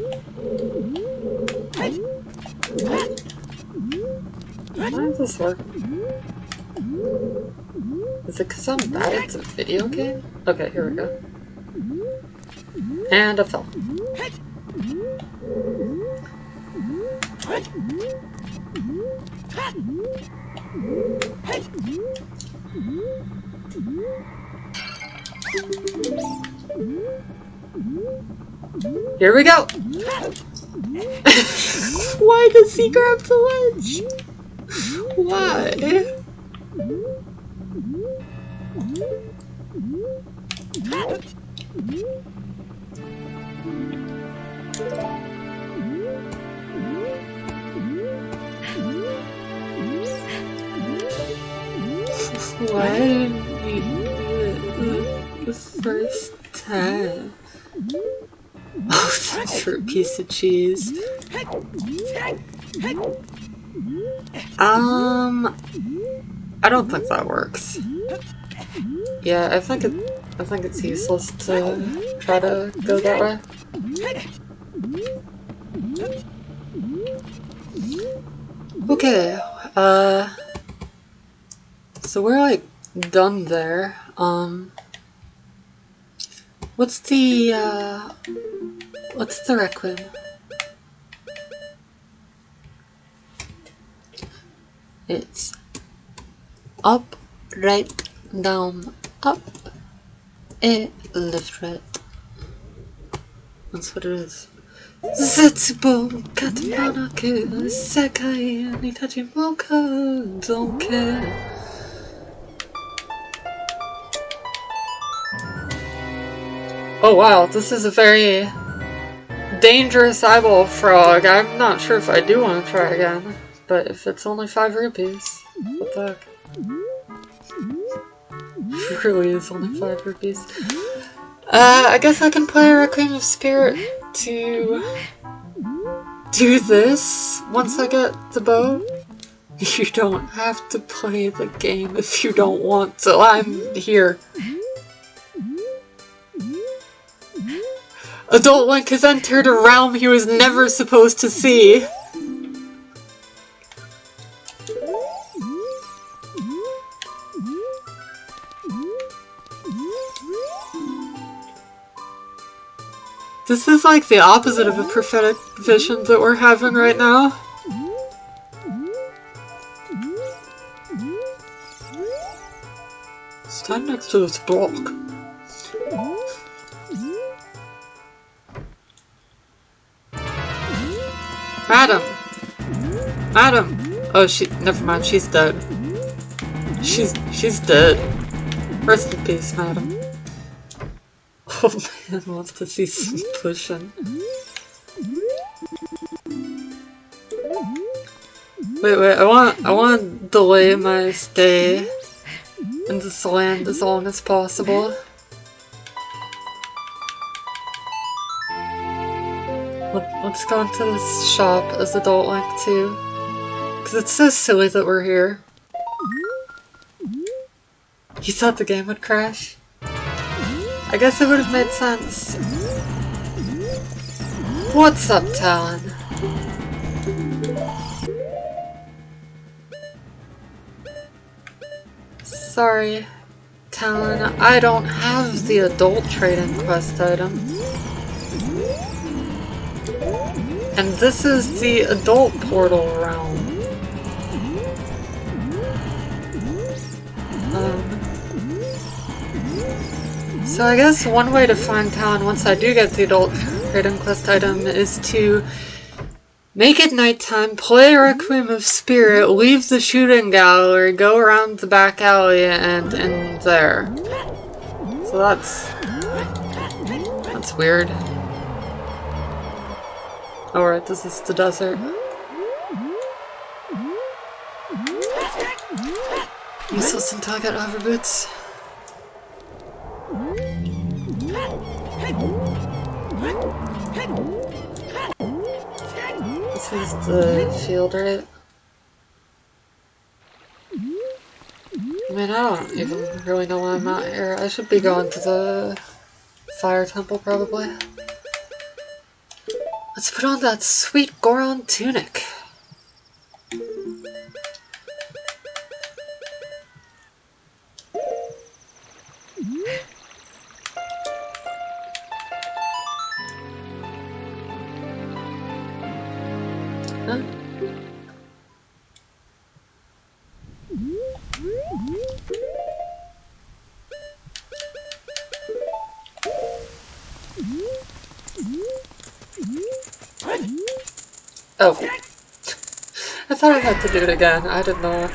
Speaker 1: Why does this work? Is it because I'm bad at a video game? Okay, here we go. And I fell. Here we go! Why does he grab the ledge? Why? Why didn't we do it the first time? Oh, thanks for a piece of cheese. I don't think that works. Yeah, I think it's useless to try to go that way. Okay, so we're like done there. What's the requiem? It's up, right, down, up, left, right. That's what it is. Zetsubo katamana ke sekai ni tachimoka don't care. Oh wow, this is a very dangerous eyeball frog. I'm not sure if I do want to try again, but if it's only 5 rupees, what the heck? It really is only 5 rupees. I guess I can play Requiem of Spirit to do this once I get the bow. You don't have to play the game if you don't want to. I'm here. Adult Link has entered a realm he was never supposed to see. This is like the opposite of a prophetic vision that we're having right now. Stand next to this block. Madam! Madam! Oh, never mind, she's dead. She's dead. Rest in peace, madam. Oh man, wants to see some pushing. Wait, I want to delay my stay in this land as long as possible. Let's go into this shop as Adult Link too. Because it's so silly that we're here. You thought the game would crash? I guess it would have made sense. What's up, Talon? Sorry, Talon, I don't have the adult trading quest item. And this is the adult portal realm. So I guess one way to find Talon once I do get the adult trading quest item is to make it nighttime, play Requiem of Spirit, leave the shooting gallery, go around the back alley, and in there. So that's weird. Alright, this is the desert. Useless until I get hoverboots. This is the field, right? I mean, I don't even really know why I'm out here. I should be going to the fire temple, probably. Let's put on that sweet Goron tunic. Huh? Oh. I thought I had to do it again. I didn't know.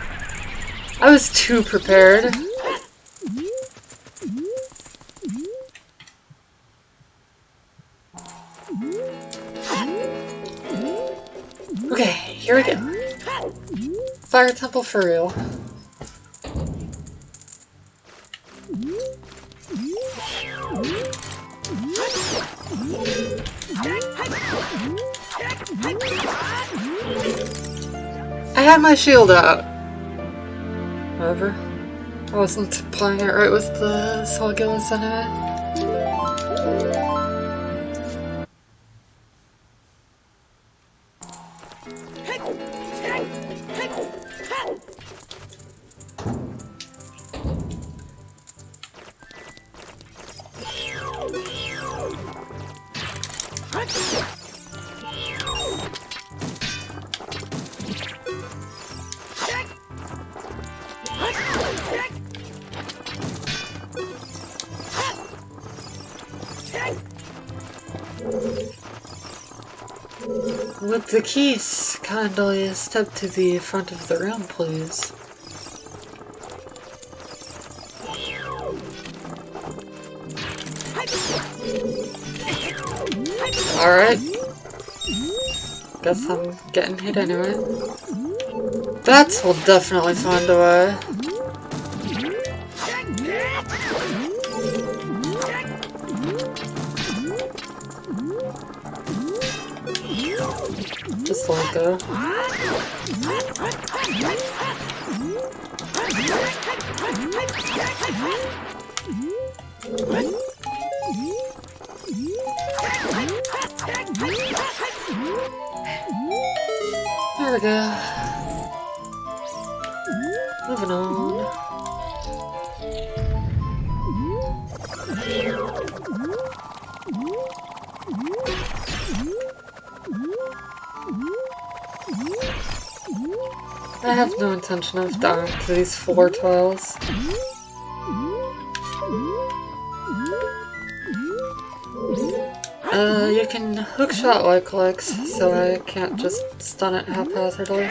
Speaker 1: I was too prepared. Okay, here we go. Fire temple for real. I had my shield out. However, I wasn't playing it right with the Solgillis anyway. Would the keys kindly step to the front of the room, please? Alright. Guess I'm getting hit anyway. Bats will definitely find a way. Just let go. There we go. Moving on. I have no intention of dying to these 4 tiles. You can hookshot like clicks, so I can't just stun it haphazardly.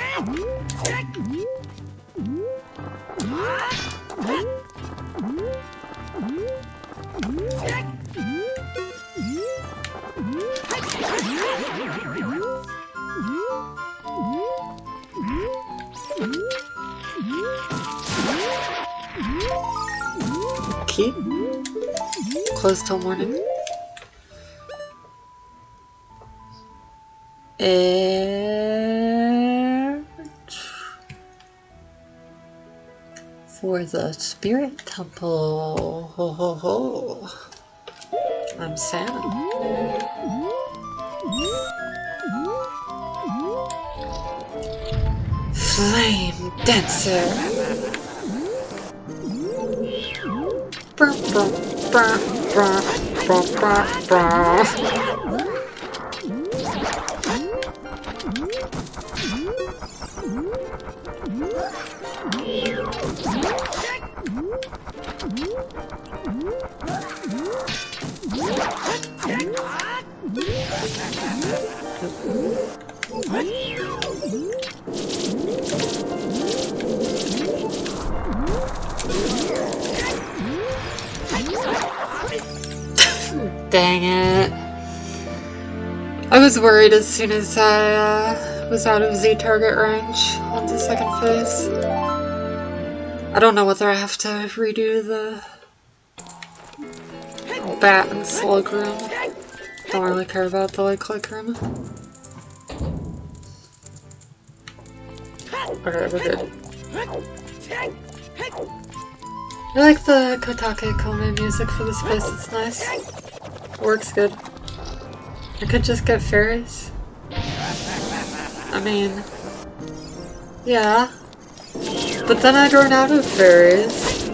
Speaker 1: Key? Closed till morning. And for the spirit temple, ho ho ho. I'm Santa. Flame dancer. Brr, brr, brr, brr, brr, brr, brr. Dang it. I was worried as soon as I was out of Z target range on the second phase. I don't know whether I have to redo the bat and slug room. Don't really care about the like click room. Okay, we're good. I like the Kotake Kome music for this place, it's nice. Works good. I could just get fairies. I mean, yeah. But then I'd run out of fairies.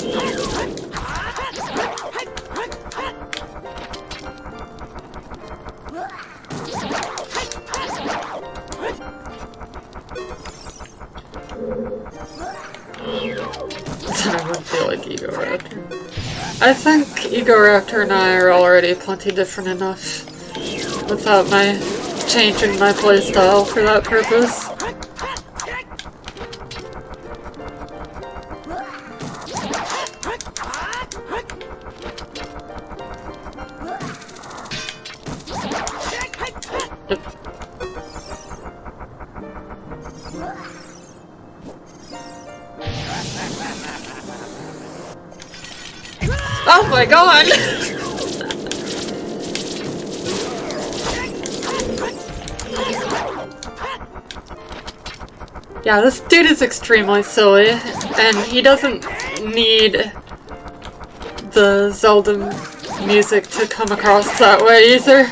Speaker 1: Then I would feel like Ego Raptor. I think Ego Raptor and I are already plenty different enough without my changing my playstyle for that purpose. Oh my god! Yeah, this dude is extremely silly, and he doesn't need the Zelda music to come across that way either.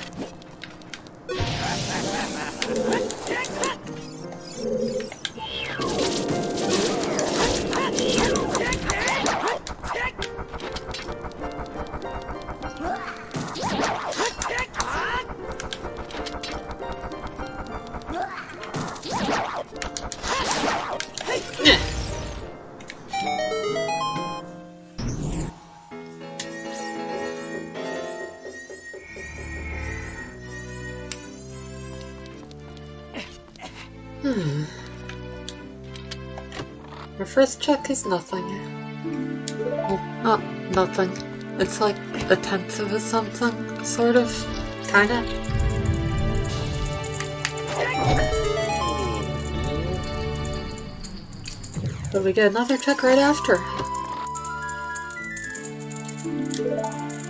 Speaker 1: Our first check is nothing. Well, not nothing. It's like a tenth of a something, sort of, kinda. But we get another check right after.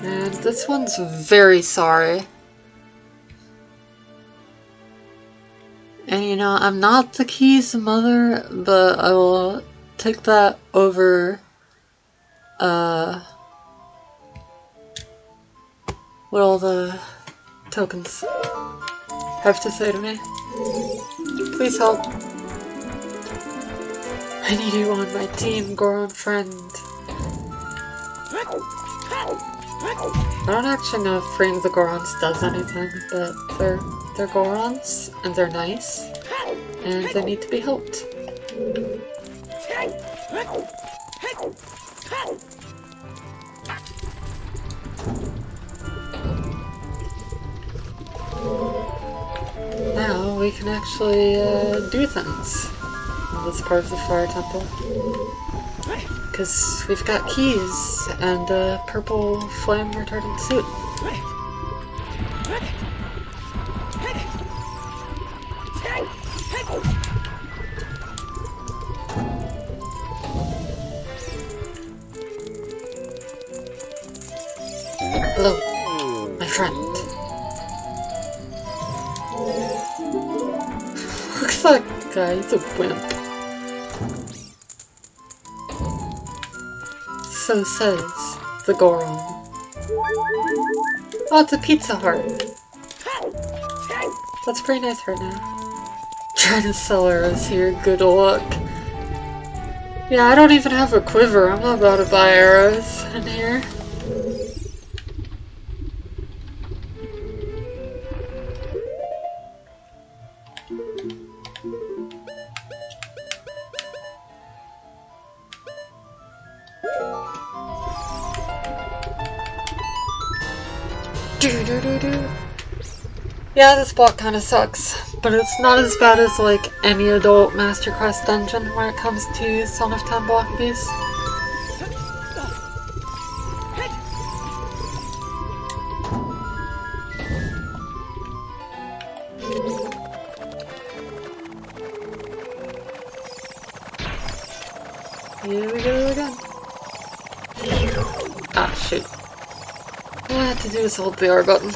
Speaker 1: And this one's very sorry. And you know, I'm not the keys mother, but I will take that over, what all the tokens have to say to me. Please help. I need you on my team, Goron friend. I don't actually know if freeing the Gorons does anything, but they're Gorons, and they're nice, and they need to be helped. Now we can actually do things in this part of the Fire Temple. Because we've got keys and a purple flame retardant suit. Hello, my friend. Look at that guy, he's a wimp. So says the Goron. Oh, it's a Pizza Hut. That's pretty nice right now. Trying to sell arrows here, good luck. Yeah, I don't even have a quiver. I'm not about to buy arrows in here. Yeah, this block kinda sucks, but it's not as bad as like any adult Master Quest dungeon when it comes to Son of Ten blockables. Here we go again. Ah, shoot. All I have to do is hold the R button.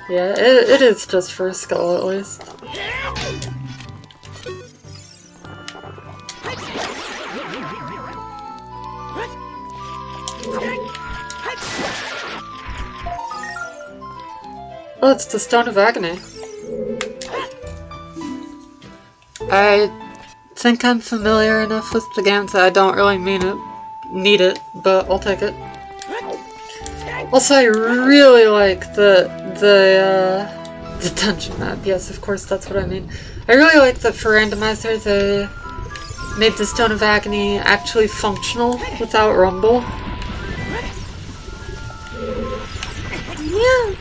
Speaker 1: Yeah, it is just for a skull at least. Oh, it's the Stone of Agony. I think I'm familiar enough with the game that I don't really need it, but I'll take it. Also, I really like the dungeon map. Yes, of course, that's what I mean. I really like that for Randomizer they made the Stone of Agony actually functional without rumble. Yeah.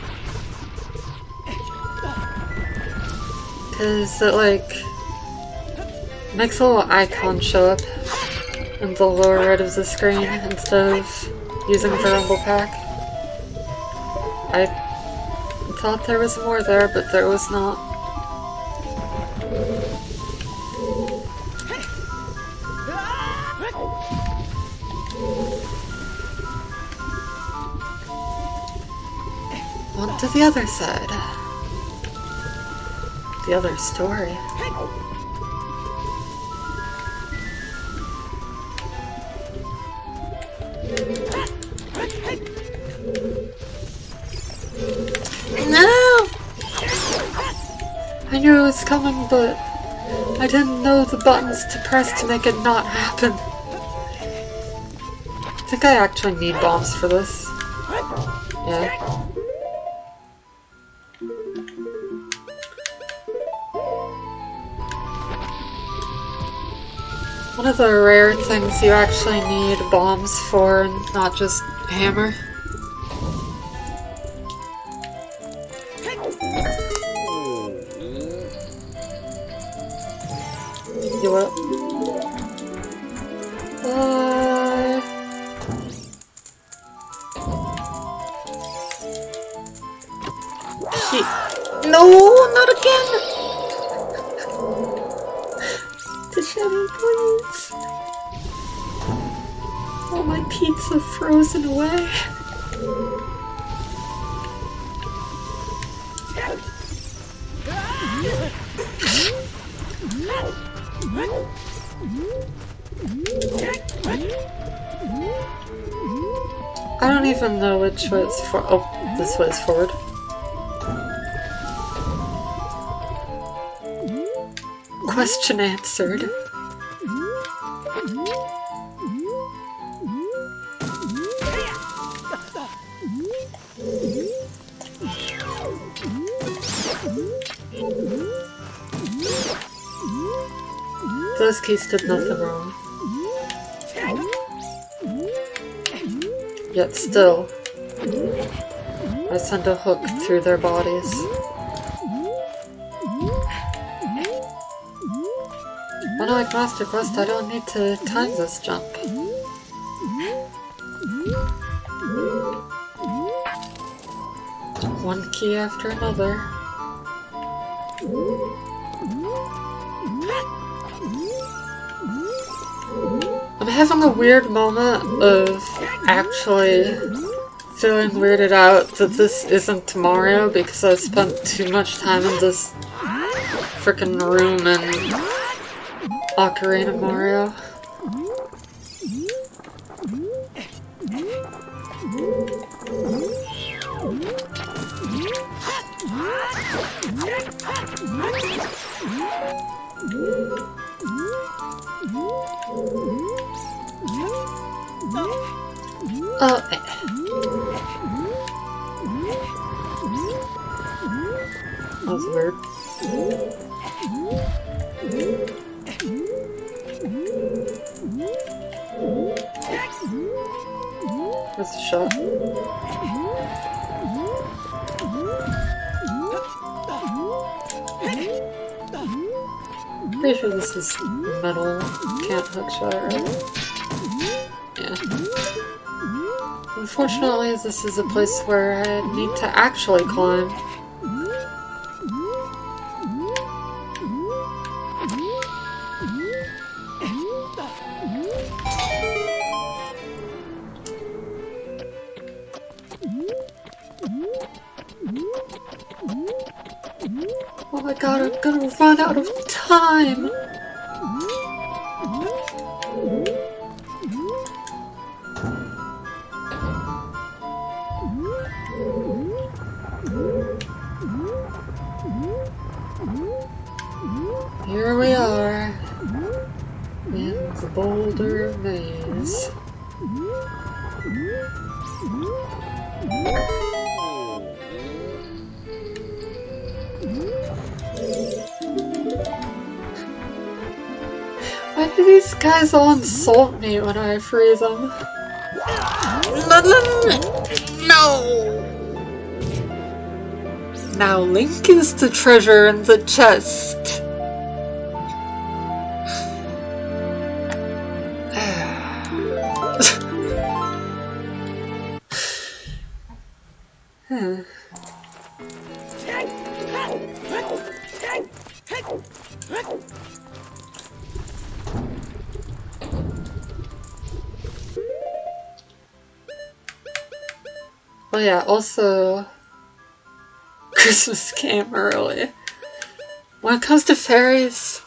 Speaker 1: Because it, like, makes a little icon show up in the lower right of the screen instead of using the rumble pack. I thought there was more there, but there was not. On to the other side. The other story. No! I knew it was coming, but I didn't know the buttons to press to make it not happen. I think I actually need bombs for this. Yeah. One of the rare things you actually need bombs for, and not just hammer. You up? No, not again! The shadow, please. Oh, my pizza frozen away. I don't even know which way is for. Oh, this way is forward. Question answered. Those keys did nothing wrong. Yet still, I send a hook through their bodies. Unlike Master Quest, I don't need to time this jump. One key after another. I'm having a weird moment of actually feeling weirded out that this isn't Mario because I spent too much time in this frickin' room in Ocarina Mario. Oh, that was weird. That's a shot. Pretty sure this is metal. Can't hook shot, right? Yeah. Unfortunately, this is a place where I need to actually climb. Oh my god, I'm gonna run out of time! Here we are, in the boulder maze. Why do these guys all insult me when I free them? No! Now Link is the treasure in the chest. Oh yeah, also, Christmas came early. When it comes to fairies,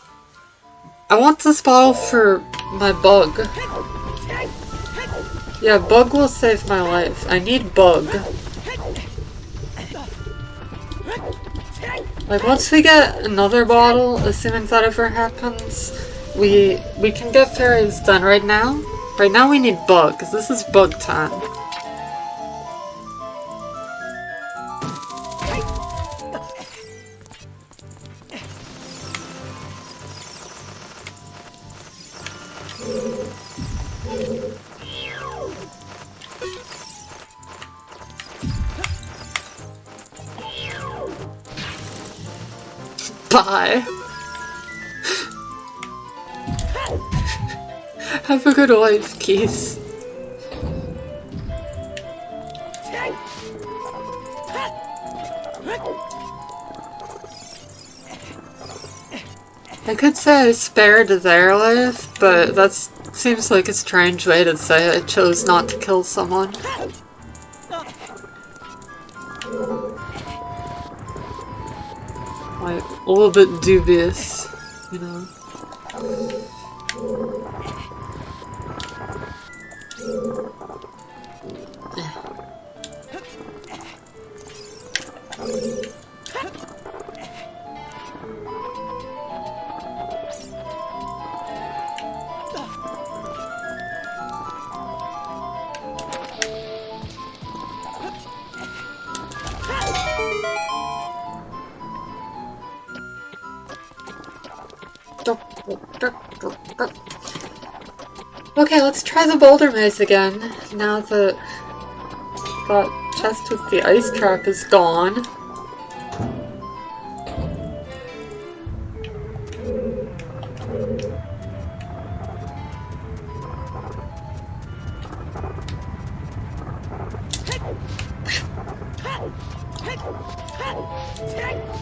Speaker 1: I want this bottle for my bug. Yeah, bug will save my life. I need bug. Like, once we get another bottle, assuming that ever happens, we can get fairies done. Right now we need bug, because this is bug time. Bye. Have a good life, Keith. I could say I spared their life, but that seems like a strange way to say I chose not to kill someone. Like, a little bit dubious, you know. Okay, let's try the boulder maze again, now that that chest with the ice trap is gone.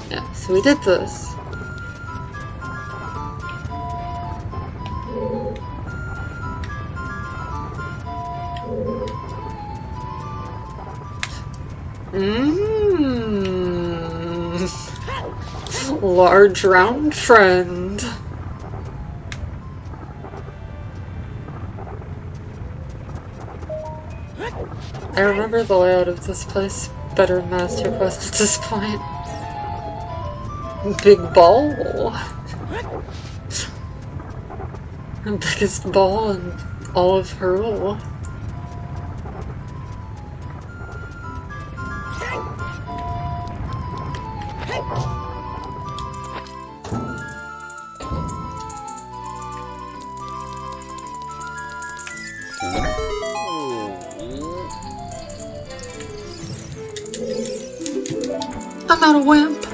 Speaker 1: Yeah, so we did this. Large round friend. I remember the layout of this place better than Master Quest at this point. Big ball. Biggest ball in all of Hyrule. I'm not a wimp.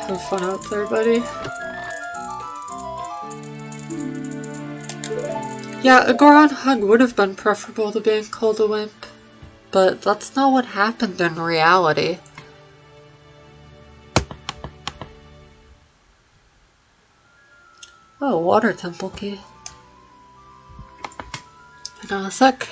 Speaker 1: Have fun out there, buddy. Yeah, a Goron hug would have been preferable to being called a wimp, but that's not what happened in reality. Oh, water temple key. Hang on a sec.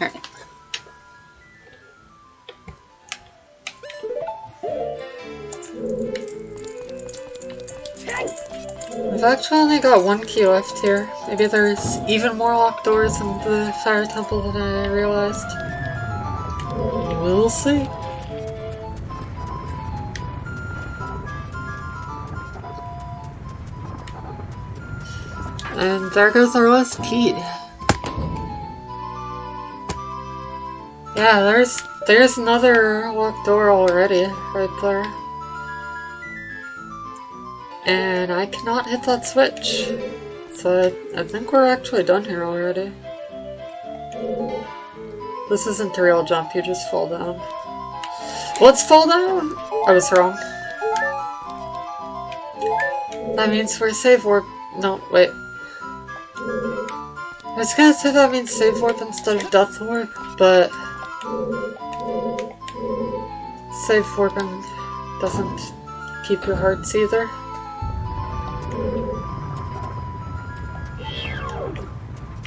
Speaker 1: Alright. We've actually only got one key left here. Maybe there's even more locked doors in the fire temple than I realized. We'll see. And there goes our last key. Yeah, there's another locked door already, right there. And I cannot hit that switch. So I think we're actually done here already. This isn't a real jump, you just fall down. Let's fall down! I was wrong. That means we're save warp. No, wait. I was gonna say that means save warp instead of death warp, but save warping doesn't keep your hearts either.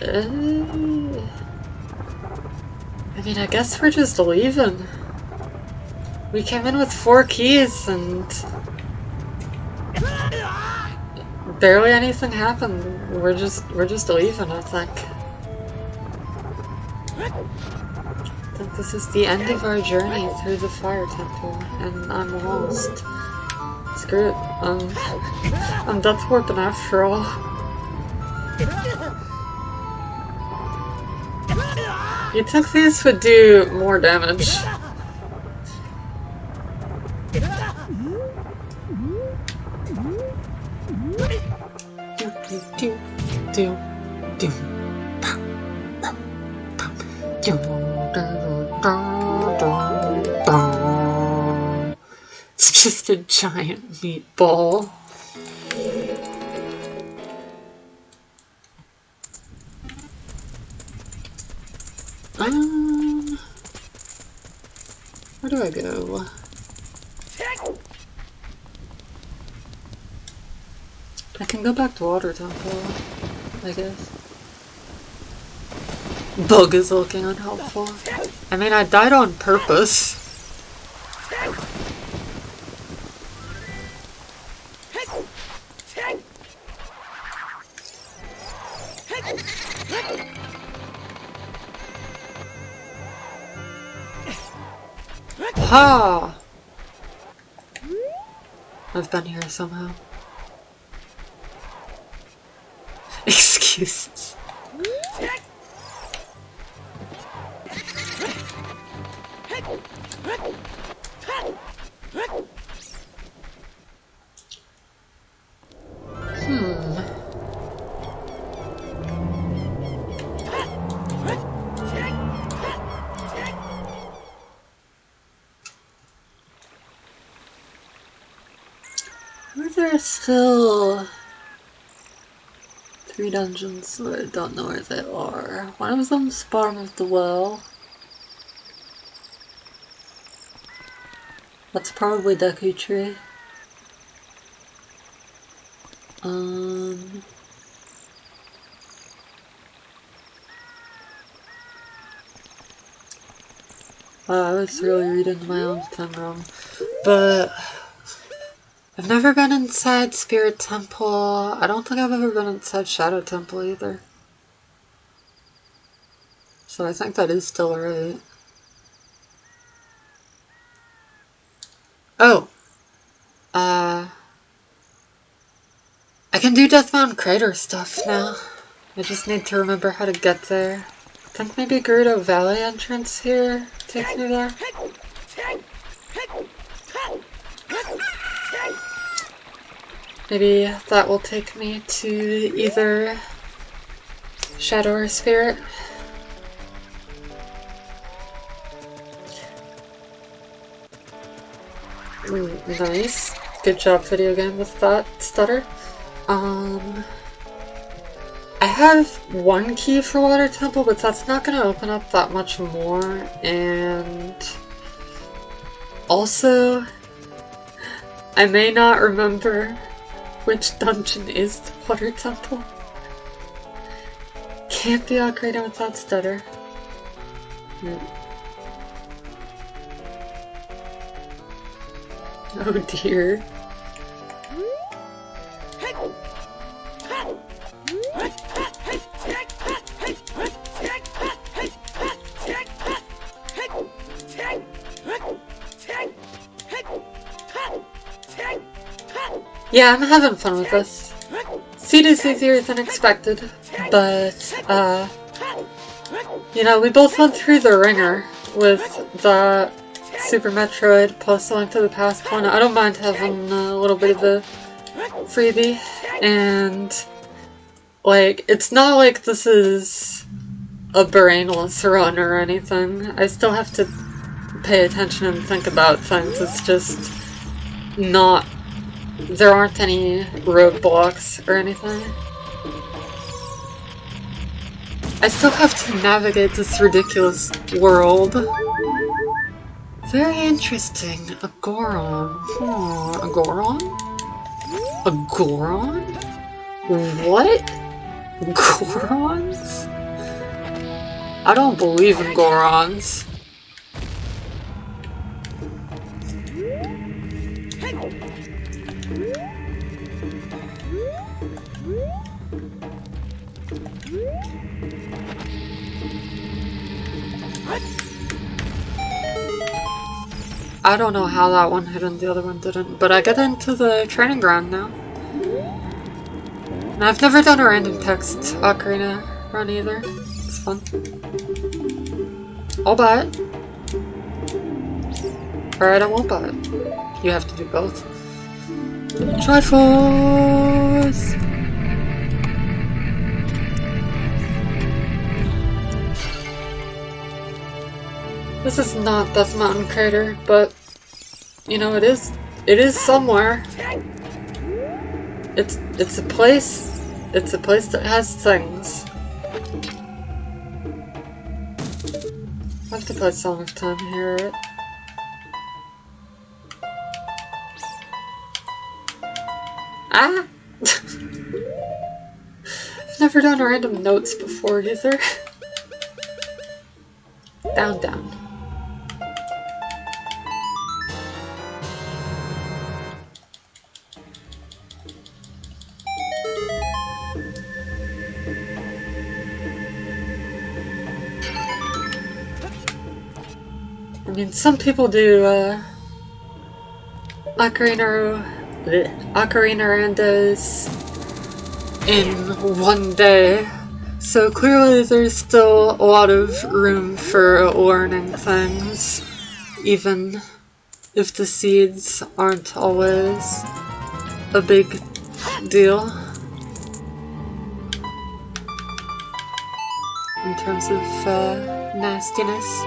Speaker 1: I mean, I guess we're just leaving. We came in with 4 keys and barely anything happened. We're just leaving, I think. I think this is the end of our journey through the fire temple, and I'm lost. Screw it. I'm death warping after all. You'd think these would do more damage. It's just a giant meatball. Where do I go? I can go back to Water Temple, I guess. Bug is looking unhelpful. I mean, I died on purpose. Ha! I've been here somehow. Excuses. There's still 3 dungeons that I don't know where they are. One of them's bottom of the well. That's probably Deku Tree. I was really reading my own thing wrong, but I've never been inside Spirit Temple. I don't think I've ever been inside Shadow Temple either. So I think that is still right. Oh! I can do Deathbound Crater stuff now. I just need to remember how to get there. I think maybe Gerudo Valley entrance here takes me there. Maybe that will take me to either Shadow or Spirit. Nice. Good job, video game, with that stutter. I have 1 key for Water Temple, but that's not going to open up that much more, and also, I may not remember which dungeon is the Water Temple. Can't be Ocarina without stutter. Oh dear. Yeah, I'm having fun with this. Seed is easier than expected, but, you know, we both went through the ringer with the Super Metroid plus Link to the Past one. I don't mind having a little bit of a freebie, and, like, it's not like this is a brainless run or anything. I still have to pay attention and think about things. It's just not... There aren't any roadblocks or anything. I still have to navigate this ridiculous world. Very interesting. A Goron. A Goron? A Goron? What? Gorons? I don't believe in Gorons. I don't know how that one hit and the other one didn't, but I got into the training ground now. And I've never done a random text Ocarina run either. It's fun. I'll buy it. Alright, I won't buy it. You have to do both. Triforce! This is not Death Mountain Crater, but you know it is somewhere. It's a place that has things. I have to play Song of Time to hear it. Ah! I've never done random notes before either. Down, down. I mean, some people do, Ocarina Randos in one day, so clearly there's still a lot of room for learning things, even if the seeds aren't always a big deal in terms of nastiness.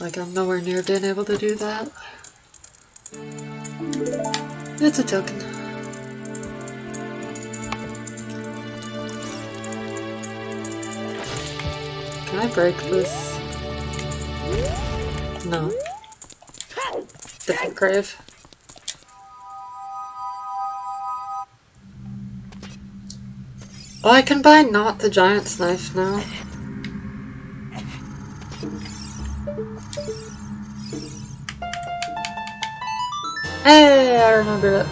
Speaker 1: Like, I'm nowhere near being able to do that. It's a token. Can I break this? No. Different grave. Oh, I can buy not the giant's knife now. Hey, I remembered it.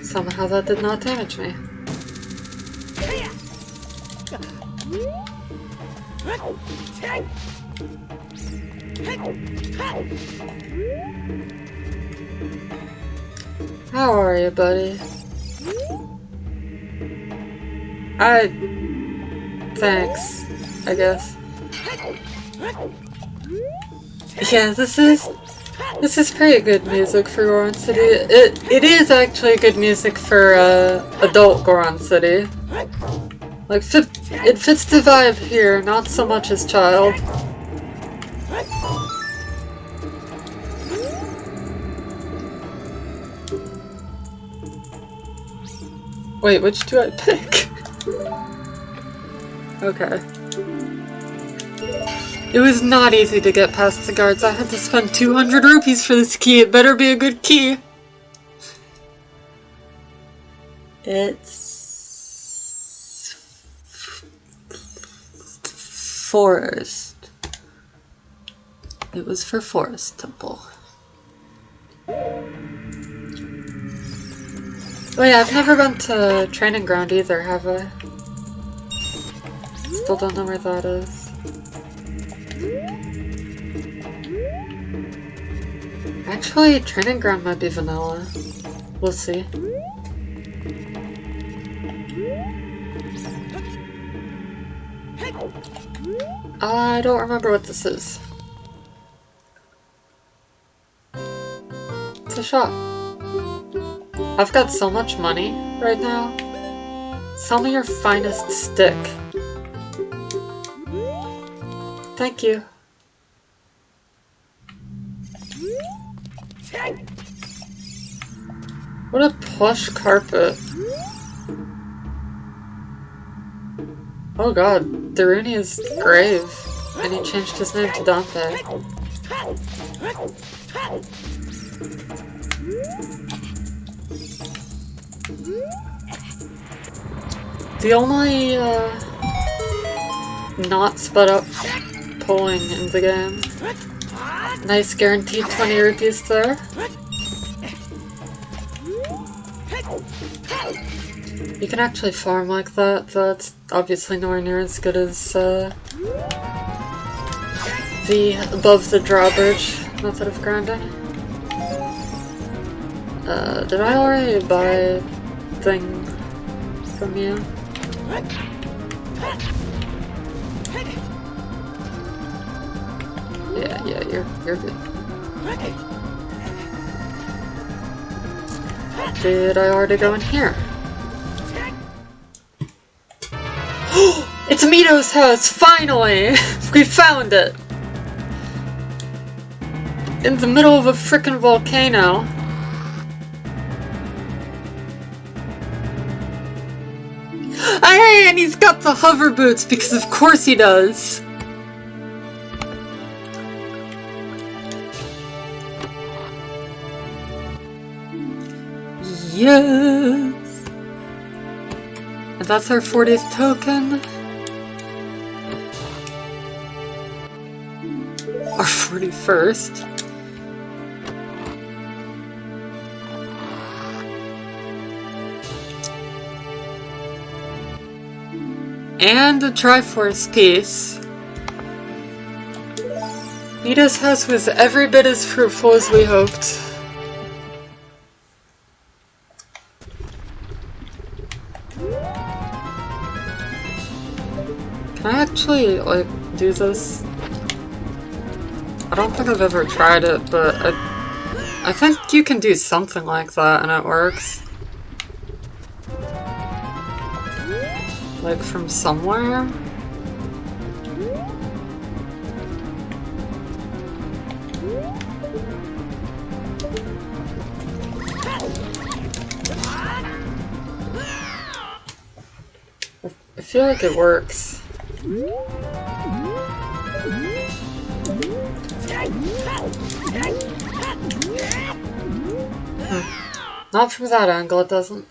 Speaker 1: Somehow that did not damage me. How are you, buddy? Thanks, I guess. Yeah, this is pretty good music for Goron City. It is actually good music for adult Goron City. Like, it fits the vibe here, not so much as child. Wait, which do I pick? Okay. It was not easy to get past the guards. I had to spend 200 rupees for this key. It better be a good key. It's... Forest. It was for Forest Temple. Oh yeah, I've never been to Training Ground either, have I? Still don't know where that is. Actually, Training Ground might be vanilla. We'll see. I don't remember what this is. It's a shop. I've got so much money right now. Sell me your finest stick. Thank you. What a plush carpet. Oh god, Darunia's grave. And he changed his name to Dante. The only not sped up pulling in the game. Nice guaranteed 20 rupees there. You can actually farm like that, though it's obviously nowhere near as good as the above the drawbridge method of grinding. Did I already buy a thing from you? Yeah, you're good. Did I already go in here? It's Mito's house, finally! We found it! In the middle of a frickin' volcano. Hey, and he's got the hover boots, because of course he does! Yes! And that's our 40th token. Our 41st. And a Triforce piece. Mita's house was every bit as fruitful as we hoped. Can I actually, like, do this? I don't think I've ever tried it, but I think you can do something like that and it works. Like from somewhere? I feel like it works. Not from that angle, it doesn't.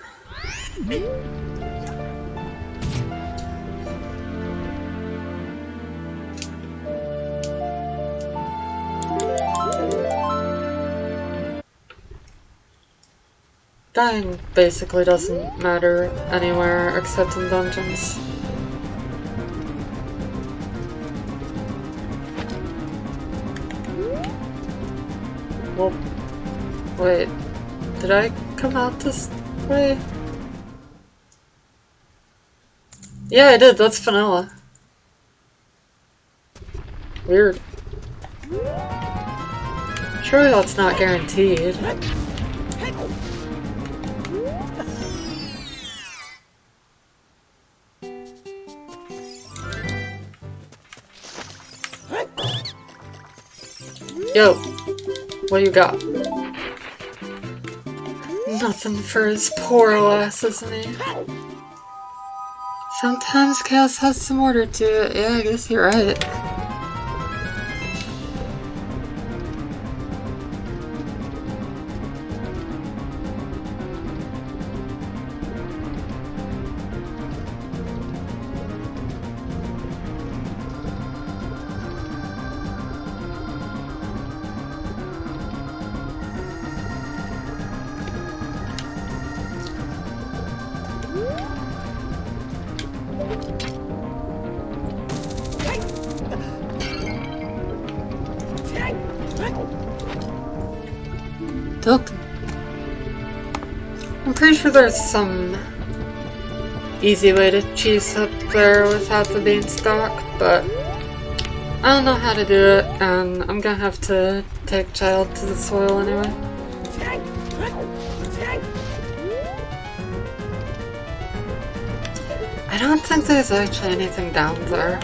Speaker 1: Dying basically doesn't matter anywhere except in dungeons. Well, wait, did I come out this way? Yeah, I did, that's vanilla. Weird. Surely that's not guaranteed. Yo, what do you got? nothing for his poor lass, isn't he? Sometimes chaos has some order to it. Yeah, I guess you're right. Look. I'm pretty sure there's some easy way to cheese up there without the beanstalk, but I don't know how to do it, and I'm gonna have to take child to the soil anyway. I don't think there's actually anything down there.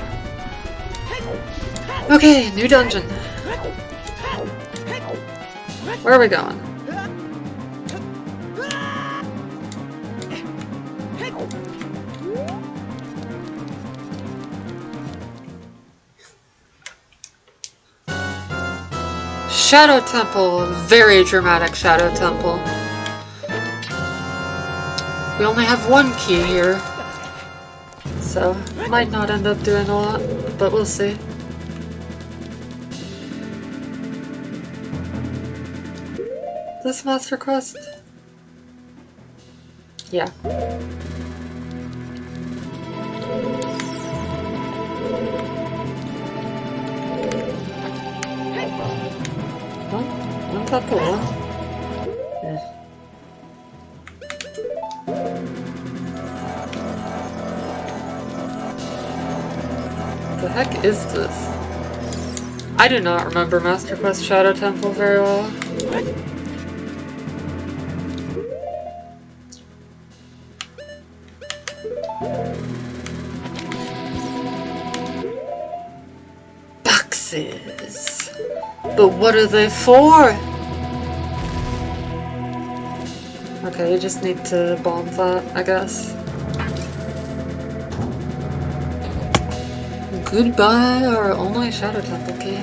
Speaker 1: Okay, new dungeon. Where are we going? Shadow Temple. Very dramatic Shadow Temple. We only have one key here, so might not end up doing a lot, but we'll see. This master quest? Yeah. Well, on top of one. Yeah. The heck is this? I do not remember Master Quest Shadow Temple very well. Boxes. But what are they for? Okay, you just need to bomb that, I guess. Goodbye, our only Shadow Temple key.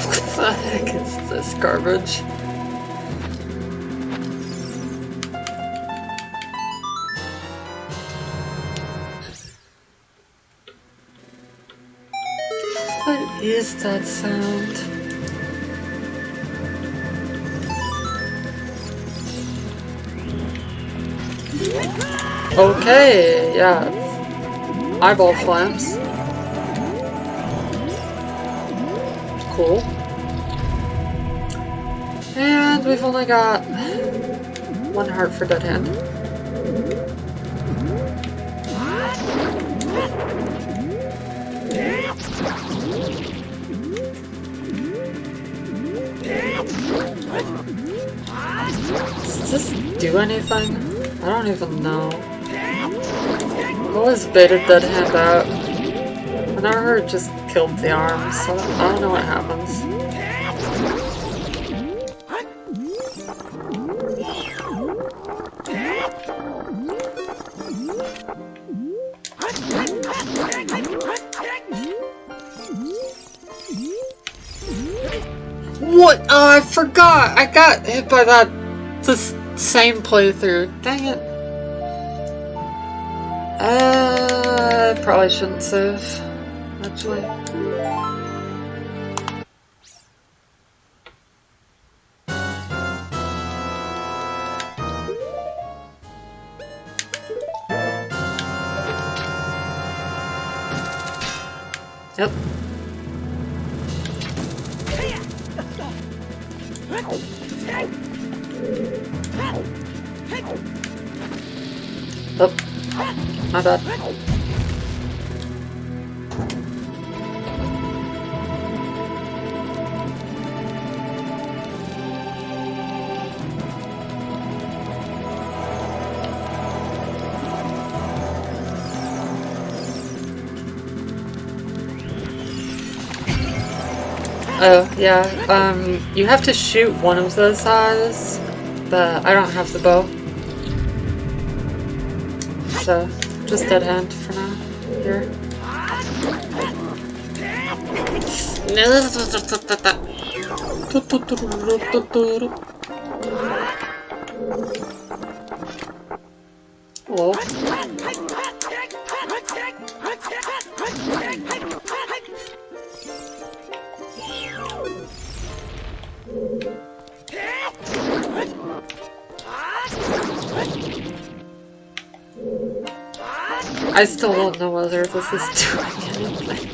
Speaker 1: What the heck is this garbage? What is that sound? Okay, yeah. Eyeball flames. Cool. And we've only got one heart for Dead Hand. Does this do anything? I don't even know. I've always baited Dead Hand out. I never heard it just killed the arm, so I don't know what happens. What? Oh, I forgot! I got hit by that this same playthrough. Dang it. I probably shouldn't save, actually. Yep. Oh, my bad. Oh, yeah, you have to shoot one of those eyes, but I don't have the bow. So, just dead hand for now, here. Whoa. I still don't know whether this is doing anything.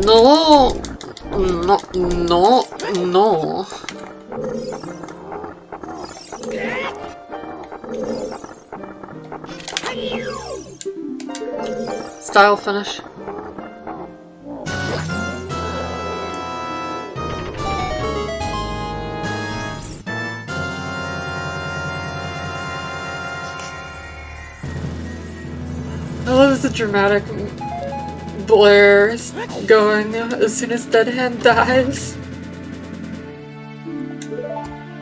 Speaker 1: No! No, no, no. Style finish. I love the dramatic blare going as soon as Dead Hand dies.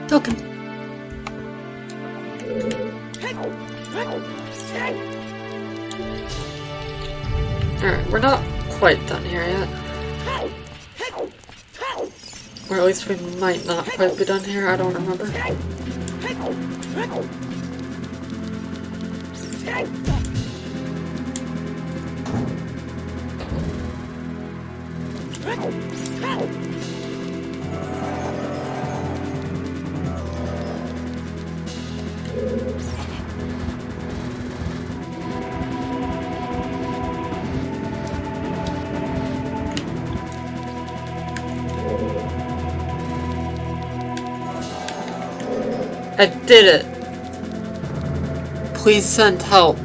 Speaker 1: Token. Alright, we're not quite done here yet. Or at least we might not quite be done here, I don't remember. I did it! Please send help.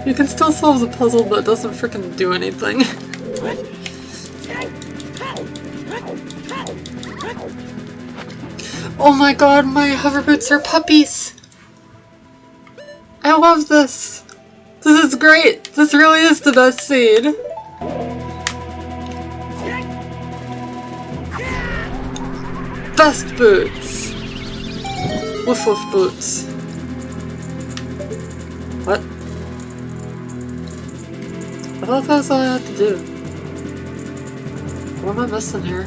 Speaker 1: You can still solve the puzzle, but it doesn't freaking do anything. Oh my god, my hover boots are puppies! I love this! This is great! This really is the best scene! Best boots! Woof woof boots. What? I thought that was all I had to do. What am I missing here?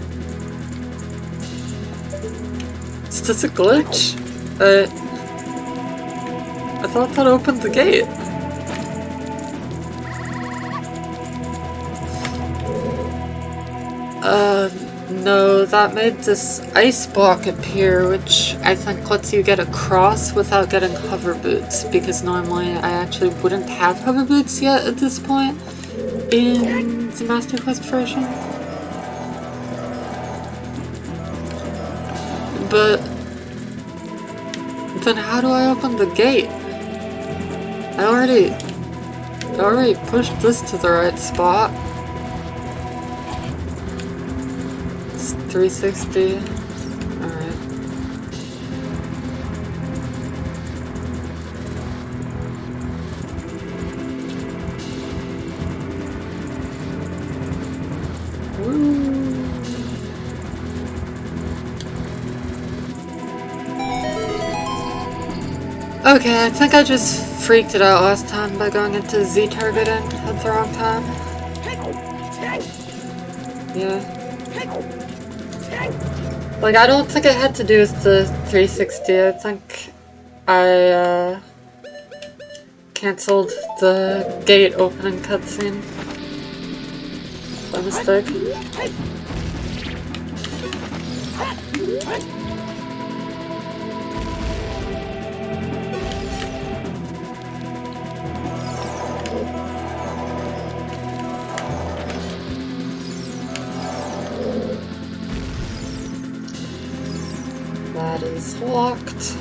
Speaker 1: Is this a glitch? I thought that opened the gate. No, that made this ice block appear, which I think lets you get across without getting hover boots, because normally I actually wouldn't have hover boots yet at this point in the Master Quest version. But then how do I open the gate? I already pushed this to the right spot. 360. Alright. Okay, I think I just freaked it out last time by going into Z targeting at the wrong time. Yeah. Like, I don't think it had to do with the 360, I think I, cancelled the gate opening cutscene by mistake. That is locked.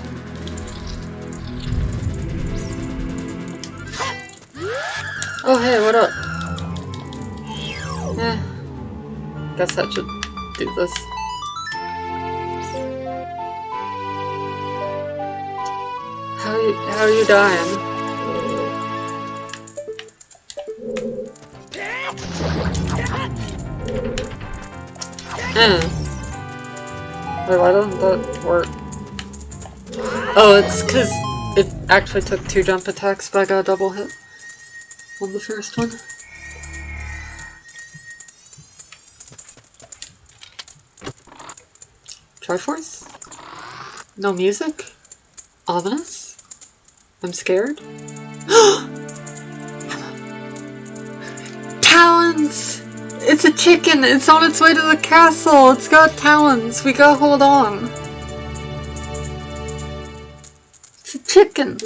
Speaker 1: Oh hey, what up? Guess I should do this. How are you dying? Wait, why doesn't that work? Oh, it's because it actually took 2 jump attacks, but I got a double hit on the first one. Triforce? No music? Ominous? I'm scared? Talons! It's a chicken! It's on its way to the castle! It's got talons! We gotta hold on! It's a chicken!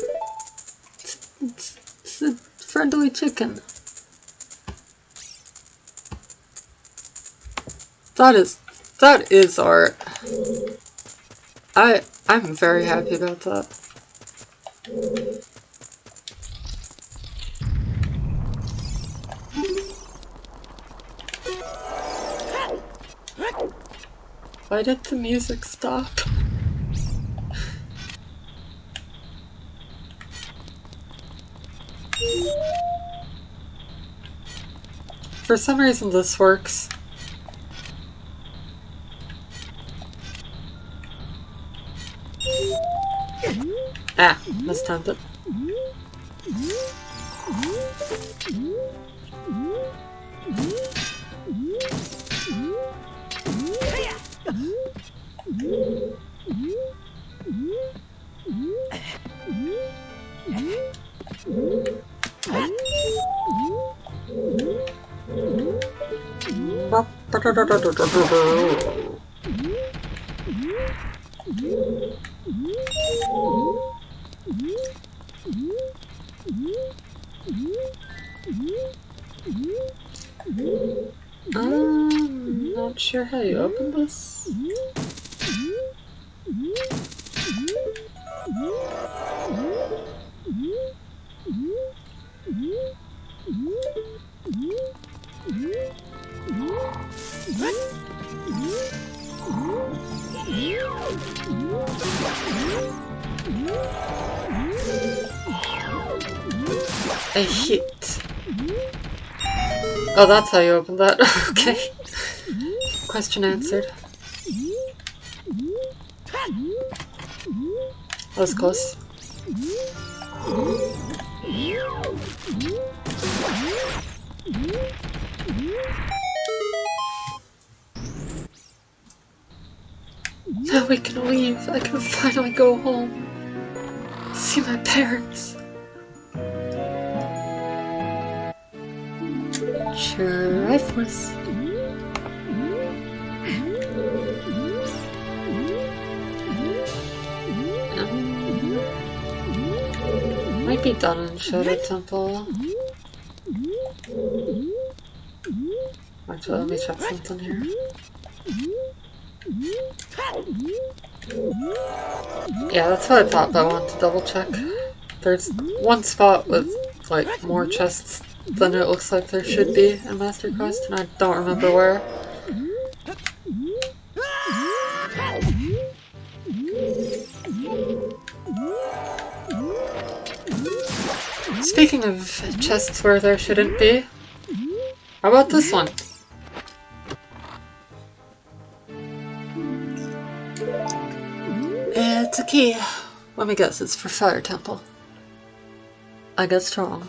Speaker 1: It's a friendly chicken. That is art. I'm very happy about that. Why did the music stop? For some reason this works. Ah, mistimed it. Not sure how you open this. A hit. Oh, that's how you open that. Okay. Question answered. That was close. Now we can leave. I can finally go home. See my parents. Triforce. Might be done in Shadow Temple. Actually, let me check something here. Yeah, that's what I thought, but I wanted to double check. There's one spot with like more chests than it looks like there should be in Master Quest, and I don't remember where. Speaking of chests where there shouldn't be, how about this one? It's a key. Let me guess, it's for Fire Temple. I guessed wrong.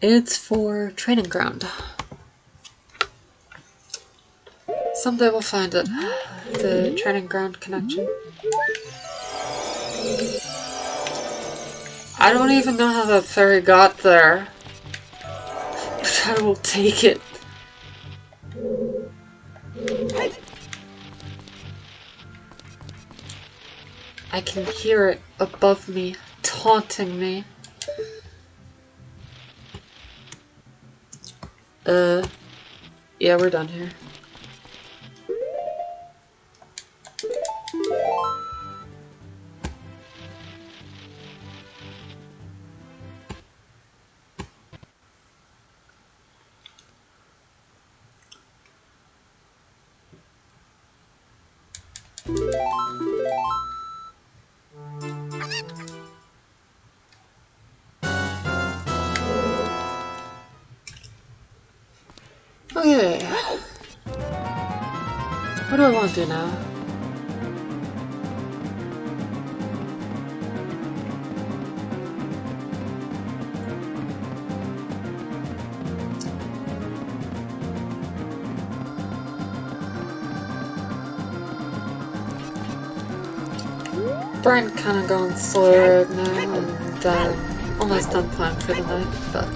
Speaker 1: It's for Training Ground. Someday we'll find it. The Training Ground connection. I don't even know how that fairy got there. But I will take it. I can hear it above me, taunting me. Yeah, we're done here. Okay. What do I want to do now? Brain kinda going slow right now, and almost done playing for the night, but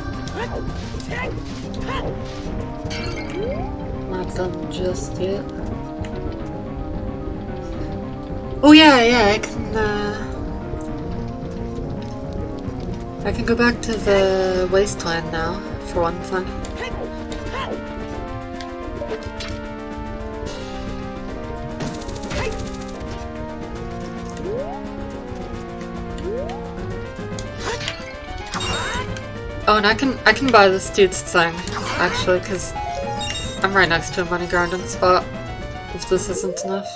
Speaker 1: not done just yet. Oh yeah, I can go back to the wasteland now, for one thing. Oh, and I can buy this dude's thing, actually, because I'm right next to a money grinding spot, if this isn't enough.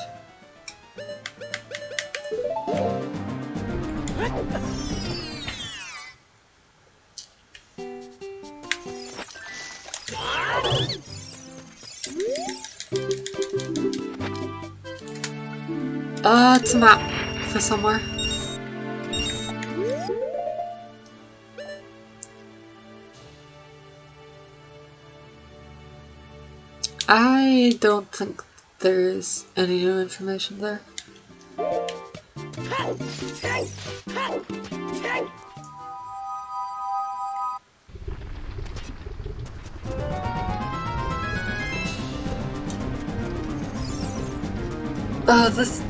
Speaker 1: It's a map for somewhere. I don't think there's any new information there.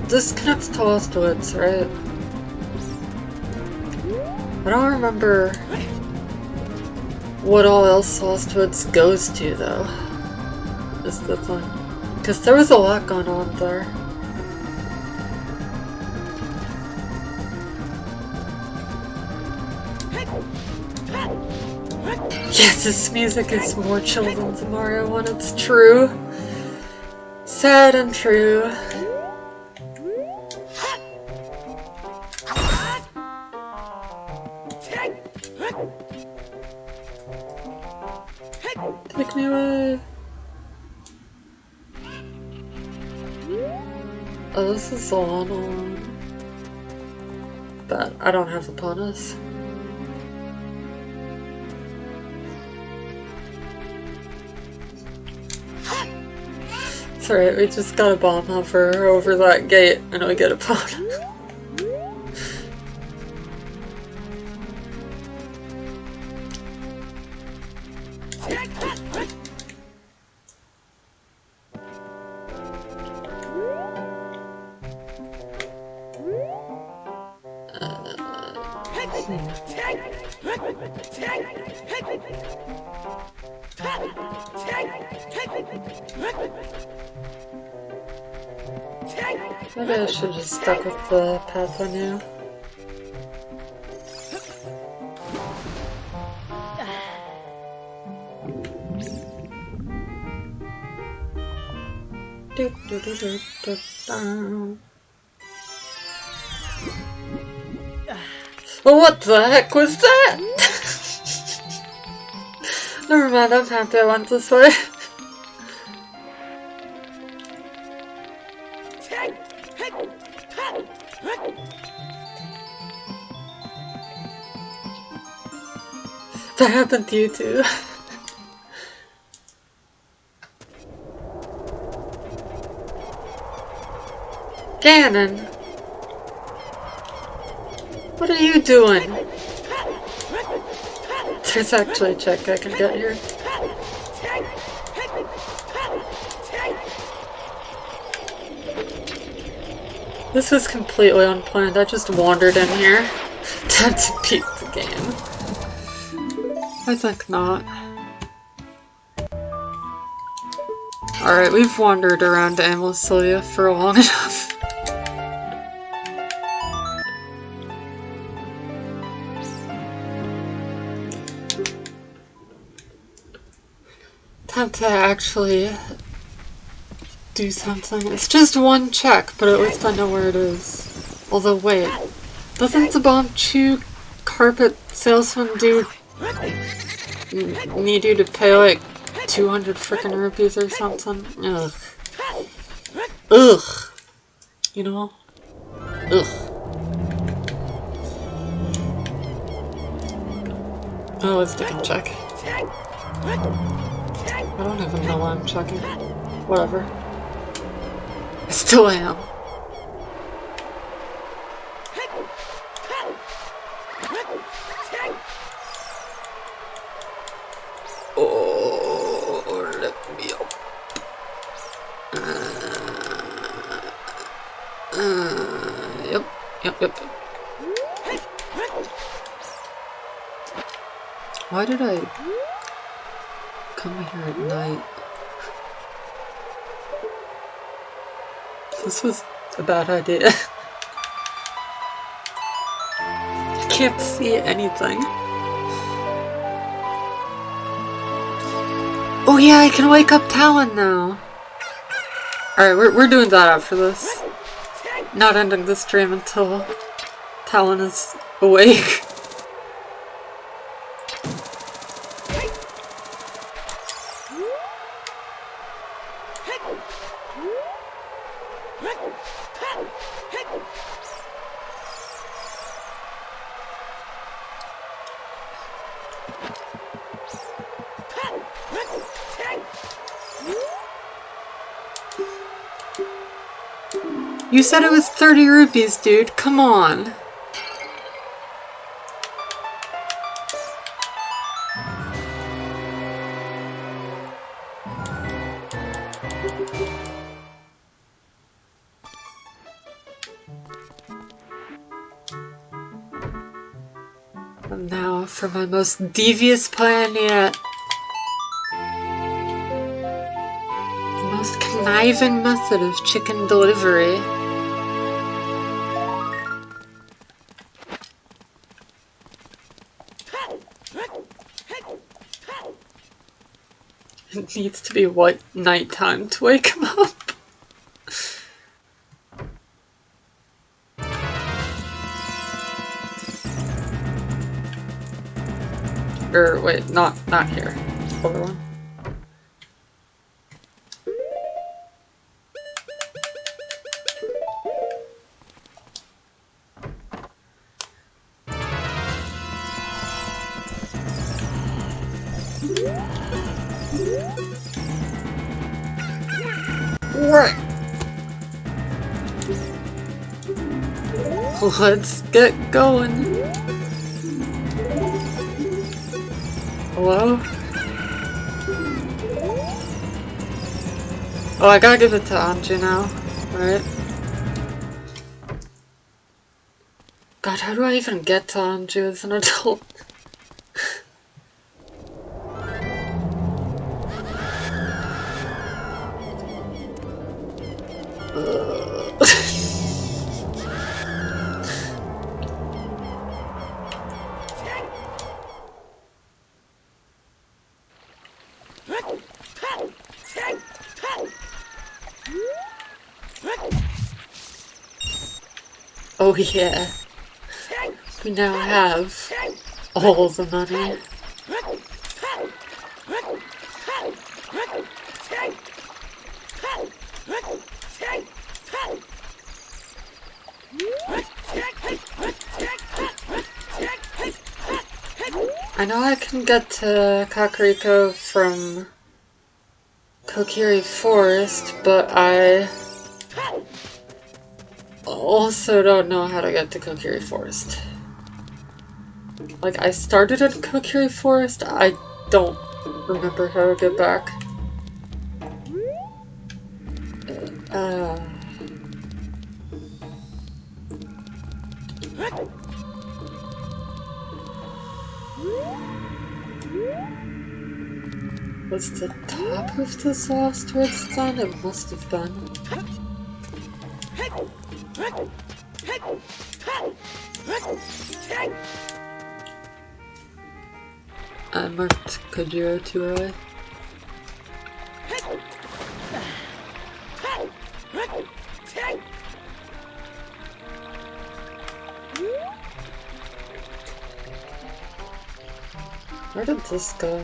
Speaker 1: This connects to Lost Woods, right? I don't remember what all else Lost Woods goes to, though. Is the thing. Because there was a lot going on there. Yes, this music is more chill than the Mario one, it's true. Sad and true. Take me away. Oh, this is the long one. But I don't have the bonus. It's alright, we just got a bomb hover over that gate and we get a bonus. Maybe I should just stuck with the path I knew. What the heck was that? Never mind, I'm happy I went this way. That happened to you too. Ganon! What are you doing? There's actually a check I can get here. This was completely unplanned. I just wandered in here to beat the game. I think not. Alright, we've wandered around aimlessly for long enough. Time to actually do something. It's just one check, but at least I know where it is. Although, wait. Doesn't the Bomb Chew Carpet Salesman dude need you to pay like 200 frickin' rupees or something. Ugh. Ugh. You know? Ugh. Oh, let's take a check. I don't even know why I'm checking. Whatever. I still am. Oh, let me up. Yep. Why did I come here at night? This was a bad idea. I can't see anything. Oh yeah, I can wake up Talon now. Alright, we're doing that after this. Not ending the stream until Talon is awake. You said it was 30 rupees, dude. Come on. And now for my most devious plan yet. The most conniving method of chicken delivery. It needs to be what nighttime to wake him up. Or wait, not here. Other one. Right. Let's get going. Hello? Oh, I gotta give it to Anju now, right? God, how do I even get to Anju as an adult? Oh yeah, we now have all the money. I know I can get to Kakariko from Kokiri Forest, but I also don't know how to get to Kokiri Forest. Like, I started at Kokiri Forest, I don't remember how to get back. Was the top of this lost where it's done? It must have been. I marked Kojiro too early. Where did this go?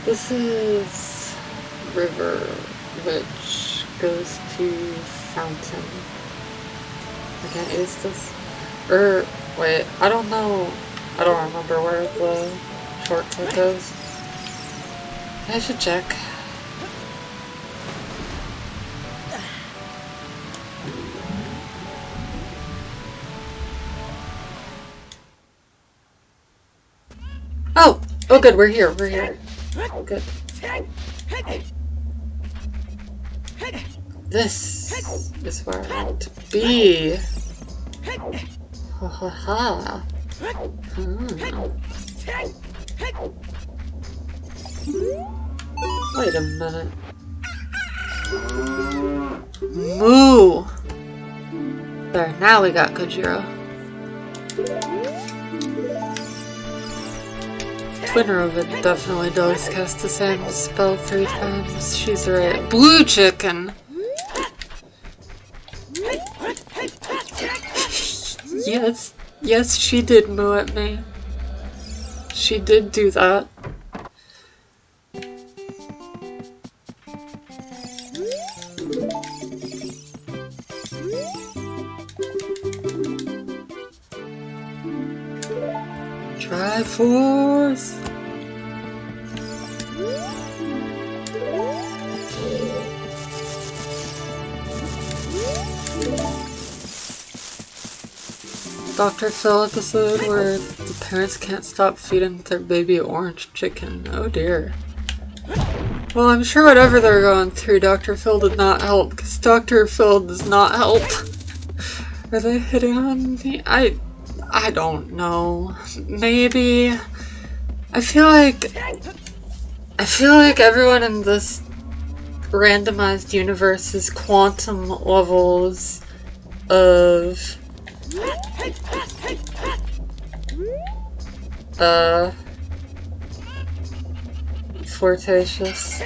Speaker 1: This is river, which goes to fountain. I can't use this. Wait, I don't know. I don't remember where the shortcut goes. I should check. Oh! Oh good, we're here, we're here. Good. This is where I want to be. Ha ha ha. Wait a minute. Moo! There, now we got Kojiro. Winner of it definitely does cast the same spell 3 times. She's right. Blue chicken! Yes. Yes, she did moo at me. She did do that. Triforce! Dr. Phil episode where the parents can't stop feeding their baby orange chicken. Oh dear. Well, I'm sure whatever they're going through, Dr. Phil did not help, because Dr. Phil does not help. Are they hitting on me? I don't know. Maybe. I feel like everyone in this randomized universe is quantum levels of flirtatious.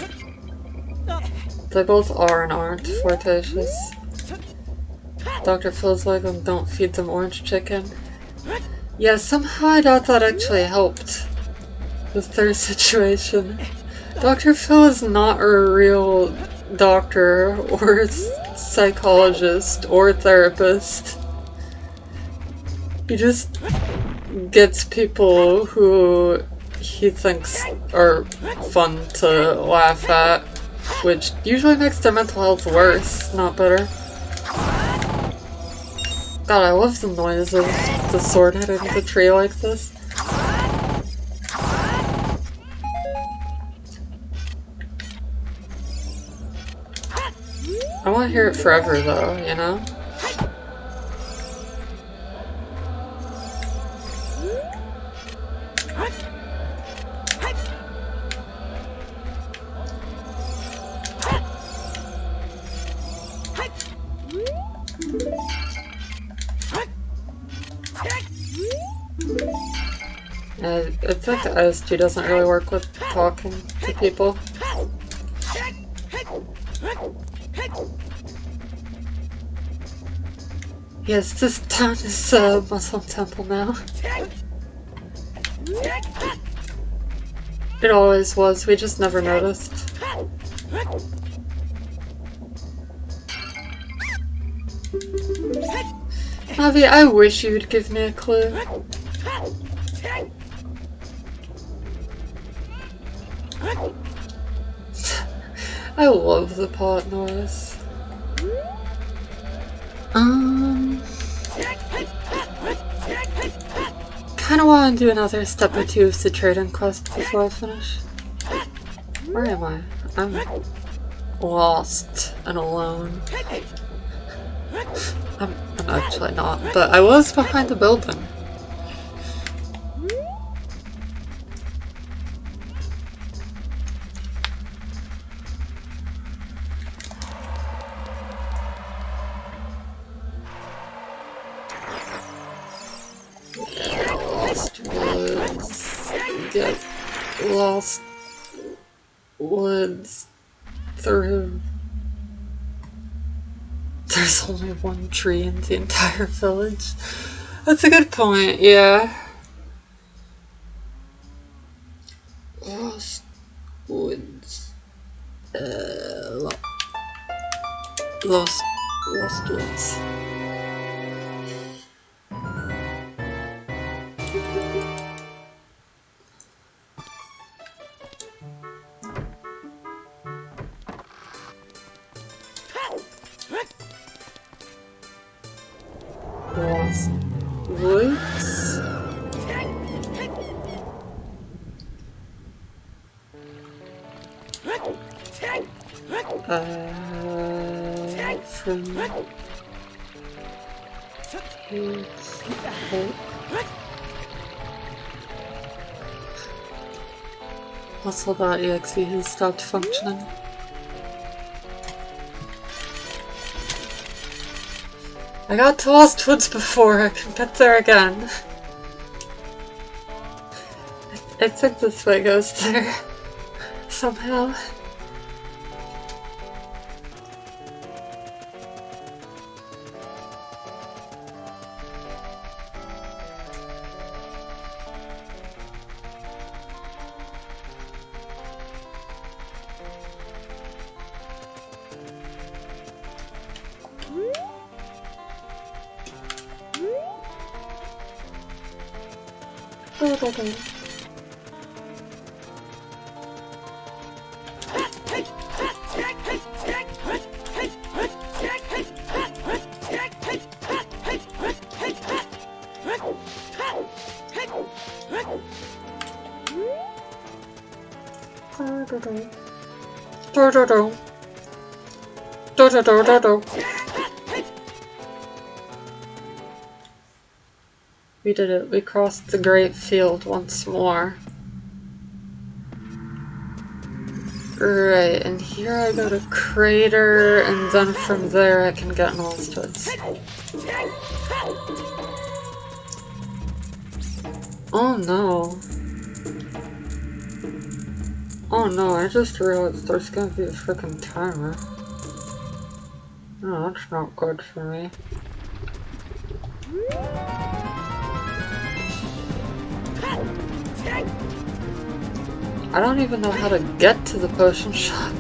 Speaker 1: They both are and aren't flirtatious. Dr. Phil's like, don't feed them orange chicken. Yeah, somehow I doubt that actually helped with their situation. Dr. Phil is not a real doctor or psychologist or therapist. He just gets people who he thinks are fun to laugh at, which usually makes their mental health worse, not better. God, I love the noise of the sword hitting the tree like this. I want to hear it forever though, you know? I think IS2 doesn't really work with talking to people. Yes, this town is a Muslim temple now. It always was, we just never noticed. Avi, I wish you would give me a clue. I love the pot noise. Kinda wanna do another step or two of the trading quest before I finish. Where am I? I'm lost and alone. I'm actually not, but I was behind the building. get lost woods through. There's only one tree in the entire village. That's a good point, yeah. Lost woods. Lost woods. Lost woods. From Hustle.exe has stopped functioning. I got to Lost Woods before, I can get there again. I think this way goes there. Somehow. We did it. We crossed the great field once more. Right, and here I go to Crater, and then from there I can get in Lost Woods. Oh no. Oh no, I just realized there's gonna be a freaking timer. Oh, that's not good for me. I don't even know how to get to the potion shop.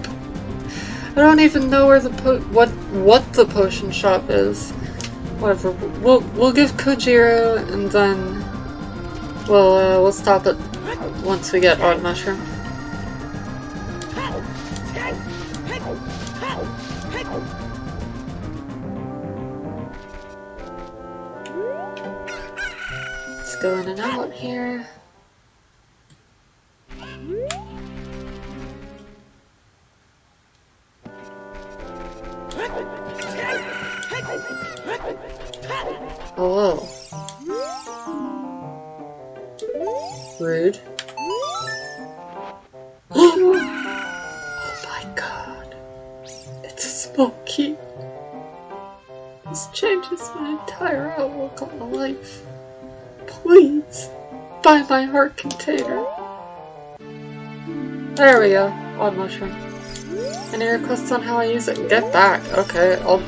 Speaker 1: I don't even know where the what the potion shop is. Whatever. We'll give Kojiro, and then we'll stop it once we get Odd Mushroom. Let's go in and out here. Hello. Rude. Oh my god. It's a smoky. This changes my entire outlook on life. Please, buy my heart container. There we go. Odd Mushroom. Any requests on how I use it? Get back. Okay, I'll...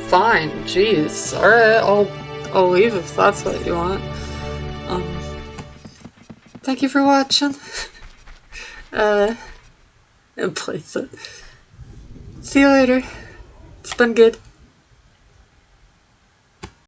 Speaker 1: Fine. Jeez. Alright, I'll leave if that's what you want. Thank you for watching. And place it. See you later. It's been good.